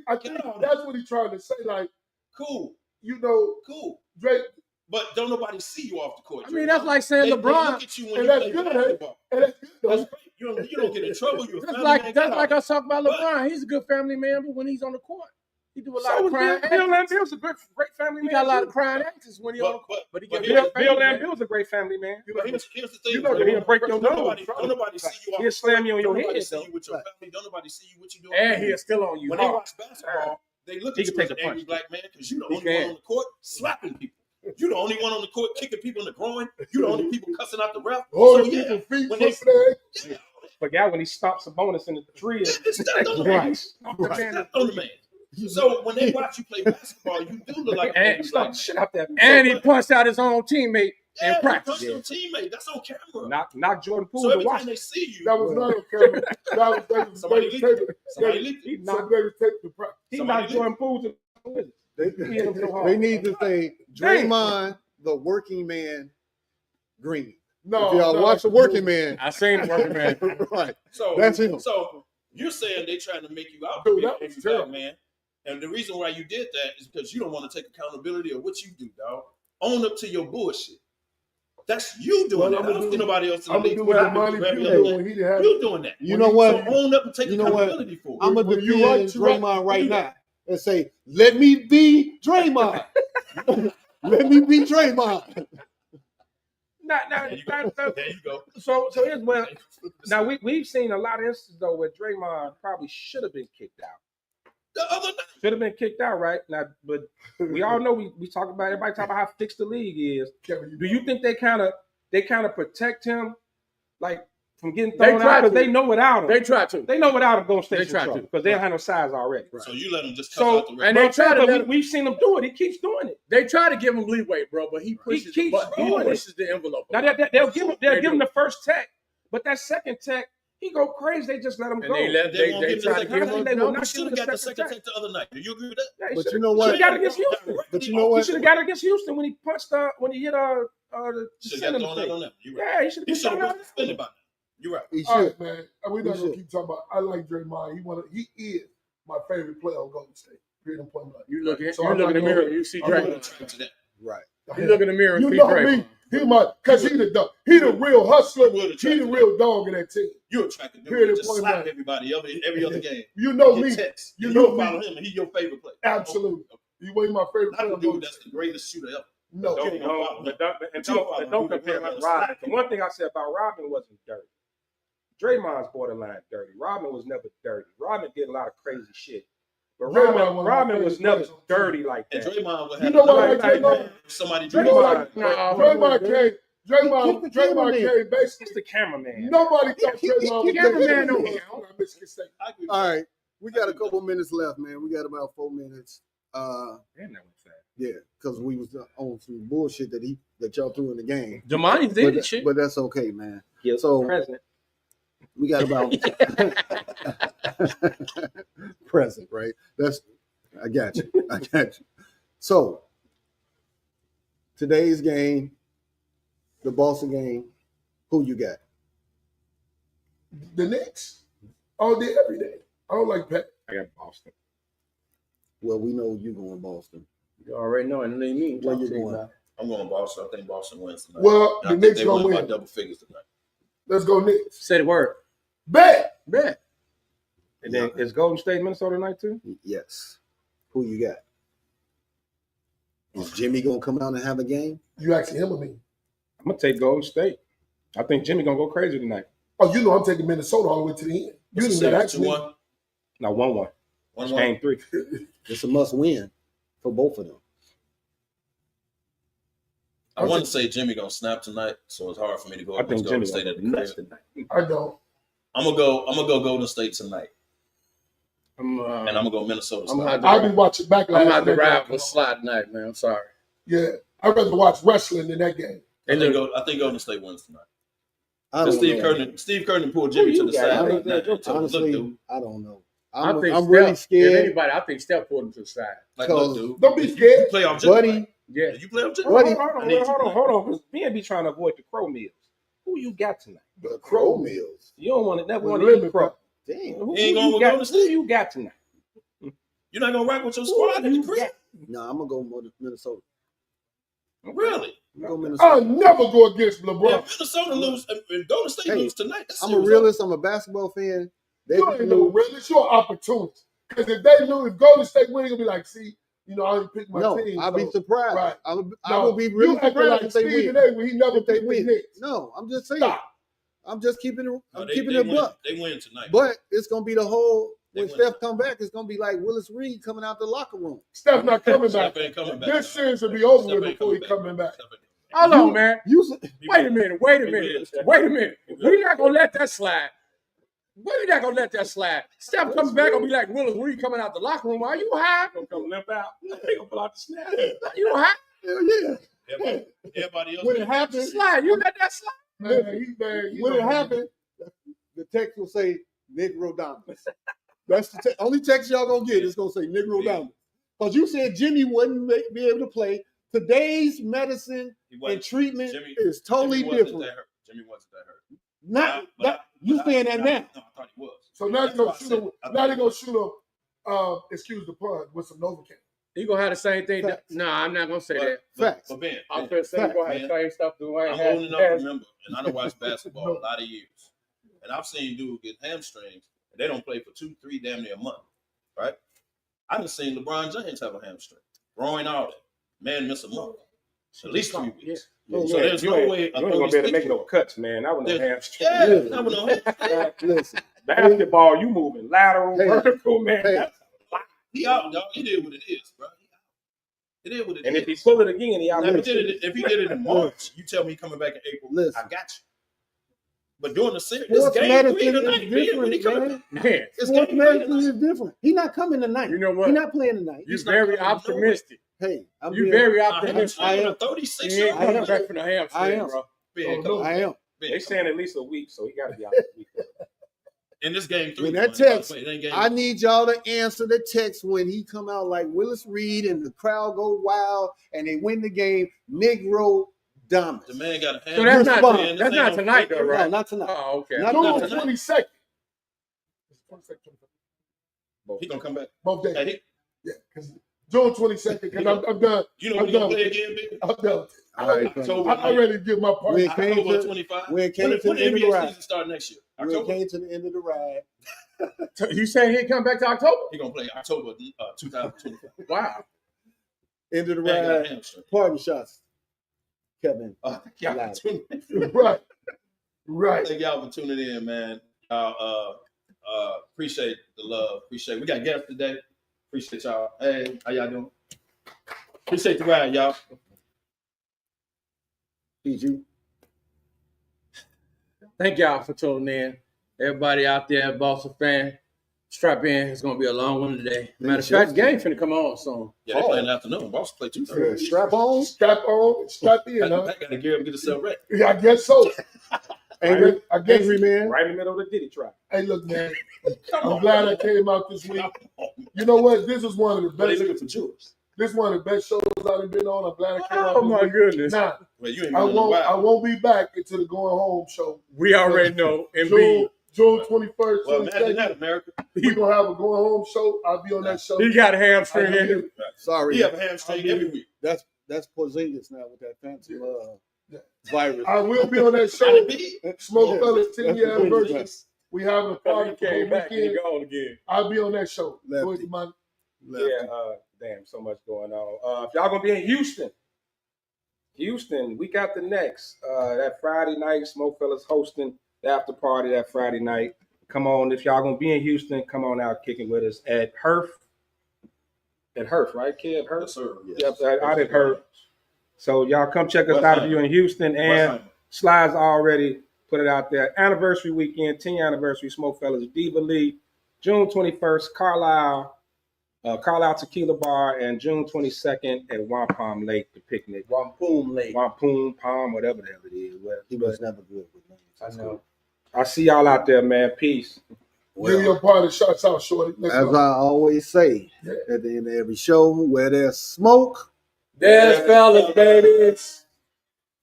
that's what he's trying to say. Like, cool. You know, cool. Drake. But don't nobody see you off the court. I mean, that's like saying LeBron. They look at you when you play basketball. That's great. You don't get in trouble. You're that's like us talking about LeBron. He's a good family man, but when he's on the court, He do a lot So of crying. Bill Lambill's a great family man. He got a lot of crying actors when he on. But he got Bill Lambill's a great family man. But here's the thing. You know, he'll break your nose. Don't nobody see you. He'll slam you on your head. Don't nobody see you with your family. Don't nobody see you what you doing. And he's still on you. When they watch basketball, they look at you as an angry black man because you're the only one on the court slapping people. You're the only one on the court kicking people in the groin. You're the only people cussing out the ref. Holding people's feet, pushing their head. Forgot when he stops a bonus in the tree. It's stepped on the man. Stepped on the man. So when they watch you play basketball, you do look like and stop the shit out there. And he punched out his own teammate in practice. Your teammate. That's on camera. Knock Jordan Poole So to every watch. time they see you, That was not on camera. That was somebody leaked it. Somebody leaked it. Somebody taped the practice. He knocked Jordan Poole to They need to say Draymond, the working man, green. No, if y'all watch the working man, I seen the working man. Right. So that's him. So you're saying they trying to make you out Dude, to that be was a black terrible. man, and the reason why you did that is because you don't want to take accountability of what you do, dog. Own up to your bullshit. That's you doing that. I don't see nobody else in the league. You doing that. You know what? So own up and take accountability for it. I'm gonna defend Draymond right now and say, "Let me be Draymond. Let me be Draymond." There you go. So here's where now we've seen a lot of instances though where Draymond probably should have been kicked out. The other night. Should have been kicked out, right? Now, but we all know we talk about everybody talk about how fixed the league is. Do you think they kind of protect him like from getting thrown out? Because they know without him. They try to. They know without him going to stay They try to. because they don't have no size already. So you let him just cut out the and they try to. But we've seen him do it. He keeps doing it. They try to give him leeway, bro, but he pushes. He keeps he doing pushes the envelope. Now they'll give him the first tech, but that second tech. He go crazy. They just let him go. They try to give him. They will You not should give have him got the second take the other night. Do you agree with that? Yeah, But you know what? Should have got it against Houston. But you know what? He should have got it against Houston when he punched when he hit the Should have got thrown out on them. You right. Yeah, he should He have should been have thrown been out. suspended by now. You're right. He All should. right, man. We're not gonna keep talking about. I like Draymond. He is my favorite player on Golden State. Period. Point blank. You look in So you I'm look in not the mirror, gonna- you see I'm Draymond. Right. You look in the mirror and You see know Draymond. me. He the real hustler. He the real dog in that team. You're attracted to Period. him. Just Point slap blank. everybody every other game. You know Get me. text. You You know follow me. him, and he's your favorite player. Absolutely. You ain't my favorite Not player. the on Golden dude that's State. the greatest shooter ever. No. Don't follow him. Don't compare him to Robin. The one thing I said about Robin wasn't dirty. Draymond's borderline dirty. Robin was never dirty. Robin did a lot of crazy shit. But Robin was never dirty like And that. Draymond would You have know what I like Draymond? somebody Draymond Draymond. Draymond came basically. It's the cameraman. Nobody thought Draymond was Cameraman that don't good. count. Michigan State. All right. We got a couple minutes left, man. We got about 4 minutes. Damn, that went fast. Yeah, because we was on some bullshit that y'all threw in the game. Jamani did it, shit. But that's okay, man. Yeah, So president. we got about present, right? I got you. So today's game, the Boston game, who you got? The Knicks. All day, every day. I don't like Pat. I got Boston. Well, we know you going Boston. You already know, and they mean Where you going? I'm going Boston. I think Boston wins tonight. Well, And I the think Knicks they gonna win by win. double figures tonight. Let's go Knicks. Say the word. Bet. And then is Golden State Minnesota tonight too? Yes. Who you got? Is Jimmy gonna come out and have a game? You asking him or me? I'm gonna take Golden State. I think Jimmy gonna go crazy tonight. Oh, you know I'm taking Minnesota all the way to the end. You didn't ask me. 2-1. No, 1-1. It's game 3. It's a must win for both of them. I want to say Jimmy gonna snap tonight, so it's hard for me to go I against think Golden Jimmy State gonna at go the nuts crib. tonight. I don't. I'm gonna go Golden State tonight, I'm and I'm gonna go Minnesota. I'm tonight. I'll be watching backlash. gonna have to and ride that with Slide tonight, man. I'm sorry. Yeah, I'd rather watch wrestling than that game. I think Golden State wins tonight. I don't know. Steve Kerr pulled Jimmy to the side. I right now. don't, Look, honestly, dude. I don't know. I I'm think really Steph, if scared. anybody, I think Steph pulled him to the side. Like, look, dude. Don't be You scared. play off Jimmy. Buddy, Right? Yeah. You play off Jimmy. Buddy. Hold on. Because Ben be trying to avoid the crow meals. Who you got tonight? the Crow Mills. You don't want to never With want to lemon eat crow. Damn. Who You ain't going with got? Golden Who State? you got tonight? You're not gonna rock with your squad in the crib. No, I'm gonna go Minnesota. Really? I'm gonna go Minnesota. I'll never go against If LeBron. Minnesota lose, if Golden State Hey, lose tonight, that's I'm a realist. I'm a basketball fan. They You ain't no realist. You're an opportunist. Because if they lose, if Golden State win, it'll be like, see, you know, I already picked my team. I'll be surprised. Right. I will be really acting surprised like if they Stephen win. A. when he never If they picked the win. Knicks. No, I'm just saying. Stop. I'm just keeping it. I'm they keeping it win. buck. They win tonight. But it's gonna be the whole. When win. Steph come back, it's gonna be like Willis Reed coming out the locker room. Steph not coming back. Steph ain't coming back. This series will be over Steph with ain't before he coming coming back. Hold on, man. You Wait a minute. Wait a minute. We're not gonna let that slide. We're not gonna let that slide. Steph comes back and be like, Willis, where you coming out the locker room? Are you high? Gonna come limp out. They gonna pull out the snap. You high? Hell yeah. Everybody else. When it happens, Slide. You let that slide. Man, when it happens, the text will say Negro Dominance. That's the only text y'all gonna get. It's gonna say Negro Dominance. Because you said Jimmy wouldn't be able to play. Today's medicine and treatment is totally different. Jimmy wasn't that hurt. You saying that now? No, I thought he was. So now they're gonna shoot him. Now they're gonna shoot him. Excuse the pun, with some Novocaine. You gonna have the same thing? No, I'm not gonna say that. Facts. But Ben, I'm gonna say you gonna have the same stuff. I'm old enough to remember, and I done watched basketball a lot of years, and I've seen dudes get hamstrings, and they don't play for 2, 3, damn near a month, right? I done seen LeBron James have a hamstring, growing out it. Man, miss a month, at least 3 weeks. Yeah. So there's no way you ain't gonna be able to make no cuts, man. That was no hamstring. Yeah, that was no hamstring. Listen, basketball, you moving lateral, vertical, man. He out, dog. He did what it is, bro. It is what it is. And if he pull it again, he out. If he did it in March, you tell me he coming back in April. Listen. I got you. But during the series, Sports this game medicine 3 tonight, is Ben, when he different, coming man. back. Man, Sports medicine is different. He's not coming tonight. You know what? He's not playing tonight. You're very optimistic. Hey, I'm You're being- very optimistic. I am. 36 He ain't I coming am. back from the hamstring, I am. bro. Ben, come on. I am. They saying at least a week, so he got to be out this week. In this game 3. When that text, I need y'all to answer the text when he come out like Willis Reed and the crowd go wild and they win the game. Negro Dominance. The man got a hand. So that's not Man, that's this not ain't tonight, no- though, right? No, not tonight. Oh, okay. Not June tonight. 22nd. He gonna come back. Both days. Hey, Yeah, because June 22nd. Because I'm done. you know I'm when you done. play again, Ben? I'm done. All right, October, I'm ready to get my part. We came October to 25. we came When to the the end of the NBA ride. season start next year? We October. came to the end of the ride. So you saying he come back to October? He gonna play October 2025. Wow. End of the Man got a ride. hamstring. Parting shots. Kevin. Thank y'all Live. for tuning in. Right. Thank y'all for tuning in, man. Appreciate the love. Appreciate. We got guests today. Appreciate y'all. Hey, how y'all doing? Appreciate the ride, y'all. PG. Thank y'all for tuning in. Everybody out there, Boston fan, strap in. It's gonna be a long one today. Matter of fact, the game finna come on soon. Yeah, they play in the afternoon. Boston play 2:30. Strap on. Strap on. Strap in, huh? I gotta gear up and get yourself ready. Yeah, I guess so. Angry, I guess. angry man. Right in the middle of the Diddy track. Hey, look, man. I'm glad I came out this week. You know what? This is one of the But they best. looking for jewels. This is one of the best shows I've been on. I'm glad I came out. Oh this my week. goodness. Now, Well, you ain't I been in a while. won't be back until the going home show. We already know. And June 21st, Well, imagine 22nd. that, America. We're gonna have a going home show. I'll be on that show. he got a hamstring in him. Sorry. He have a hamstring every week. That's Porzingis now with that fancy virus. I will be on that show. SmokeFellas 10-year anniversary. Yes. We having a party He for came the back and he weekend. gone again. I'll be on that show. Lefty. Go to my- Yeah, damn, so much going on. If y'all gonna be in Houston, we got the next. That Friday night, SmokeFellas hosting the after party that Friday night. Come on, if y'all gonna be in Houston, come on out kicking with us at Herf. At Herf, right, kid? Herf? Yes, sir. Yep, out at Herf. So y'all come check us out if you're in Houston. And West Slides already put it out there. Anniversary weekend, 10-year anniversary, SmokeFellas, Diva Lee, June 21st, Carlisle Tequila Bar, and June 22nd at Wampum Lake, the picnic. Wampum Lake. Wampum, Palm, whatever the hell it is. He was never good with names. I know. I see y'all out there, man. Peace. Give your party shots out, shorty. Let's As go. I always say at the end of every show, where there's smoke, There's fellas, baby.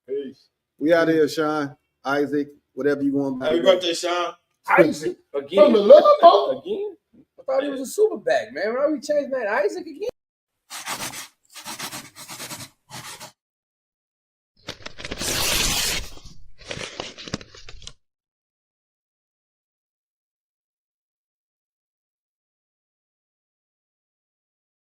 Peace. we out here, Sean, Isaac, whatever you want. Happy birthday, Sean. Isaac. Again. From the love boat. Again? I thought he was a super back, man. Why we changing that Isaac again?